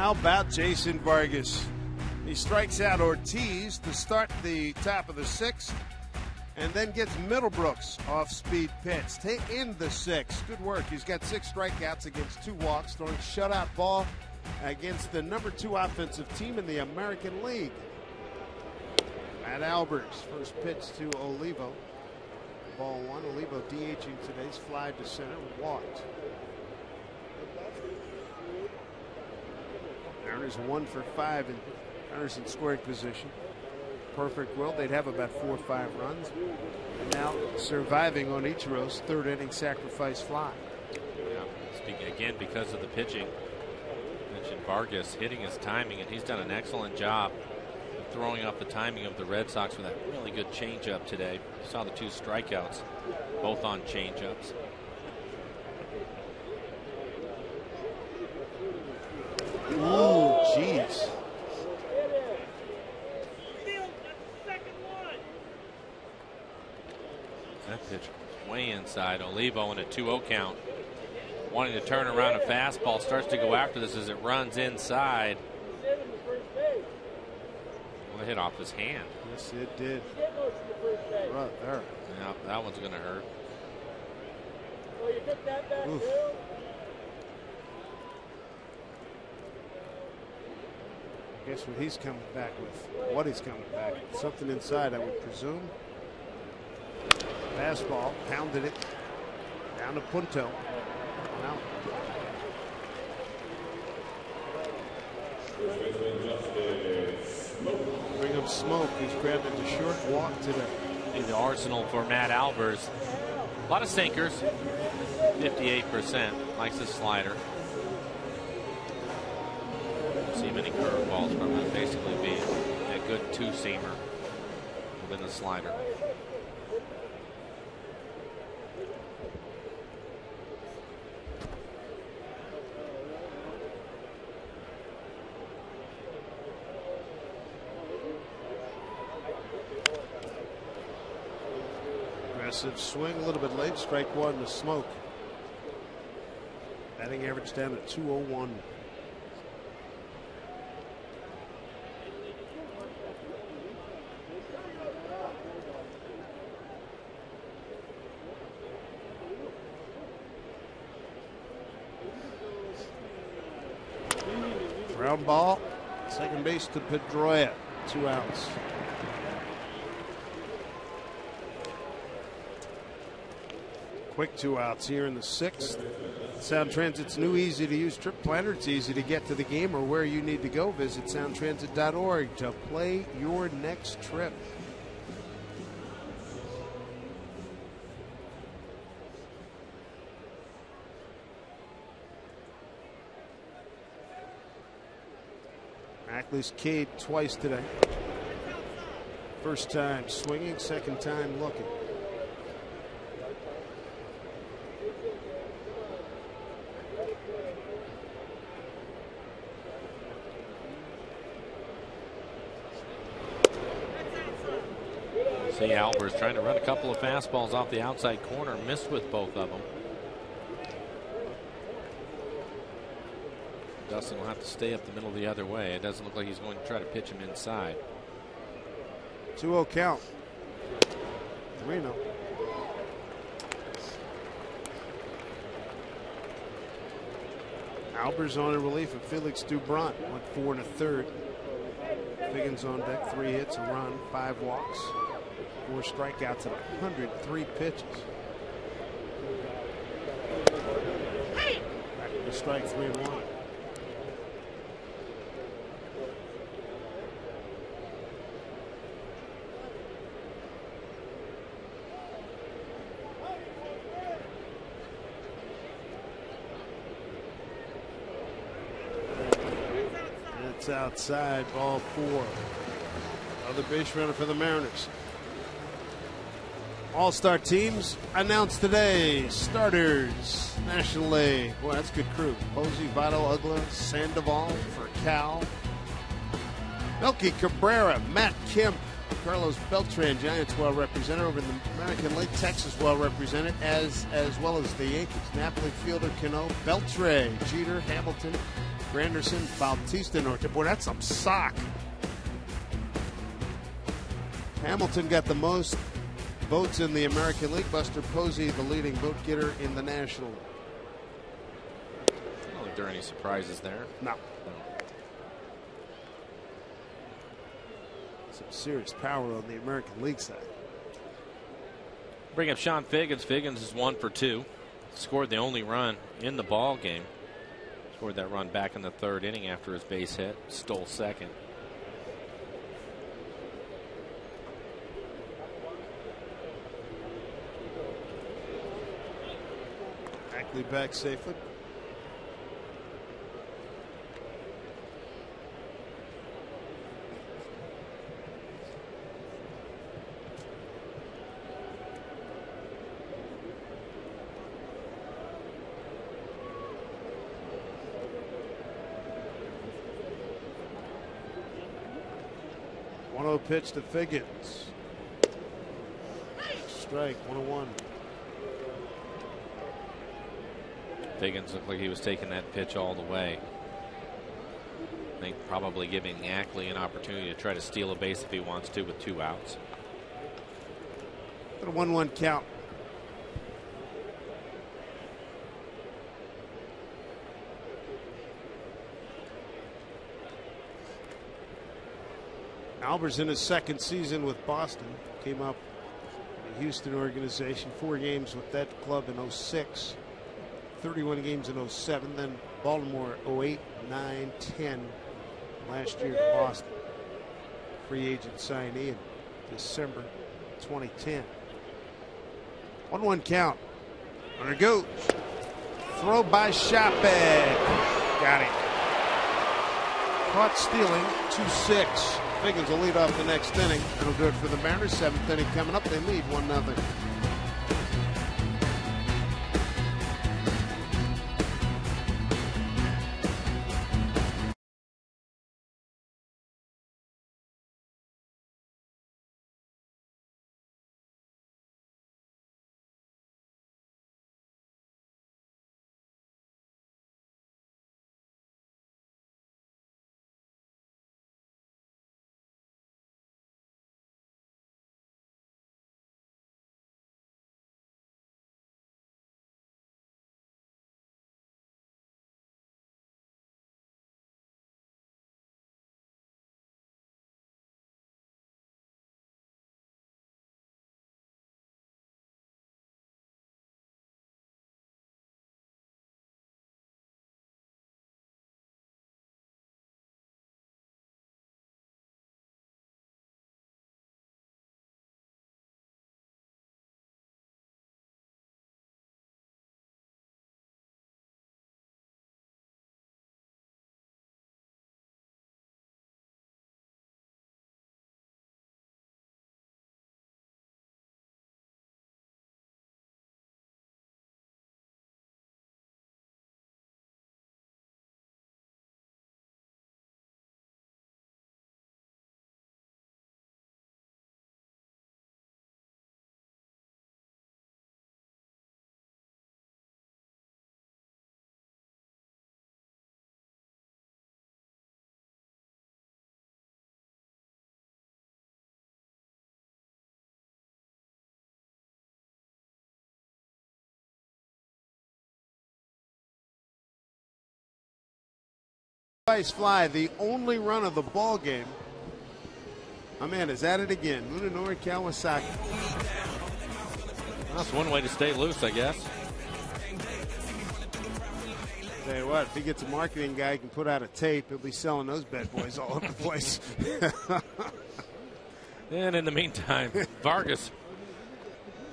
How about Jason Vargas? He strikes out Ortiz to start the top of the sixth, and then gets Middlebrooks off speed pitch to end the sixth. Good work. He's got 6 strikeouts against 2 walks, throwing shutout ball against the number 2 offensive team in the American League. Matt Albers, first pitch to Olivo. Ball 1. Olivo DHing today's fly to center, walked. Mariners 1 for 5 in Anderson scoring position. Perfect world, they'd have about 4 or 5 runs. And now surviving on Ichiro's 3rd inning sacrifice fly. Yeah, speaking again because of the pitching. I mentioned Vargas hitting his timing, and he's done an excellent job of throwing off the timing of the Red Sox with a really good changeup today. You saw the 2 strikeouts, both on changeups. Ooh, jeez. That pitch way inside. Olivo in a 2-0 count, wanting to turn around a fastball, starts to go after this as it runs inside. Well, it hit off his hand. Yes, it did. Right there. Yeah, that one's going to hurt. Oof. Guess what he's coming back with. What he's coming back with. Something inside, I would presume. Fastball, pounded it down to Punto. Now. Bring him Smoke. He's grabbed it to short walk today. In the arsenal for Matt Albers. A lot of sinkers. 58%. Likes his slider. Don't see many curveballs from him. Basically be a good 2-seamer within the slider. Aggressive swing, a little bit late. Strike 1 to Smoke. Batting average down to 201. Ground ball. Second base to Pedroia. 2 outs. Quick 2 outs here in the 6th. Sound Transit's new easy to use trip planner. It's easy to get to the game or where you need to go. Visit soundtransit.org to play your next trip. Ackley's Cade twice today. First time swinging, second time looking. See Albers trying to run a couple of fastballs off the outside corner, missed with both of them. Dustin will have to stay up the middle the other way. It doesn't look like he's going to try to pitch him inside. 2-0 count. 3-0. Albers on in relief of Felix Doubront. Went 4 1/3. Figgins on deck, 3 hits, a run, 5 walks, 4 strikeouts, and 103 pitches. Back to strike 3-1. It's outside, ball 4. Other base runner for the Mariners. All-star teams announced today. Starters, National League. Boy, that's a good crew. Posey, Votto, Ugla, Sandoval for Cal. Melky Cabrera, Matt Kemp, Carlos Beltran, Giants well represented over in the American League. Texas well represented, as well as the Yankees. Napoli fielder Cano, Beltre, Jeter, Hamilton, Granderson, Bautista, Norte. Boy, that's some sock. Hamilton got the most votes in the American League. Buster Posey, the leading vote getter in the National League. I don't think there are any surprises there. No. Some serious power on the American League side. Bring up Sean Figgins. Figgins is 1 for 2. Scored the only run in the ball game. Scored that run back in the 3rd inning after his base hit. Stole second. Ackley back safely. Pitch to Figgins. Strike, 1-1. Figgins looked like he was taking that pitch all the way. I think probably giving Ackley an opportunity to try to steal a base if he wants to with 2 outs. Got a 1-1 count. Albert's in his 2nd season with Boston. Came up in the Houston organization. 4 games with that club in 06. 31 games in 07. Then Baltimore 08, 9, 10. Last year to Boston. Free agent signee in December 2010. 1-1 count. There it goes. Throw by Shopek. Got it. Caught stealing. 2-6. Figgins will lead off the next inning. That'll do it for the Mariners. 7th inning coming up. They lead 1-0. Fly, the only run of the ball game. My man is at it again. Munenori Kawasaki. That's one way to stay loose, I guess. Tell you what, if he gets a marketing guy, he can put out a tape. He'll be selling those bad boys all over the place. And in the meantime, Vargas,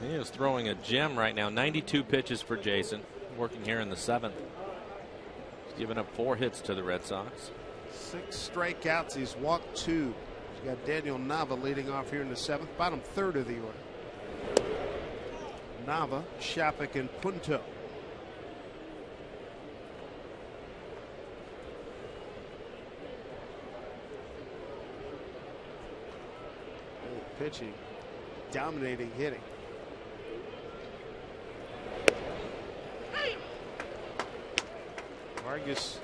he is throwing a gem right now. 92 pitches for Jason, working here in the 7th. He's given up 4 hits to the Red Sox. 6 strikeouts. He's walked 2. He's got Daniel Nava leading off here in the 7th, bottom 3rd of the order. Nava, Shopek, and Punto. Pitching, dominating hitting. Vargas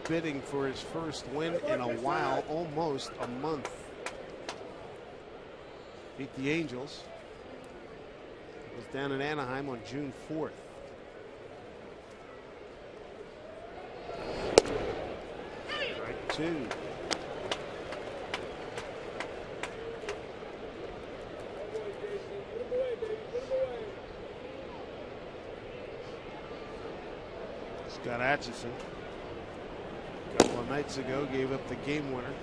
bidding for his first win in a while, almost a month. Beat the Angels. It was down in Anaheim on June 4th. Strike two. Scott Atchison, a couple of nights ago, gave up the game winner.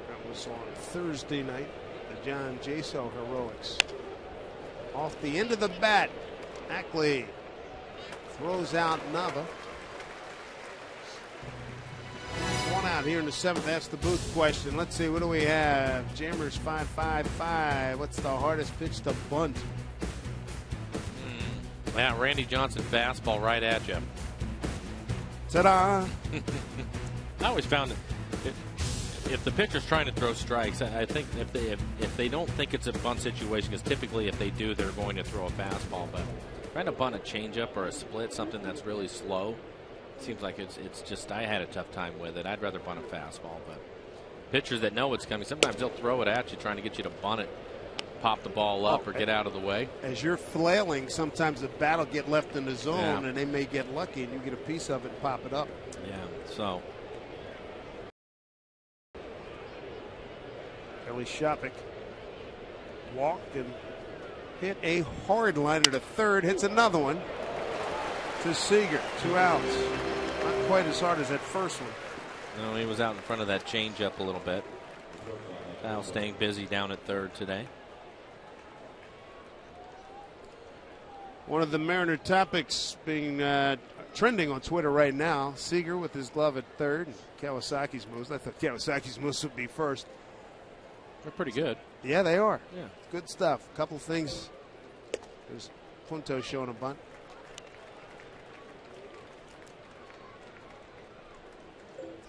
That was on Thursday night, the John Jaso heroics. Off the end of the bat, Ackley throws out Nava. One out here in the seventh. That's the booth question. Let's see, what do we have? Jammers 555. What's the hardest pitch to bunt? Yeah, Randy Johnson fastball right at you. Ta-da! I always found that if the pitcher's trying to throw strikes, I think if they don't think it's a bunt situation, because typically if they do, they're going to throw a fastball. But trying to bunt a changeup or a split, something that's really slow, seems like it's just, I had a tough time with it. I'd rather bunt a fastball. But pitchers that know it's coming, sometimes they'll throw it at you, trying to get you to bunt it, pop the ball up, or get out of the way. As you're flailing, sometimes the bat will get left in the zone, yeah, and they may get lucky, and you get a piece of it and pop it up. Yeah, so. Kelly Shopik walked and hit a hard liner to third, hits another one to Seager. 2 outs. Not quite as hard as that first one. No, he was out in front of that changeup a little bit. Now staying busy down at third today. One of the Mariner topics being trending on Twitter right now, Seager with his glove at third, and Kawasaki's moves. I thought Kawasaki's moves would be first. They're pretty good. Yeah, they are. Yeah. Good stuff. A couple things. There's Punto showing a bunt.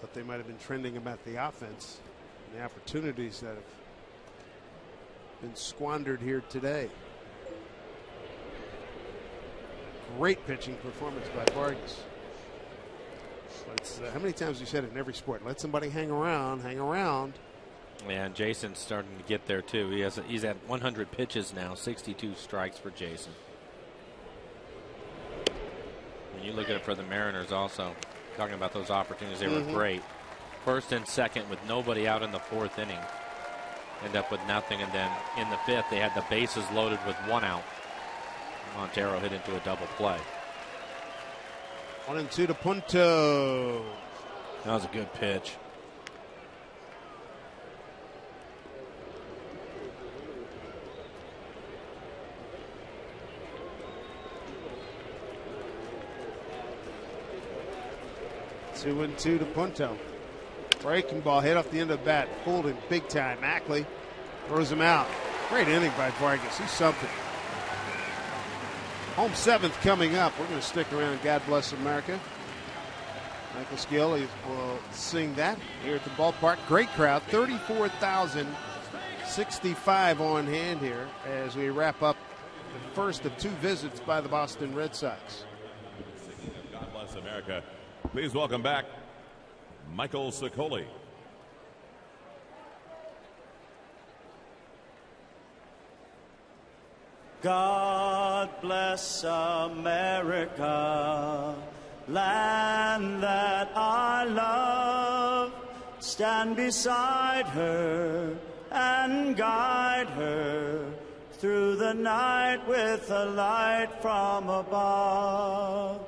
Thought they might have been trending about the offense and the opportunities that have been squandered here today. Great pitching performance by Vargas. But it's, how many times have you said it in every sport? Let somebody hang around, hang around. Yeah, and Jason's starting to get there too. He's at 100 pitches now, 62 strikes for Jason. When you look at it for the Mariners also, talking about those opportunities, they were great. First and second with nobody out in the fourth inning. End up with nothing, and then in the fifth they had the bases loaded with 1 out. Montero hit into a double play. 1-2 to Punto. That was a good pitch. Two and two to Punto. Breaking ball hit off the end of the bat. Fooled him big time. Ackley throws him out. Great inning by Vargas. He's something. Home seventh coming up. We're going to stick around. God bless America. Michael Skill will sing that here at the ballpark. Great crowd. 34,065 on hand here as we wrap up the first of 2 visits by the Boston Red Sox. God bless America. Please welcome back Michael Sicoli. God bless America, land that I love. Stand beside her and guide her through the night with a light from above.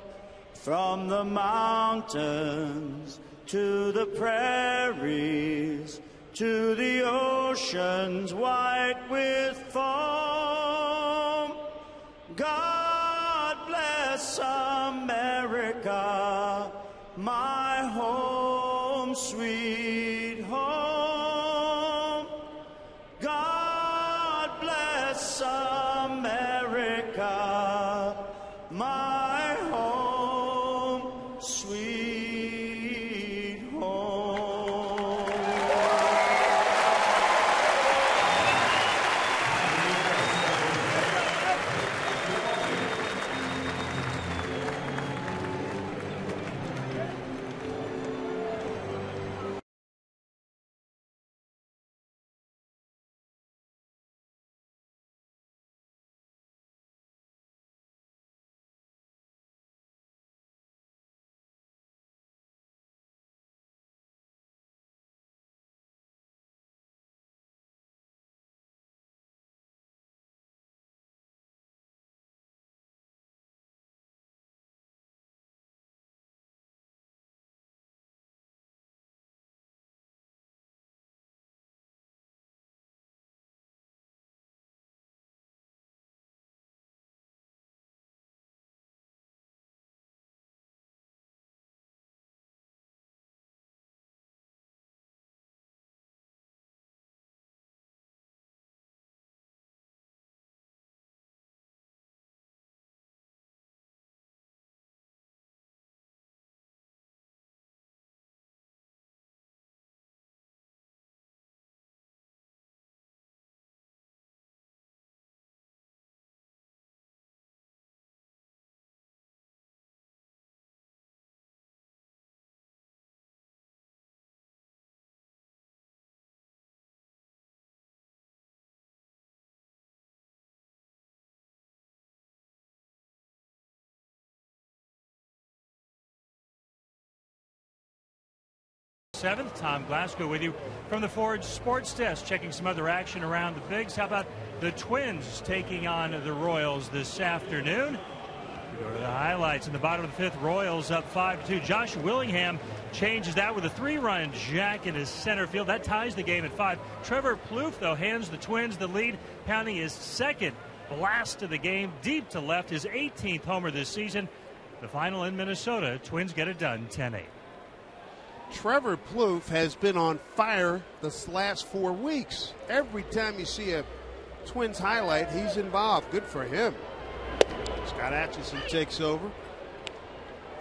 From the mountains to the prairies, to the oceans white with foam. God bless America, my home, sweet home. God bless America, my home, sweet home. 7th. Tom Glasgow with you from the Ford Sports Desk, checking some other action around the Bigs. How about the Twins taking on the Royals this afternoon? We go to the highlights. In the bottom of the 5th, Royals up 5-2. Josh Willingham changes that with a 3-run jack in his center field. That ties the game at 5. Trevor Plouffe, though, hands the Twins the lead, pounding his second blast of the game deep to left, his 18th homer this season. The final in Minnesota, Twins get it done 10-8. Trevor Plouffe has been on fire this last 4 weeks. Every time you see a Twins highlight, he's involved. Good for him. Scott Atchison takes over.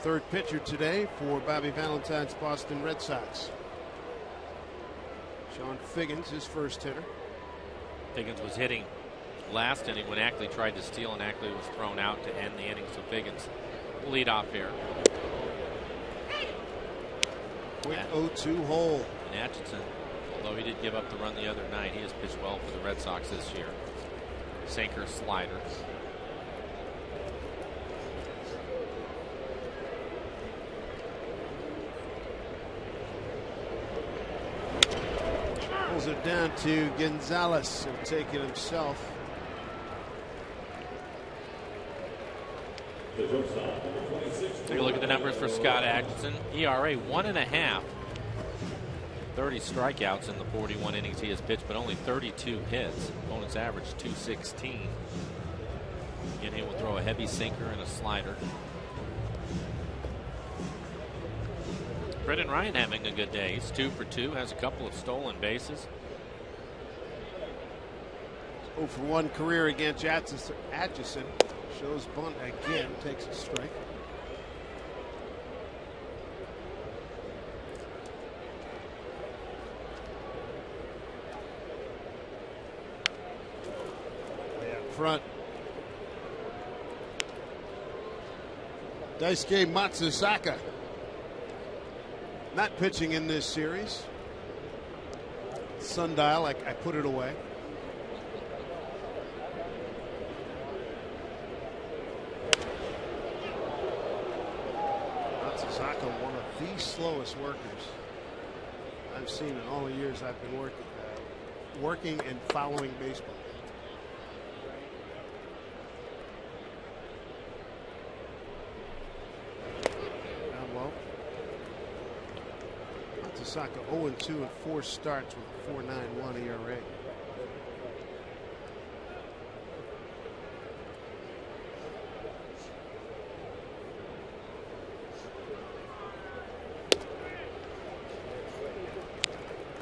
Third pitcher today for Bobby Valentine's Boston Red Sox. Sean Figgins, his first hitter. Figgins was hitting last inning when Ackley tried to steal, and Ackley was thrown out to end the inning. So Figgins will lead off here. Quick 0-2 hole. And Atchison, although he did give up the run the other night, he has pitched well for the Red Sox this year. Sinker, slider. Pulls it down to Gonzalez. He'll take it himself. Take a look at the numbers for Scott Atchison. ERA 1.5. 30 strikeouts in the 41 innings he has pitched, but only 32 hits. Opponent's average 216. Again, he will throw a heavy sinker and a slider. Brendan Ryan having a good day. He's 2 for 2, has a couple of stolen bases. 0 for 1 career against Atchison. Shows bunt again, takes a strike. Front. Daisuke Matsuzaka not pitching in this series. Sundial, I put it away. Matsuzaka, one of the slowest workers I've seen in all the years I've been working and following baseball. Saka 0-2 in 4 starts with a 4.91 ERA.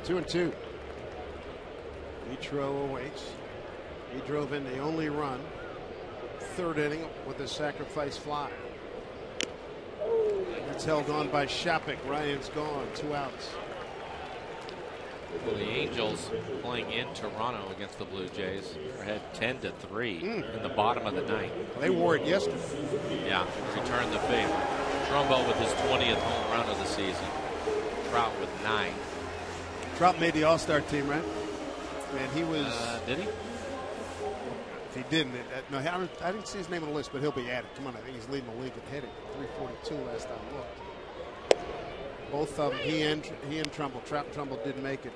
Two and two. Mitro awaits. He drove in the only run. 3rd inning with a sacrifice fly. It's held on by Shopik. Ryan's gone. 2 outs. Well, the Angels playing in Toronto against the Blue Jays are ahead 10-3 in the bottom of the 9th. They wore it yesterday. Yeah, returned the favor. Trumbo with his 20th home run of the season. Trout with 9. Trout made the All-Star team, right? And he was. Did he? If he didn't, no, I didn't see his name on the list, but he'll be added. Come on, I think he's leading the league in hitting. 342 last time I looked. Both of them, he and Trumbull. Trout and Trumbull didn't make it.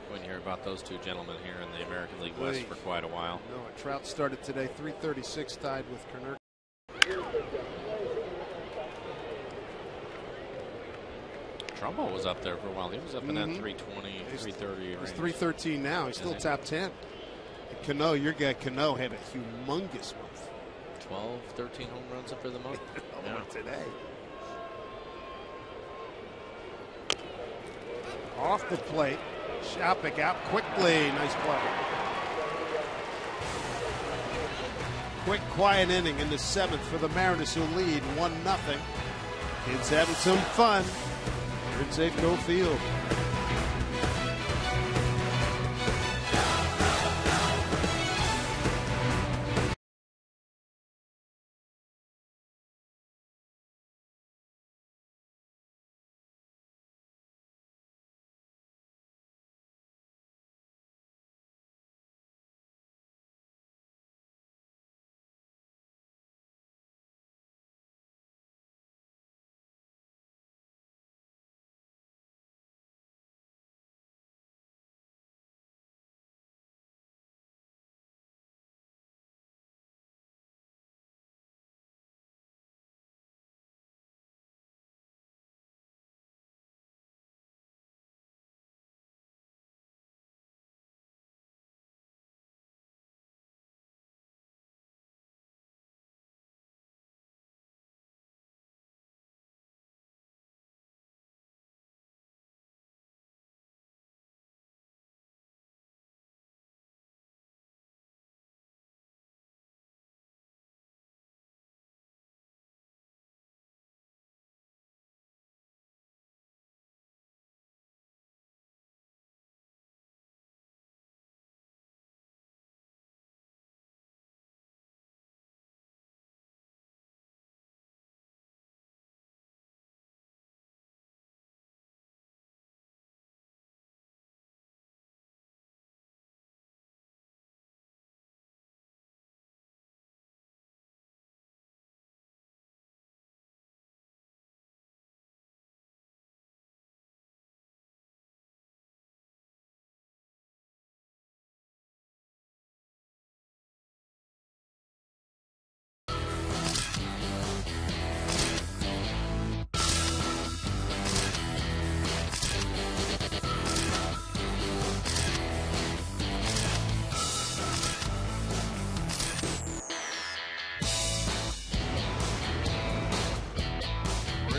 Going to hear about those two gentlemen here in the American League West for quite a while. No, Trout started today, 336, tied with Kerner. Trumbull was up there for a while. He was up in that 320, 330 range. He's 313 now. He's still top 10. Cano, your guy Cano had a humongous month. 12, 13 home runs up for the month. Yeah. Today. Off the plate. Shopik out quickly. Nice play. Quick, quiet inning in the 7th for the Mariners, who lead 1-0. Kids having some fun. Here at Safeco Field.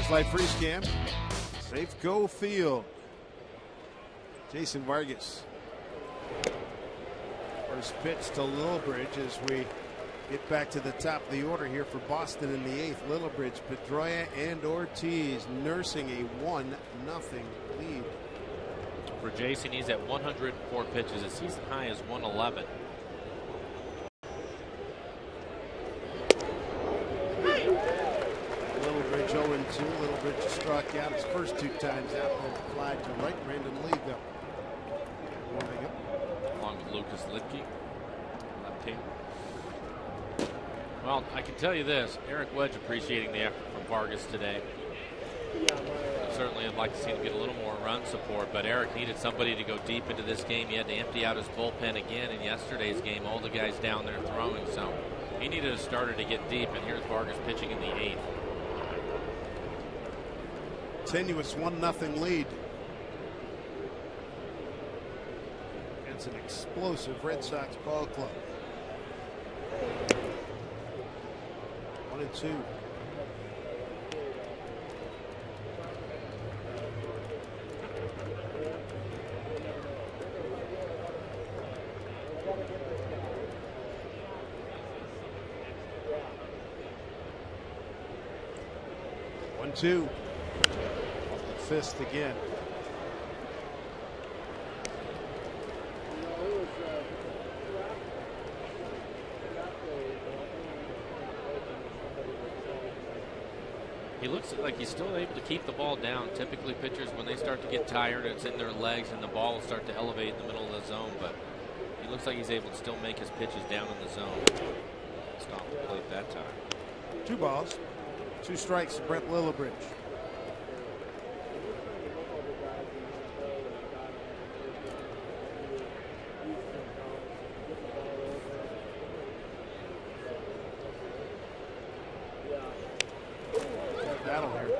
Coors Light Freeze Cam, Safeco Field. Jason Vargas. First pitch to Lillibridge as we get back to the top of the order here for Boston in the 8th. Lillibridge, Pedroia, and Ortiz nursing a 1-0 lead. For Jason, he's at 104 pitches. His season high is 111. Lillibridge 0-2. Lillibridge struck out his first 2 times out. Then fly to right. Brandon Lee though. Warming up. Along with Lucas Lidke, left hand. Well, I can tell you this, Eric Wedge appreciating the effort from Vargas today. Certainly I'd like to see him get a little more run support, but Eric needed somebody to go deep into this game. He had to empty out his bullpen again in yesterday's game. All the guys down there throwing, so he needed a starter to get deep, and here's Vargas pitching in the 8th. Tenuous 1-0 lead. It's an explosive Red Sox ball club. 1-2. Two. Fist again. He looks like he's still able to keep the ball down. Typically pitchers, when they start to get tired, it's in their legs and the ball will start to elevate in the middle of the zone, but he looks like he's able to still make his pitches down in the zone. Stop the plate that time. 2 balls. 2 strikes to Brett Lillibridge. That'll hurt.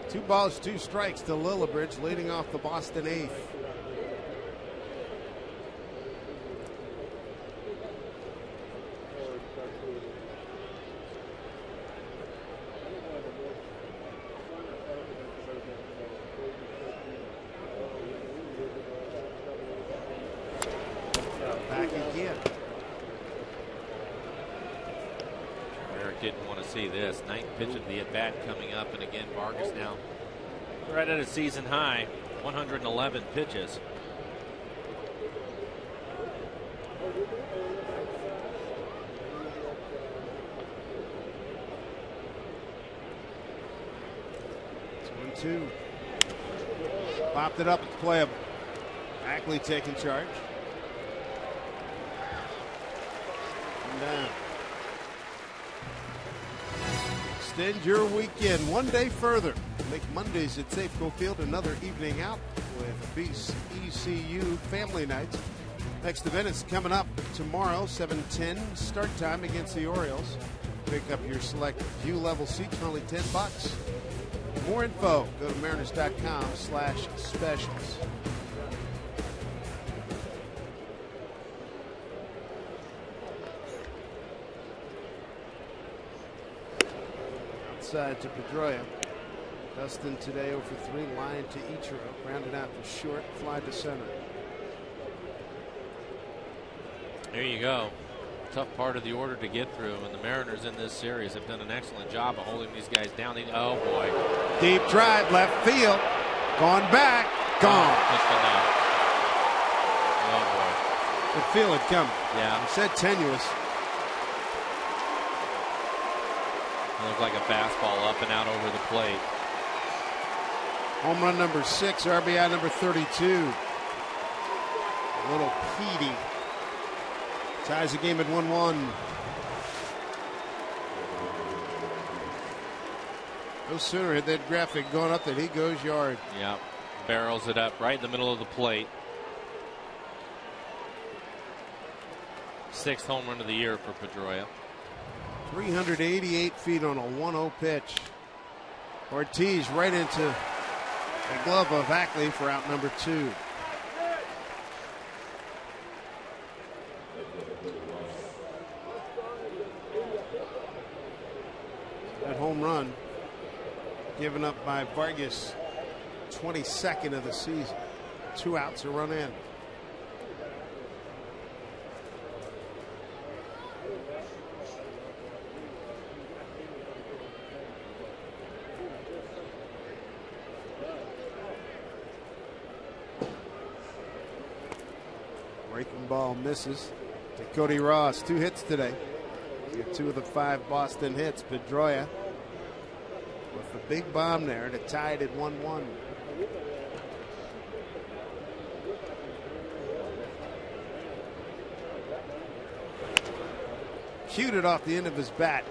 Two balls, 2 strikes to Lillibridge, leading off the Boston 8th. Back again. Eric didn't want to see this. 9th pitch of the at-bat coming up, and again Vargas now right at a season high, 111 pitches. It's 1-2. Popped it up. It's playable. Ackley taking charge. And down. Extend your weekend one day further. Make Mondays at Safeco Field another evening out with BCU Family Nights. Next event is coming up tomorrow, 7:10 start time against the Orioles. Pick up your select view level seats for only $10. For more info, go to mariners.com/specials. Outside to Pedroia. Dustin today over 3, line to Ichiro, grounded out to short, fly to center. There you go. Tough part of the order to get through, and the Mariners in this series have done an excellent job of holding these guys down. Oh boy. Deep drive, left field, gone back, gone. Just enough. Oh boy. Could feel it coming. Yeah. I said tenuous. It looked like a fastball up and out over the plate. Home run number 6, RBI number 32. A little Petey. Ties the game at 1-1. No sooner had that graphic gone up than he goes yard. Yeah, barrels it up right in the middle of the plate. 6th home run of the year for Pedroia. 388 feet on a 1-0 pitch. Ortiz right into the glove of Ackley for out number 2. That home run given up by Vargas, 22nd of the season. 2 outs, a run in. Breaking ball misses to Cody Ross. 2 hits today. He's got 2 of the 5 Boston hits. Pedroia with the big bomb there to tie it at 1-1. Cued it off the end of his bat.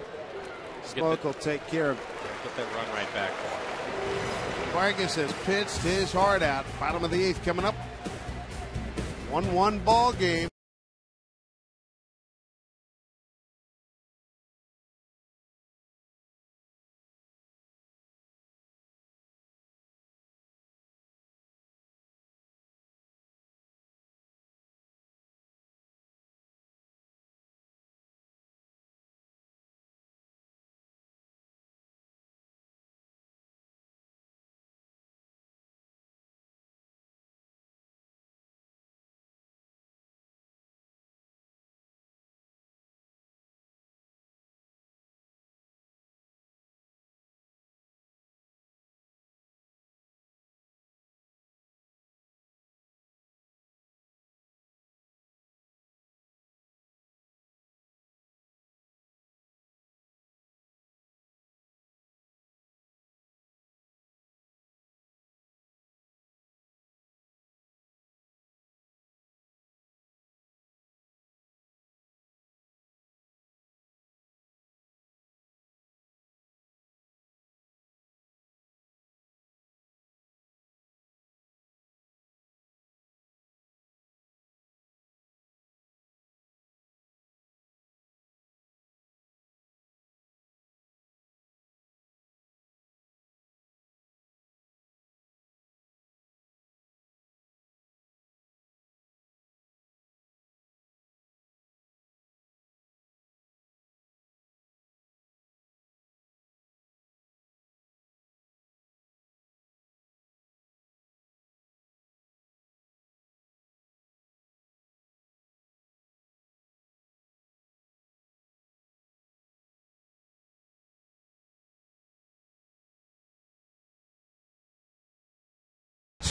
Smoke will take care of it. Get that run right back for him. Vargas has pitched his heart out. Bottom of the 8th coming up. 1-1 ball game.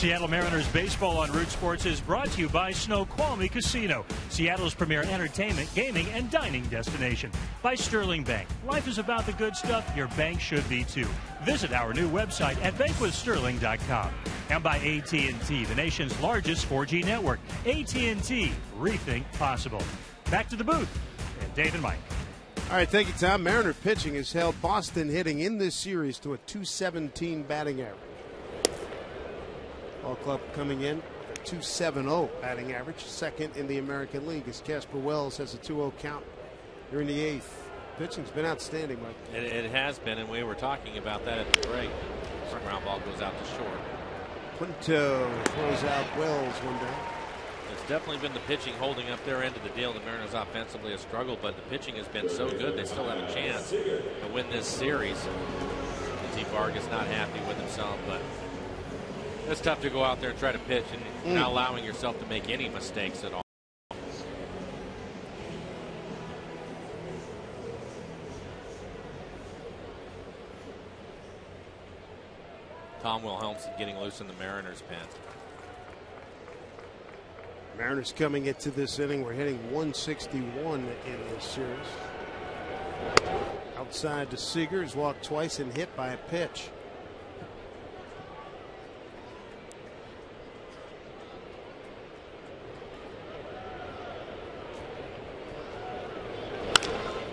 Seattle Mariners baseball on Root Sports is brought to you by Snoqualmie Casino, Seattle's premier entertainment, gaming, and dining destination. By Sterling Bank. Life is about the good stuff. Your bank should be too. Visit our new website at bankwithsterling.com. And by AT&T, the nation's largest 4G network. AT&T, rethink possible. Back to the booth. And Dave and Mike. All right, thank you, Tom. Mariner pitching has held Boston hitting in this series to a .217 batting average. Ball club coming in at a .270 batting average, second in the American League, as Casper Wells has a 2-0 count here in the 8th. Pitching's been outstanding, Mike. It has been, and we were talking about that at the break. Ground ball goes out to short. Punto throws out Wells one down. It's definitely been the pitching holding up their end of the deal. The Mariners offensively have struggled, but the pitching has been so good they still have a chance to win this series. Z Vargas not happy with himself, but it's tough to go out there and try to pitch and not allowing yourself to make any mistakes at all. Tom Wilhelmsen getting loose in the Mariners pen. Mariners coming into this inning. We're hitting 161 in this series. Outside to Seager, has walked twice and hit by a pitch.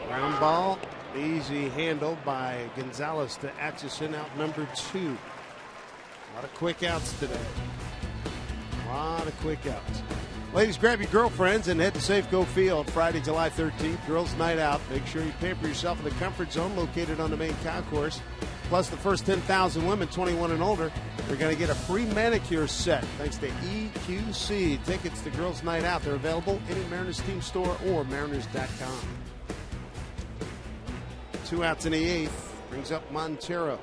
Ground ball, easy handle by Gonzalez to Atchison, out number 2. A lot of quick outs today. A lot of quick outs. Ladies, grab your girlfriends and head to Safeco Field Friday, July 13th. Girls' Night Out. Make sure you pamper yourself in the comfort zone located on the main concourse. Plus, the first 10,000 women 21 and older are going to get a free manicure set thanks to EQC. Tickets to Girls' Night Out. They're available any Mariners team store or mariners.com. 2 outs in the 8th. Brings up Montero.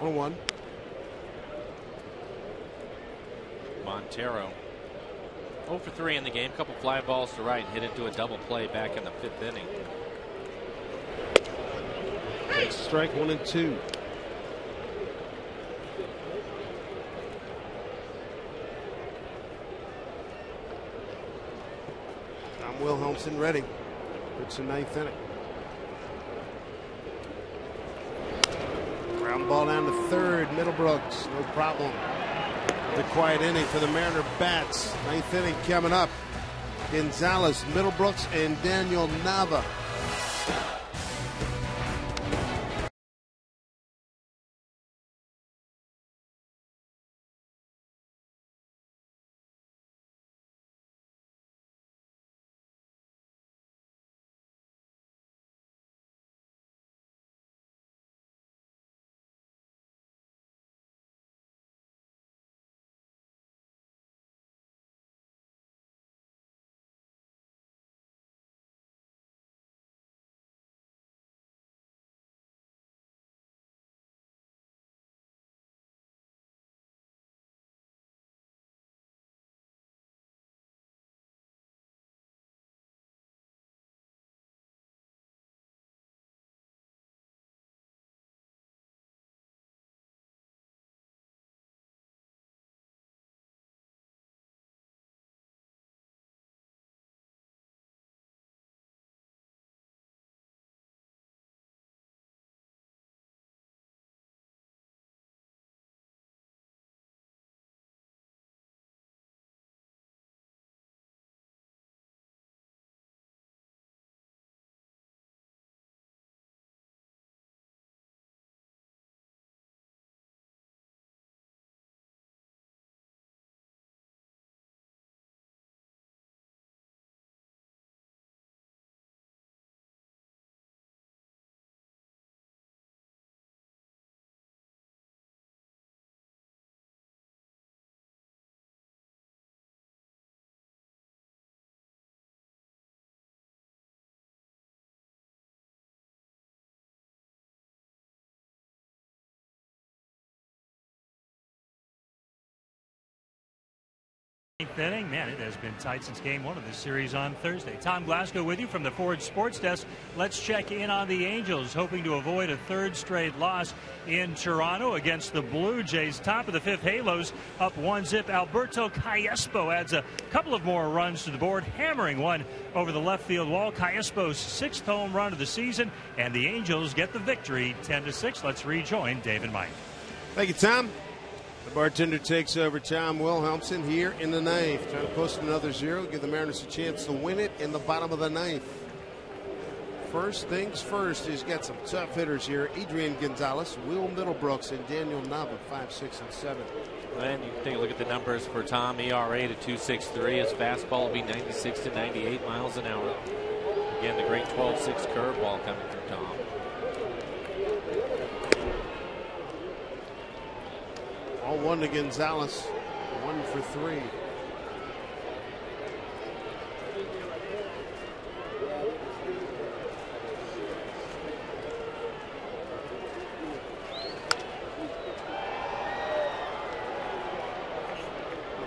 One. Montero 0 for 3 in the game. Couple fly balls to right. Hit into a double play back in the 5th inning. Strike 1 and 2. Tom Wilhelmsen ready. It's the 9th inning. Ground ball down to third. Middlebrooks, no problem. The quiet inning for the Mariner bats. 9th inning coming up. Gonzalez, Middlebrooks, and Daniel Nava. Inning. Man, it has been tight since game 1 of this series on Thursday. Tom Glasgow with you from the Ford Sports Desk. Let's check in on the Angels, hoping to avoid a 3rd straight loss in Toronto against the Blue Jays. Top of the 5th, Halos up 1-0. Alberto Callejo adds a couple of more runs to the board, hammering one over the left field wall. Callejo's 6th home run of the season, and the Angels get the victory 10-6. Let's rejoin Dave and Mike. Thank you, Tom. The bartender takes over. Tom Wilhelmsen here in the 9th. Trying to post another 0. Give the Mariners a chance to win it in the bottom of the 9th. First things first, he's got some tough hitters here. Adrian Gonzalez, Will Middlebrooks, and Daniel Nava, 5, 6, and 7. And you take a look at the numbers for Tom. ERA to 2.63. His fastball will be 96 to 98 miles an hour. Again, the great 12-6 curveball coming from Tom. All 1 to Gonzalez, 1 for 3.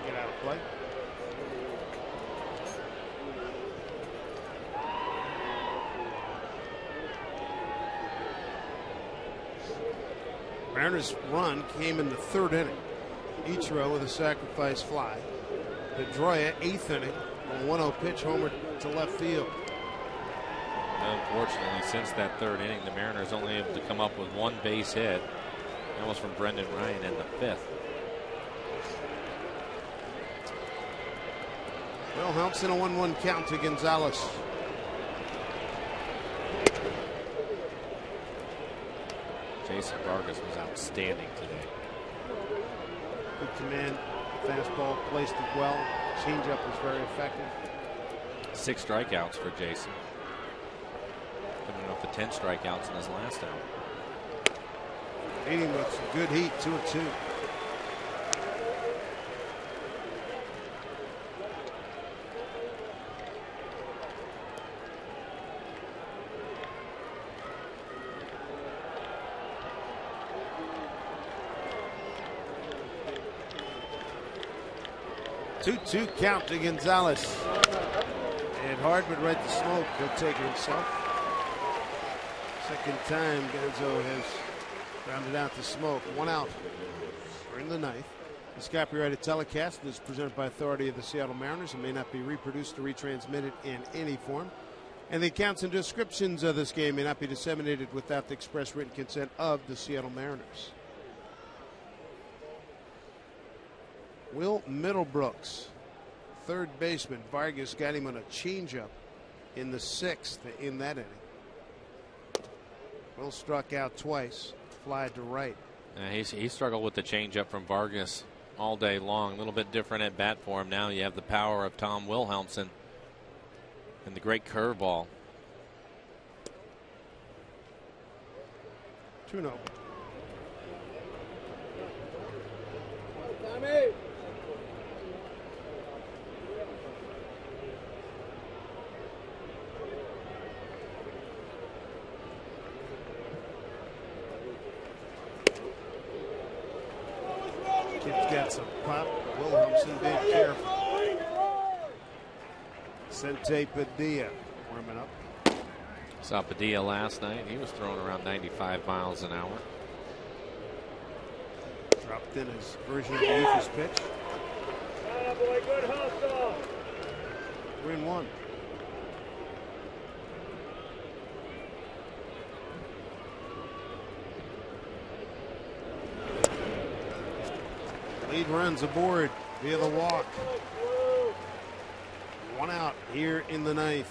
Get out of play. Mariners' run came in the 3rd inning. Ichiro with a sacrifice fly. Pedroia, 8th inning, a 1-0 pitch homer to left field. Unfortunately, since that third inning, the Mariners only able to come up with one base hit. That was from Brendan Ryan in the fifth. Will Helmson, a 1-1 count to Gonzalez. Jason Vargas was outstanding today. Good command, fastball placed it well. Changeup was very effective. 6 strikeouts for Jason. Coming off the 10 strikeouts in his last out. Leading with some good heat, 2-2. Two count to Gonzalez. And Hardwood right to smoke. He'll take it himself. Second time Gonzo has rounded out the smoke. 1 out. We're in the ninth. This copyrighted telecast is presented by authority of the Seattle Mariners and may not be reproduced or retransmitted in any form. And the accounts and descriptions of this game may not be disseminated without the express written consent of the Seattle Mariners. Will Middlebrooks, third baseman. Vargas got him on a changeup in the 6th in that inning. Will struck out twice, fly to right. He struggled with the changeup from Vargas all day long. A little bit different at bat for him. Now you have the power of Tom Wilhelmsen and the great curveball. 2-0. Kid's got some pop. Wilhelmsen being careful. Sente Padilla warming up. Saw Padilla last night. He was throwing around 95 miles an hour. Dropped in his version of the Ephus pitch. 3-1. Lead runs aboard via the walk. 1 out here in the ninth.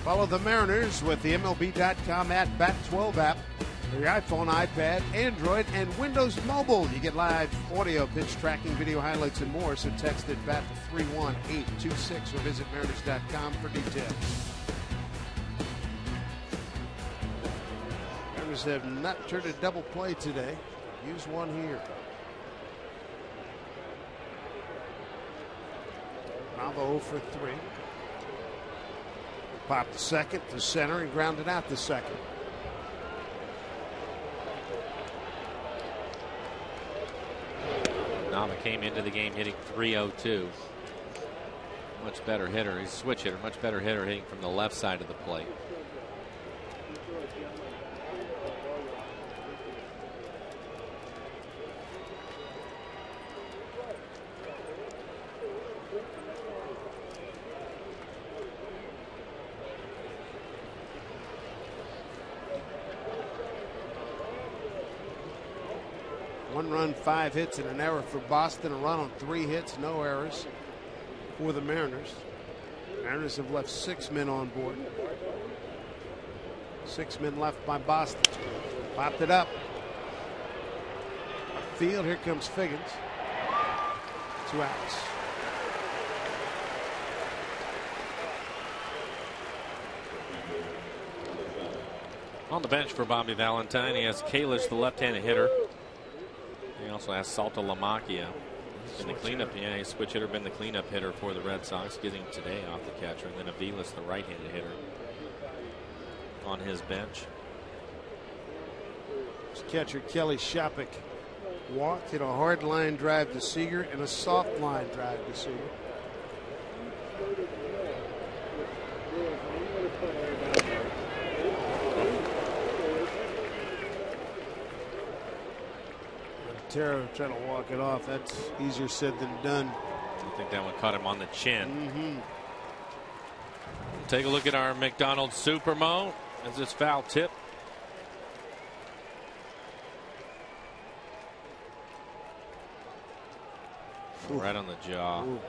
Follow the Mariners with the MLB.com at Bat12 app for your iPhone, iPad, Android, and Windows Mobile. You get live audio, pitch tracking, video highlights, and more. So text it BAT to 31826 or visit Mariners.com for details. Mariners have not turned a double play today. Use one here. Bravo 0 for 3. Popped the second to center and grounded out the second. Nava came into the game hitting .302. Much better hitter. He's a switch hitter. Much better hitter hitting from the left side of the plate. One run, 5 hits, and an error for Boston. A run on 3 hits, no errors for the Mariners. Mariners have left 6 men on board. 6 men left by Boston. Popped it up. Field, here comes Figgins. 2 outs. On the bench for Bobby Valentine, he has Kalish, the left-handed hitter. He also has Salta Lamacchia in the cleanup. Yeah, he's switch hitter, been the cleanup hitter for the Red Sox, getting today off the catcher. And then Aviles, the right-handed hitter, on his bench. Catcher Kelly Shopik walked, hit a hard line drive to Seager and a soft line drive to Seager. Montero trying to walk it off. That's easier said than done. I think that one caught him on the chin. Take a look at our McDonald's Supermo as this foul tip. Right on the jaw. Ooh.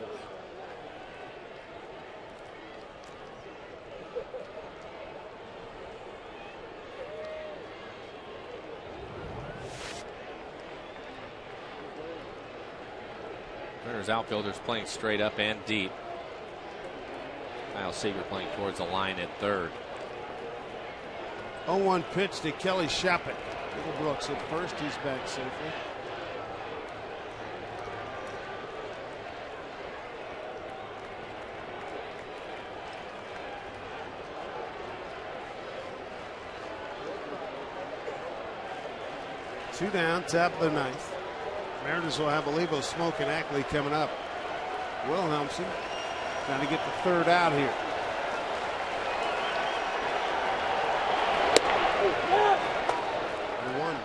Mariners outfielders playing straight up and deep. Kyle Seager playing towards the line at third. 0-1 pitch to Kelly Shapik. Middlebrooks at first. He's back safely. Two down, top of the ninth. Mariners will have Olivo, Smoke, and Ackley coming up. Wilhelmsen trying to get the third out here. One.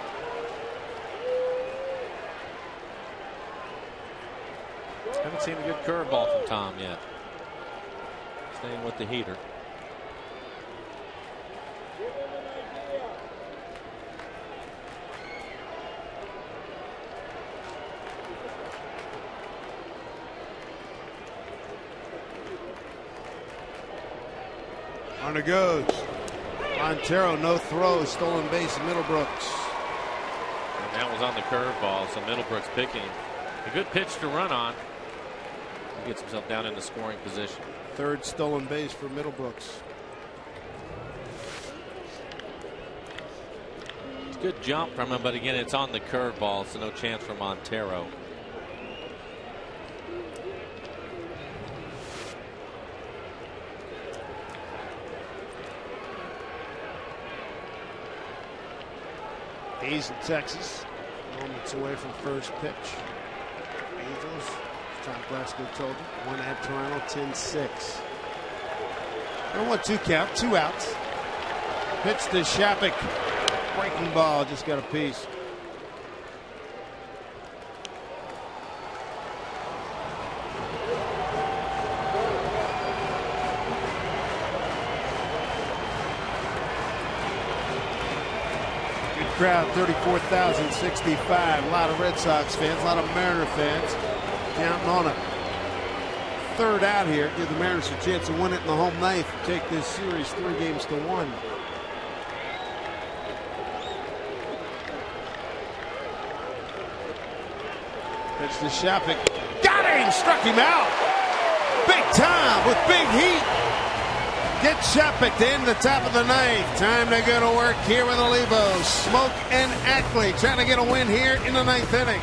Haven't seen a good curveball from Tom yet. Staying with the heater. Runner goes. Montero, no throw, stolen base, Middlebrooks. And that was on the curveball, so Middlebrooks picking a good pitch to run on. He gets himself down into scoring position. Third stolen base for Middlebrooks. It's a good jump from him, but again, it's on the curveball, so no chance for Montero. Hayes in Texas, moments away from first pitch. Angels, Tom Glasgow told you, one at Toronto, 10-6. 1-2 count, 2 outs. Pitch to Shapik, breaking ball, just got a piece. Crowd 34,065. A lot of Red Sox fans, a lot of Mariner fans counting on it. Third out here, give the Mariners a chance to win it in the home ninth. Take this series 3-1. Pitch to Shapik. Got him! Struck him out! Big time with big heat. Get Shapik to end the top of the ninth. Time to go to work here with Olivo, Smoke, and Ackley trying to get a win here in the ninth inning.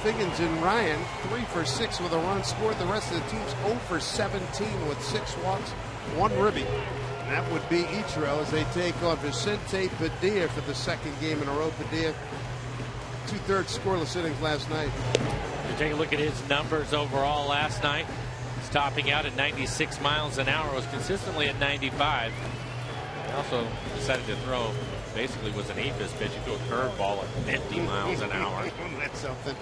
Figgins and Ryan 3 for 6 with a run scored. The rest of the team's 0 for 17 with 6 walks, 1 ribby. That would be Ichiro as they take on Vicente Padilla for the second game in a row. Padilla, 2/3 scoreless innings last night. You take a look at his numbers overall last night. He's topping out at 96 miles an hour. Was consistently at 95. He also decided to throw, basically was an aphis pitch. He threw a curveball at 50 miles an hour. That's something.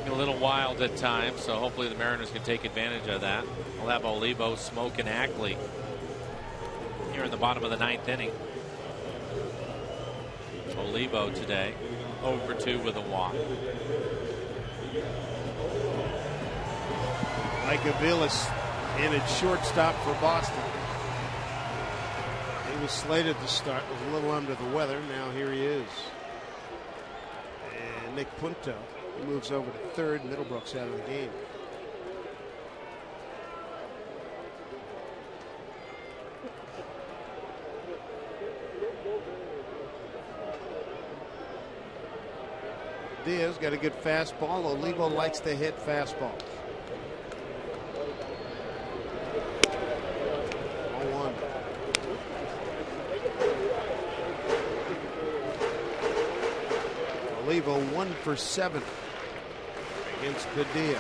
A little wild at times, so hopefully the Mariners can take advantage of that. We'll have Olivo, Smoke, and Ackley here in the bottom of the 9th inning. Olivo today, 0-for-2 with a walk. Mike Aviles in at shortstop for Boston. He was slated to start, was a little under the weather. Now here he is. And Nick Punto, he moves over to third. Middlebrook's out of the game. Diaz got a good fastball. Olivo likes to hit fastballs. 0-1. Olivo 1 for 7 against Padilla.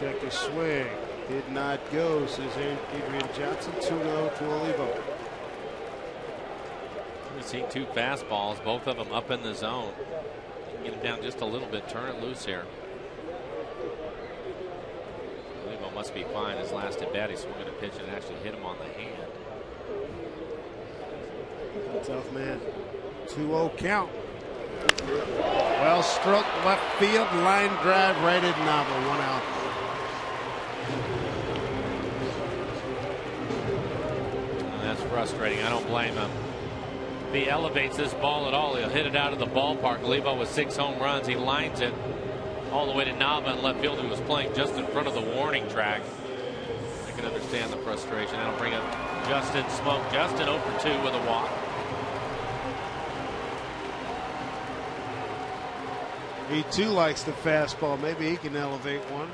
Check his swing. Did not go, says Adrian Johnson. 2-0 to Olivo. We've seen 2 fastballs, both of them up in the zone. Get him down just a little bit, turn it loose here. Olivo must be fine. His last at bat, he swung at a pitch and actually hit him on the hand. Tough man. 2-0 count. Well struck left field, line drive right at Nava. 1 out. That's frustrating. I don't blame him. If he elevates this ball at all, he'll hit it out of the ballpark. Olivo with 6 home runs. He lines it all the way to Nava in left field, who was playing just in front of the warning track. I can understand the frustration. That'll bring up Justin Smoke. Justin 0-for-2 with a walk. He too likes the fastball. Maybe he can elevate one.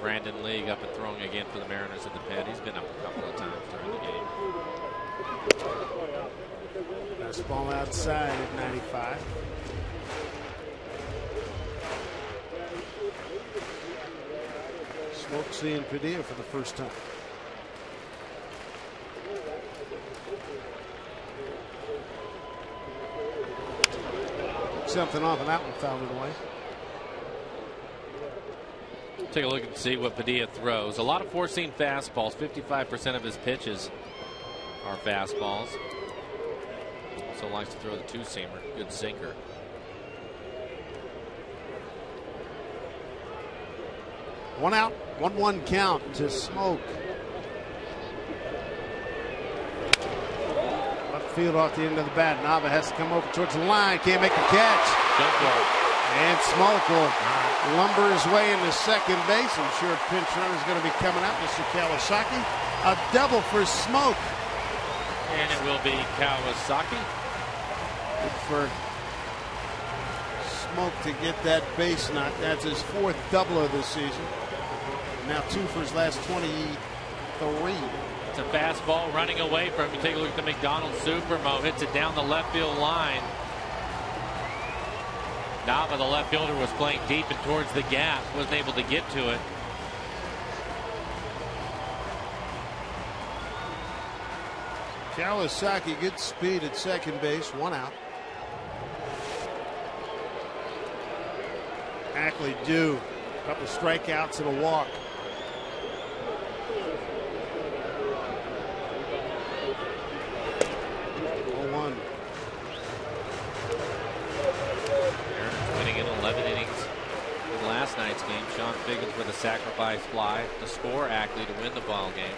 Brandon League up and throwing again for the Mariners in the pen. He's been up a couple of times during the game. Fastball outside at 95. Smoke seeing Padilla for the first time. Something off, and that one fouled it away. Take a look and see what Padilla throws. A lot of four-seam fastballs. 55% of his pitches are fastballs. Also likes to throw the two-seamer. Good sinker. One out, 1-1 count to Smoke. Left field off the end of the bat. Nava has to come over towards the line. Can't make the catch. Good throw. And Smoke will lumber his way into second base. I'm sure a pinch runner is going to be coming out. Mr. Kawasaki. A double for Smoke. And it will be Kawasaki. Good for Smoke to get that base knock. That's his 4th doubler this season. Now 2 for his last 23. It's a fastball running away from him. You take a look at the McDonald Supermo. Hits it down the left field line. Nava, the left fielder, was playing deep and towards the gap. Wasn't able to get to it. Kawasaki, good speed at second base. 1 out. Ackley due. A couple strikeouts and a walk. Winning in 11 innings in last night's game. Sean Figgins with a sacrifice fly to score Ackley to win the ball game.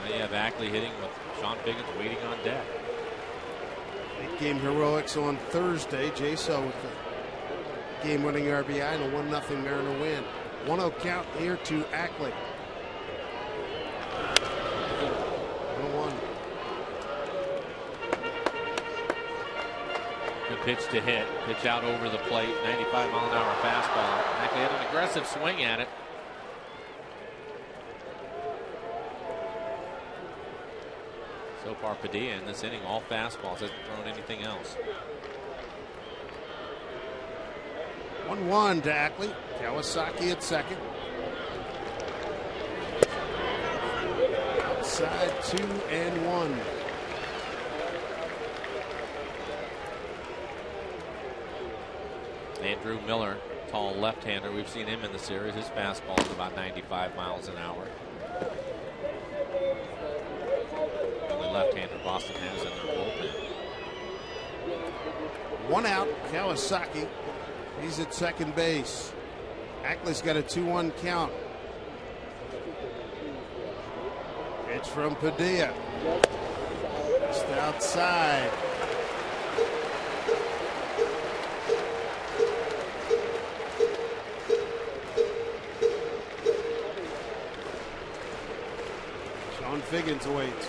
Now you have Ackley hitting with Sean Figgins waiting on deck. Big game heroics on Thursday. J-Cell with the game-winning RBI and a 1-0 Mariner win. 1-0 count here to Ackley. 1-1. Good pitch to hit. Pitch out over the plate. 95-mile-an-hour fastball. Actually had an aggressive swing at it. So far, Padilla in this inning, all fastballs. Hasn't thrown anything else. 1-1 to Ackley. Kawasaki at second. Outside 2-1. Andrew Miller, tall left-hander. We've seen him in the series. His fastball is about 95 miles an hour. The only left-hander Boston has in their bullpen. 1 out, Kawasaki. He's at second base. Ackley's got a 2-1 count. Pitch from Padilla. Just outside. Sean Figgins waits.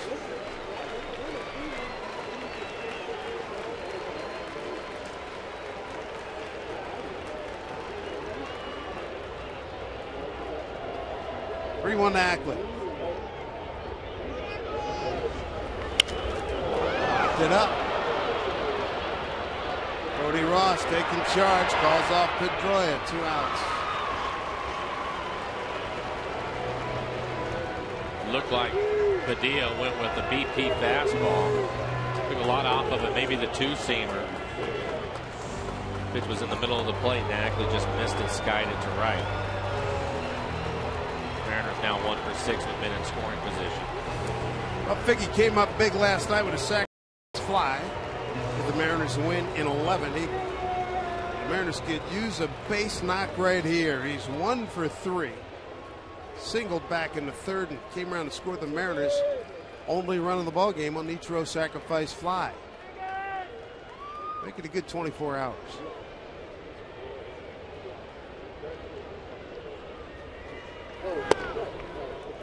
Three-1 to Ackley. Locked it up. Cody Ross taking charge, calls off Pedroia. 2 outs. Looked like Padilla went with the BP fastball. Took a lot off of it, maybe the two-seamer. Pitch was in the middle of the plate, and Ackley just missed it, skied it to right. Mariners now 1 for 6 with men in scoring position. Well, Figgy came up big last night with a sac fly. With the Mariners win in 11. The Mariners could use a base knock right here. He's 1 for 3. Singled back in the third and came around and scored the Mariners' only run of the ball game on Nitro sacrifice fly. Make it a good 24 hours.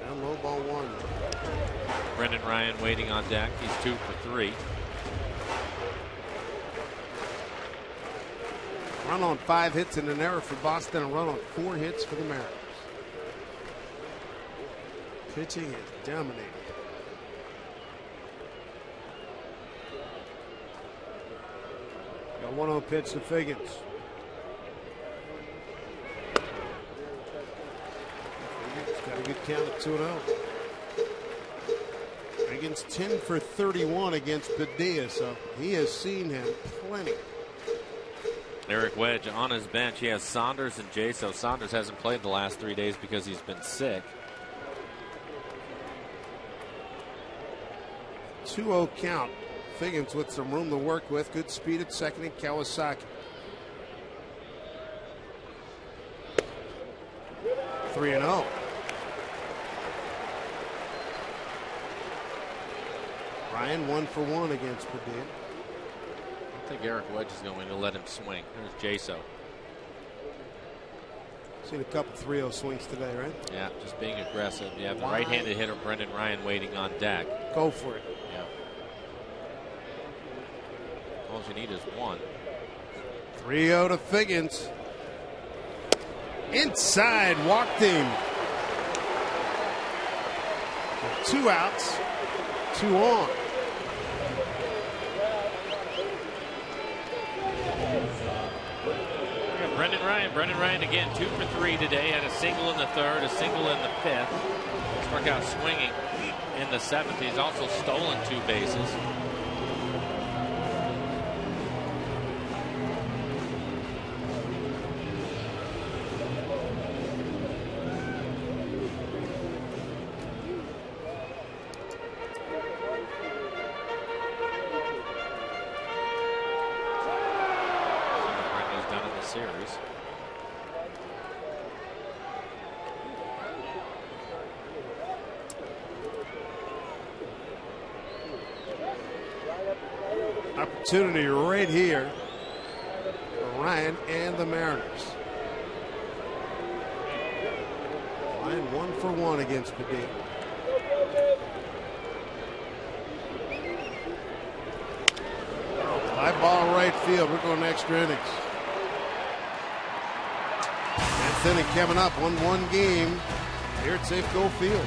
Down low, ball 1. Brendan Ryan waiting on deck. He's 2 for 3. Run on 5 hits and an error for Boston. A run on 4 hits for the Mariners. Pitching is dominating. Got 1-0 pitch to Figgins. Figgins got a good count at 2-0. Figgins 10 for 31 against Padilla, so he has seen him plenty. Eric Wedge on his bench. He has Saunders and Jaso. Saunders hasn't played the last 3 days because he's been sick. 2-0 count. Figgins with some room to work with. Good speed at second and Kawasaki. 3-0. Ryan 1 for 1 against Padilla. I think Eric Wedge is going to let him swing. There's Jaso. Seen a couple 3-0 swings today, right? Yeah, just being aggressive. You have the right-handed hitter Brendan Ryan waiting on deck. Go for it. Yeah. All you need is 1. 3-0 to Figgins. Inside, walked him. 2 outs, 2 on. Brendan Ryan again 2 for 3 today. Had a single in the third, a single in the 5th. Struck out swinging in the 7th. He's also stolen 2 bases. Series. Opportunity right here for Ryan and the Mariners. Ryan 1 for 1 against Padilla. Fly ball right field. We're going extra innings. 10th inning coming up. 1-1 game here at Safeco Field.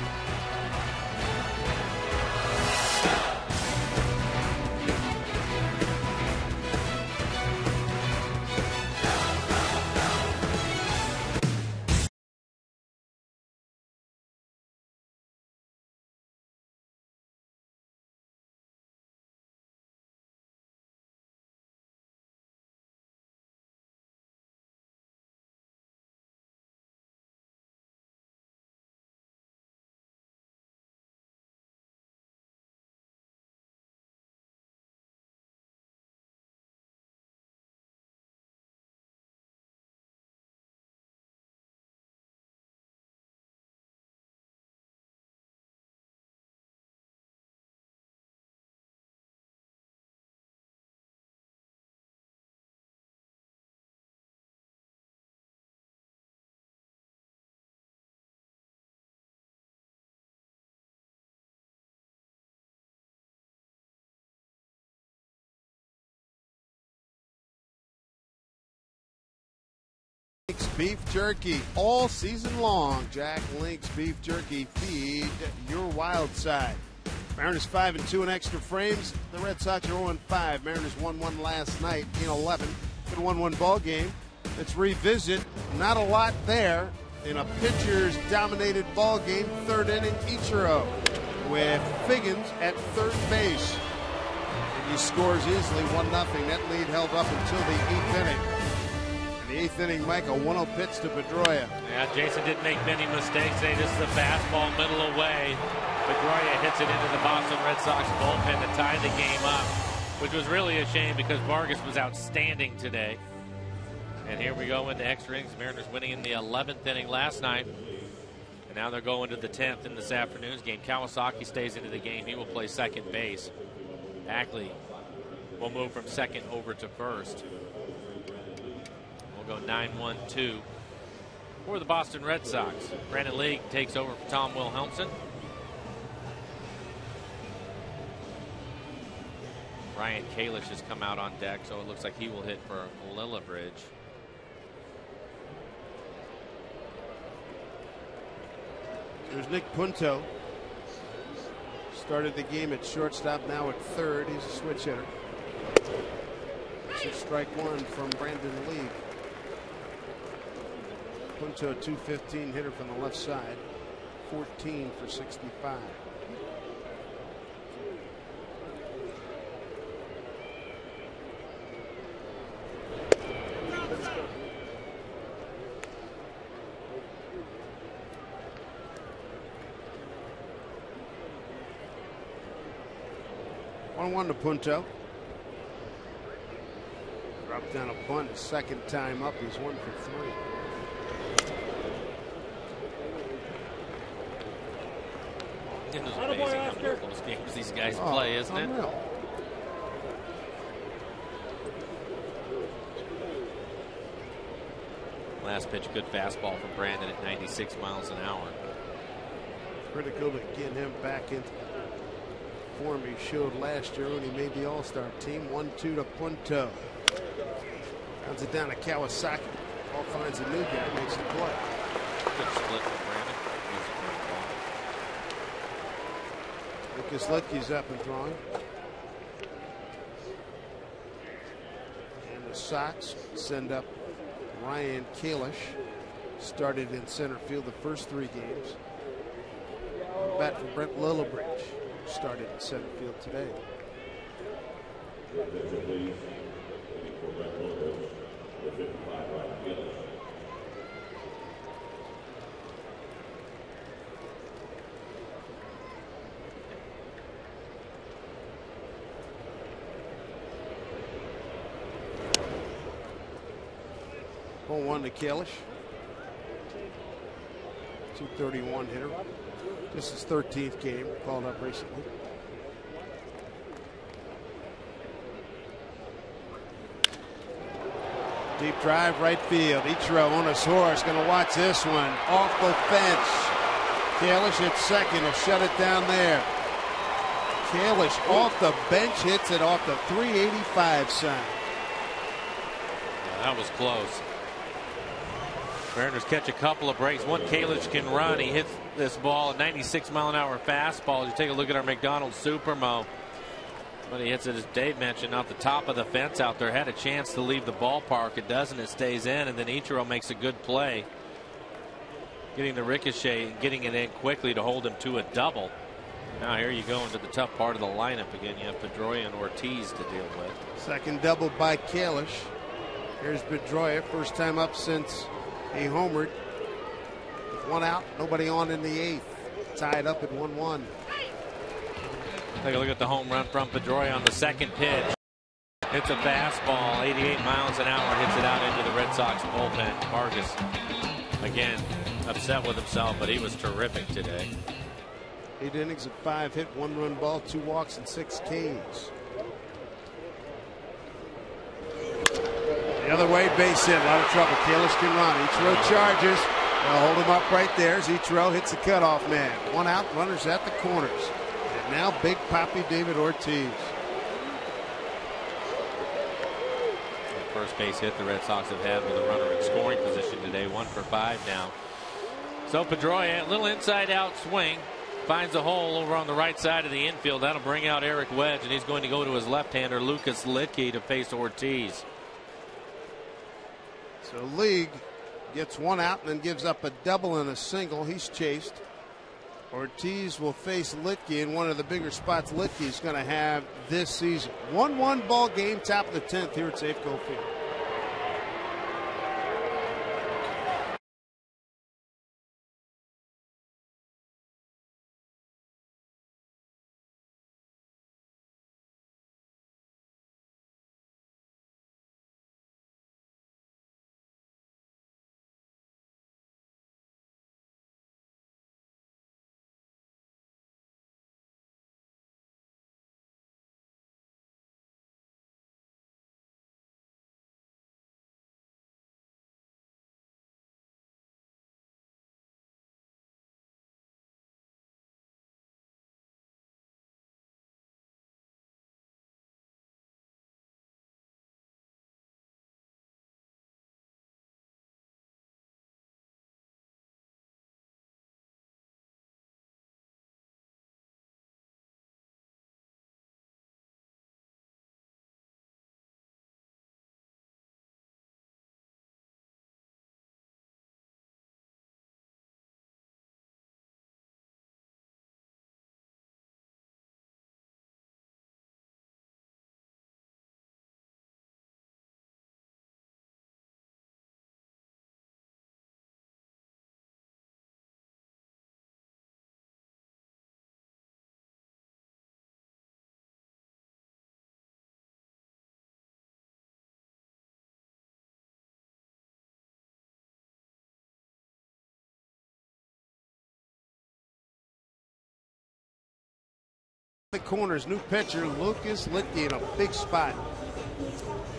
Beef jerky all season long. Jack Link's beef jerky. Feed your wild side. Mariners 5-2 in extra frames. The Red Sox are 0-5. Mariners 1-1 last night in 11. Good 1-1 ball game. Let's revisit. Not a lot there in a pitcher's dominated ball game. Third inning, Ichiro with Figgins at third base. And he scores easily 1-0. That lead held up until the 8th inning. The 8th inning, Mike, a 1-0 pitch to Pedroia. Yeah, Jason didn't make many mistakes. This is a fastball middle away. Pedroia hits it into the Boston Red Sox bullpen to tie the game up, which was really a shame because Vargas was outstanding today. And here we go into extra innings. Mariners winning in the 11th inning last night. And now they're going to the 10th in this afternoon's game. Kawasaki stays into the game. He will play second base. Ackley will move from second over to first. Go 9-1-2 for the Boston Red Sox. Brandon League takes over for Tom Wilhelmsen. Ryan Kalish has come out on deck, so it looks like he will hit for Lillibridge. There's Nick Punto. Started the game at shortstop, now at third. He's a switch hitter. This is strike one from Brandon League. Punto, a .215 hitter from the left side, 14 for 65. One to Punto. Dropped down a bunt, second time up. He's 1 for 3. It was amazing how many close games these guys play, isn't it? Last pitch, good fastball from Brandon at 96 miles an hour. Critical to get him back into the form he showed last year when he made the All-Star team. 1-2 to Punto. Runs it down to Kawasaki. Ball finds a new guy, makes the play. Good split from Brandon. Lucas Litke's up and throwing. And the Sox send up Ryan Kalish. Started in center field the first 3 games. Bat for Brent Lillibridge. Started in center field today. 0-1 to Kalish. 231 hitter. This is 13th game, called up recently. Deep drive right field. Ichiro on his horse. Going to watch this one. Off the fence. Kalish at second. He'll shut it down there. Kalish off the bench hits it off the 385 side. Yeah, that was close. Mariners catch a couple of breaks. One, Kalish can run. He hits this ball, a 96-mile-an-hour fastball. You take a look at our McDonald's Supermo. But he hits it, as Dave mentioned, off the top of the fence out there. Had a chance to leave the ballpark. It doesn't. It stays in. And then Ichiro makes a good play, getting the ricochet and getting it in quickly to hold him to a double. Now here you go into the tough part of the lineup again. You have Pedroia and Ortiz to deal with. Second double by Kalish. Here's Pedroia. First time up since he homered. With one out, nobody on in the eighth. Tied up at 1-1. Take a look at the home run from Pedroia on the second pitch. It's a fastball, 88 miles an hour, hits it out into the Red Sox bullpen. Vargas, again, upset with himself, but he was terrific today. 8 innings of 5 hit, 1 run ball, 2 walks, and 6 Ks. The other way, base hit, a lot of trouble. Kalish can run. Ichiro charges. They'll hold him up right there as Ichiro hits the cutoff man. 1 out, runners at the corners. And now Big Papi David Ortiz. The first base hit the Red Sox have had with a runner in scoring position today. 1 for 5 now. So Pedroia, a little inside-out swing. Finds a hole over on the right side of the infield. That'll bring out Eric Wedge, and he's going to go to his left-hander, Lucas Litke, to face Ortiz. So League gets 1 out and then gives up a double and a single. He's chased. Ortiz will face Litke in one of the bigger spots Litke's going to have this season. 1-1 ball game, top of the 10th here at Safeco Field. The corners, new pitcher Lucas Litke in a big spot.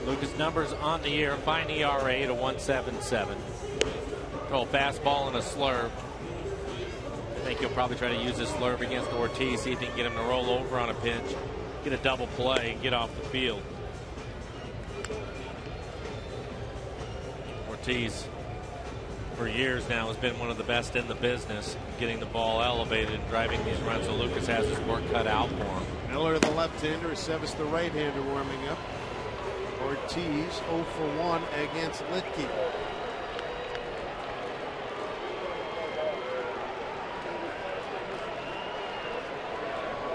Lucas numbers on the year, fine ERA to 1.77. Throw a fastball and a slurve. I think he'll probably try to use this slurve against Ortiz, see if he can get him to roll over on a pinch, get a double play, and get off the field. Ortiz, for years now, has been one of the best in the business, getting the ball elevated and driving these runs, so Lucas has his work cut out for him. Miller, the left-hander, Sevis, the right-hander, warming up. Ortiz 0 for 1 against Litke.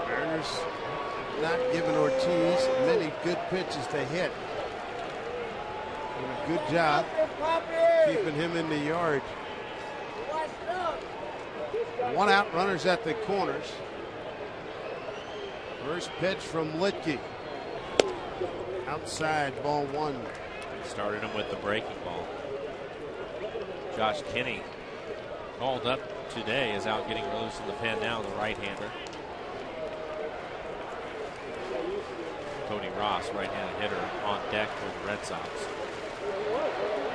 Mariners not giving Ortiz many good pitches to hit. Doing a good job keeping him in the yard. 1 out, runners at the corners. First pitch from Litke. Outside, ball 1. Started him with the breaking ball. Josh Kinney, called up today, is out getting loose in the pen now, the right-hander. Cody Ross, right-handed hitter, on deck for the Red Sox.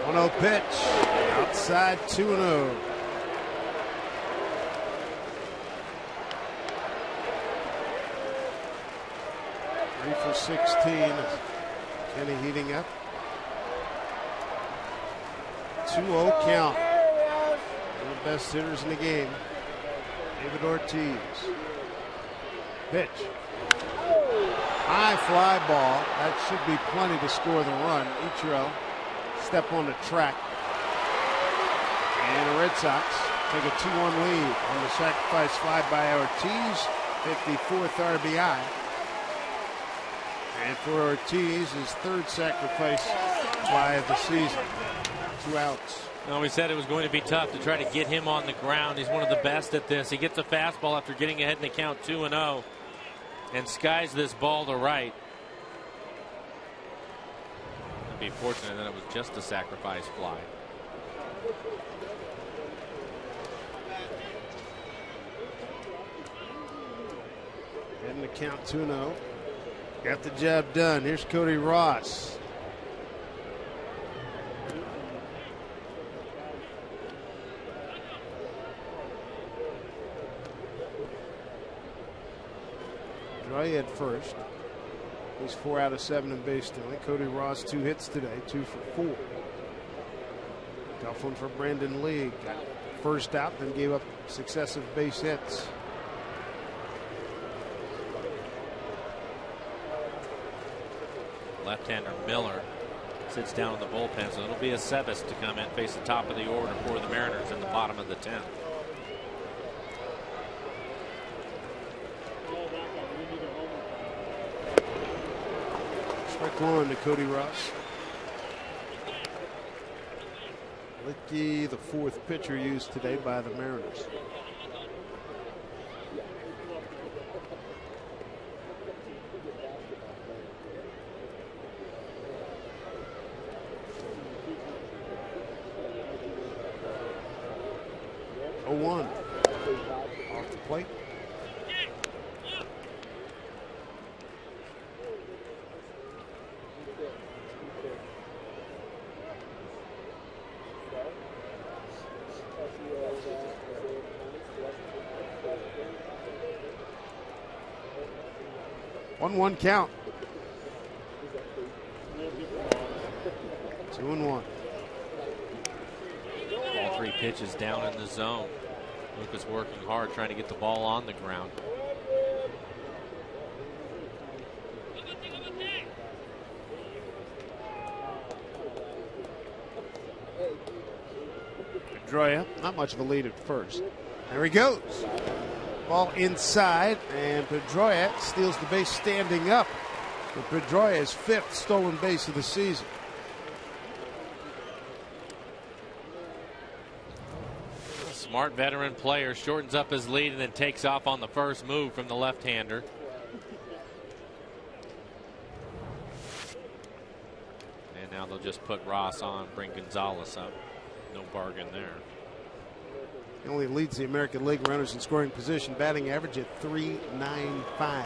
1-0 pitch. Outside, 2-0. 3 for 16. Kenny heating up. 2-0 count. One of the best hitters in the game, David Ortiz. Pitch. High fly ball. That should be plenty to score the run. Ichiro step on the track. And the Red Sox take a 2-1 lead on the sacrifice fly by Ortiz. 54th RBI. And for Ortiz, his third sacrifice fly of the season. 2 outs. No, we said it was going to be tough to try to get him on the ground. He's one of the best at this. He gets a fastball after getting ahead in the count 2-0 and skies this ball to right. I'd be fortunate that it was just a sacrifice fly. Heading the count 2-0. Got the job done. Here's Cody Ross. Dry at first. He's 4 out of 7 in base stealing. Cody Ross 2 hits today, 2 for 4. Tough one for Brandon Lee. Got first out, then gave up successive base hits. Left-hander Miller sits down in the bullpen, so it'll be a Sebas to come in, face the top of the order for the Mariners in the bottom of the 10th. Strike one to Cody Ross. Licky, the 4th pitcher used today by the Mariners. One off the plate. One count. 2-1. All 3 pitches down in the zone. Lucas working hard, trying to get the ball on the ground. Pedroia, not much of a lead at first. There he goes. Ball inside, and Pedroia steals the base standing up. For Pedroia's 5th stolen base of the season. Smart veteran player, shortens up his lead and then takes off on the first move from the left-hander. And now they'll just put Ross on, bring Gonzalez up. No bargain there. He only leads the American League runners in scoring position, batting average at .395.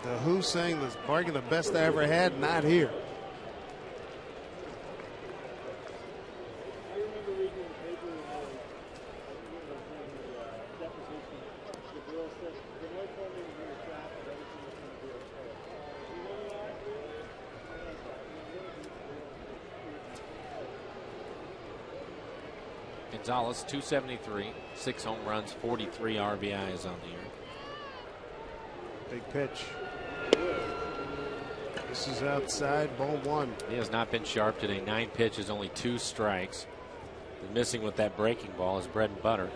The Who saying this bargain the best I ever had, not here. Gonzalez, 273, 6 home runs, 43 RBIs on the year. Big pitch. This is outside, ball 1. He has not been sharp today. 9 pitches, only 2 strikes. The missing with that breaking ball is bread and butter.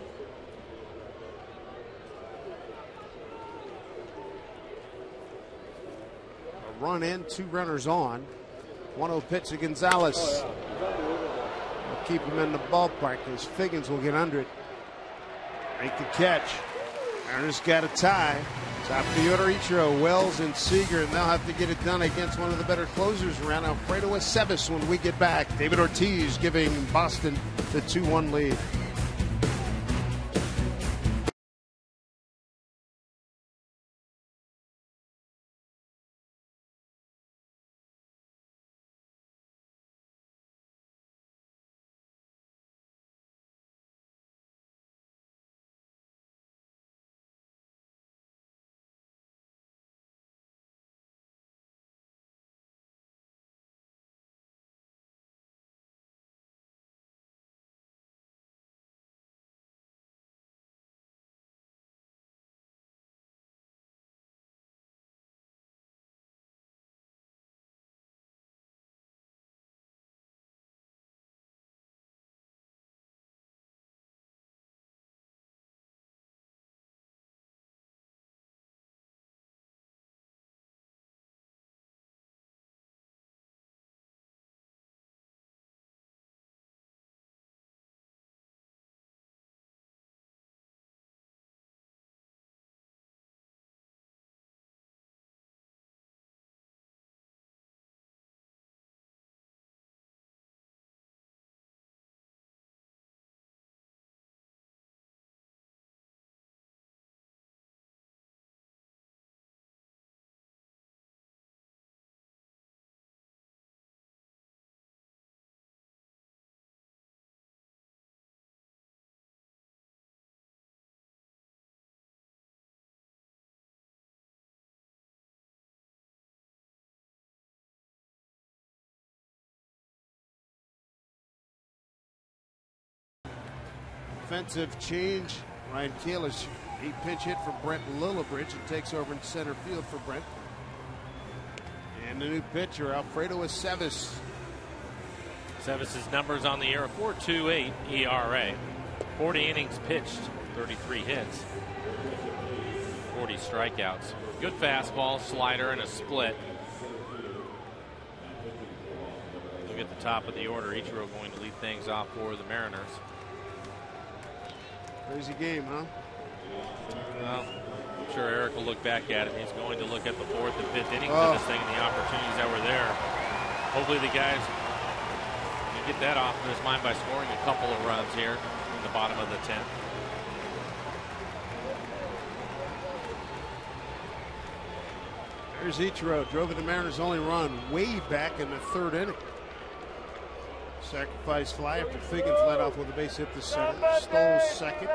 A run in, 2 runners on. 1-0 pitch to Gonzalez. We'll keep him in the ballpark because Figgins will get under it. Make the catch. Mariners got a tie. Top of the order, Ichiro, Wells, and Seager, and they'll have to get it done against one of the better closers around, Alfredo Aceves, when we get back. David Ortiz giving Boston the 2-1 lead. defensive change. Ryan Kalish, he pinch hit for Brent Lillibridge and takes over in center field for Brent. And the new pitcher, Alfredo Aceves. Aceves' numbers on the year, a 4.28 ERA. 40 innings pitched, 33 hits, 40 strikeouts. Good fastball, slider, and a split. Look at the top of the order. Ichiro going to lead things off for the Mariners. Crazy game, huh? Well, I'm sure Eric will look back at it. He's going to look at the fourth and fifth innings of this thing and the opportunities that were there. Hopefully the guys can get that off of his mind by scoring a couple of runs here in the bottom of the 10th. There's Ichiro, drove in the Mariners' only run way back in the third inning. Sacrifice fly after Figgins led off with a base hit to center. Stole second.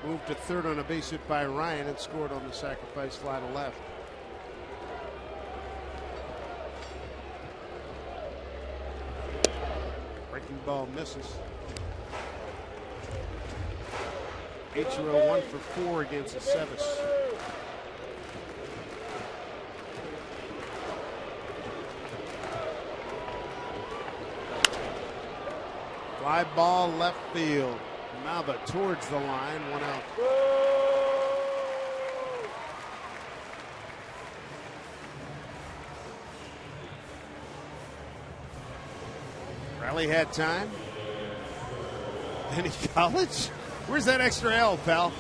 Moved to third on a base hit by Ryan and scored on the sacrifice fly to left. Breaking ball misses. Ichiro 1 for 4 against Aceves. Fly ball left field. Nava towards the line, 1 out. Riley had time. Any college? Where's that extra L, pal?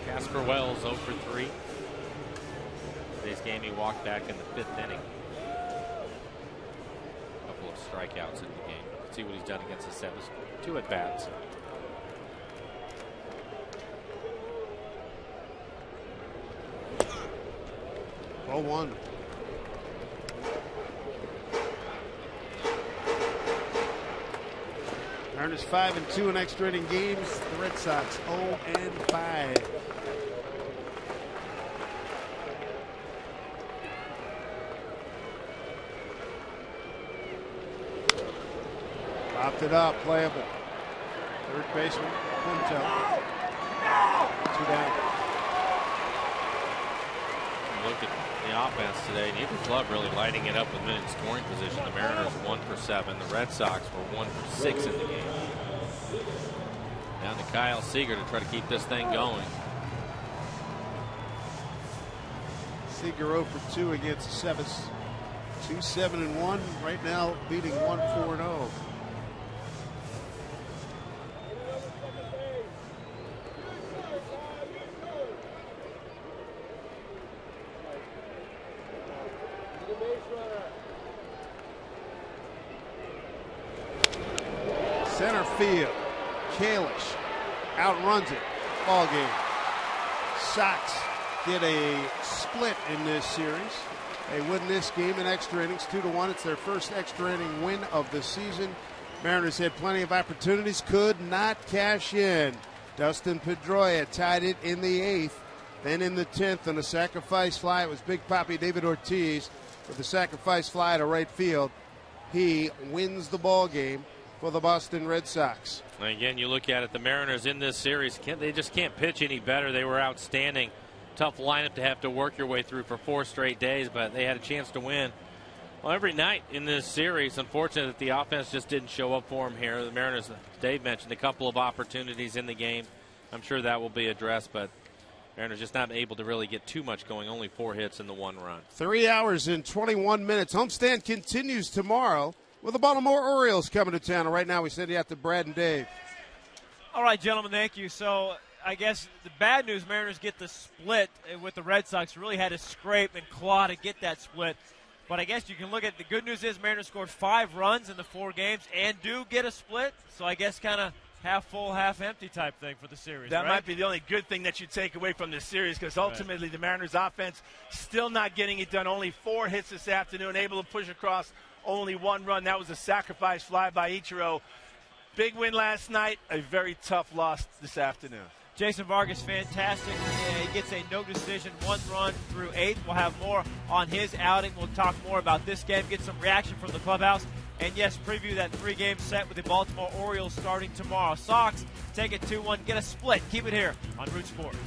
Casper Wells 0 for 3. Today's game, he walked back in the 5th inning. A couple of strikeouts in the game. Let's see what he's done against the Aceves. 2 at bats. Oh, 1. Mariners 5-2 in extra inning games. The Red Sox 0-5. Popped it up, playable. Third baseman, Quinto. 2 down. Look at the offense today. Neither club really lighting it up with men in scoring position. The Mariners 1 for 7. The Red Sox were 1 for 6 in the game. Down to Kyle Seager to try to keep this thing going. Seager 0 for 2 against Aceves. 2-7-1 right now, beating 1-4-0. Center field. Kalish outruns it. Ball game. Sox get a split in this series. They win this game in extra innings 2-1. It's their first extra inning win of the season. Mariners had plenty of opportunities, could not cash in. Dustin Pedroia tied it in the 8th. Then in the 10th on a sacrifice fly, it was Big Papi David Ortiz with the sacrifice fly to right field. He wins the ball game for the Boston Red Sox. Again, you look at it, the Mariners in this series, they just can't pitch any better. They were outstanding. Tough lineup to have to work your way through for 4 straight days, but they had a chance to win. Well, every night in this series, unfortunate that the offense just didn't show up for them here. The Mariners, Dave mentioned, a couple of opportunities in the game. I'm sure that will be addressed, but Mariners just not able to really get too much going. Only 4 hits in the 1 run. 3 hours and 21 minutes. Homestand continues tomorrow with the Baltimore Orioles coming to town. Right now, we send you out to Brad and Dave. All right, gentlemen, thank you. So I guess the bad news, Mariners get the split with the Red Sox. Really had to scrape and claw to get that split. But I guess you can look at the good news is Mariners scored 5 runs in the 4 games and do get a split. So I guess kind of half full, half empty type thing for the series. That right? might be the only good thing that you take away from this series, because ultimately the Mariners offense still not getting it done. Only 4 hits this afternoon, able to push across only 1 run. That was a sacrifice fly by Ichiro. Big win last night, a very tough loss this afternoon. Jason Vargas, fantastic. He gets a no decision, 1 run through 8. We'll have more on his outing. We'll talk more about this game, get some reaction from the clubhouse, and yes, preview that 3-game set with the Baltimore Orioles starting tomorrow. Sox take it 2-1, get a split. Keep it here on Root Sports.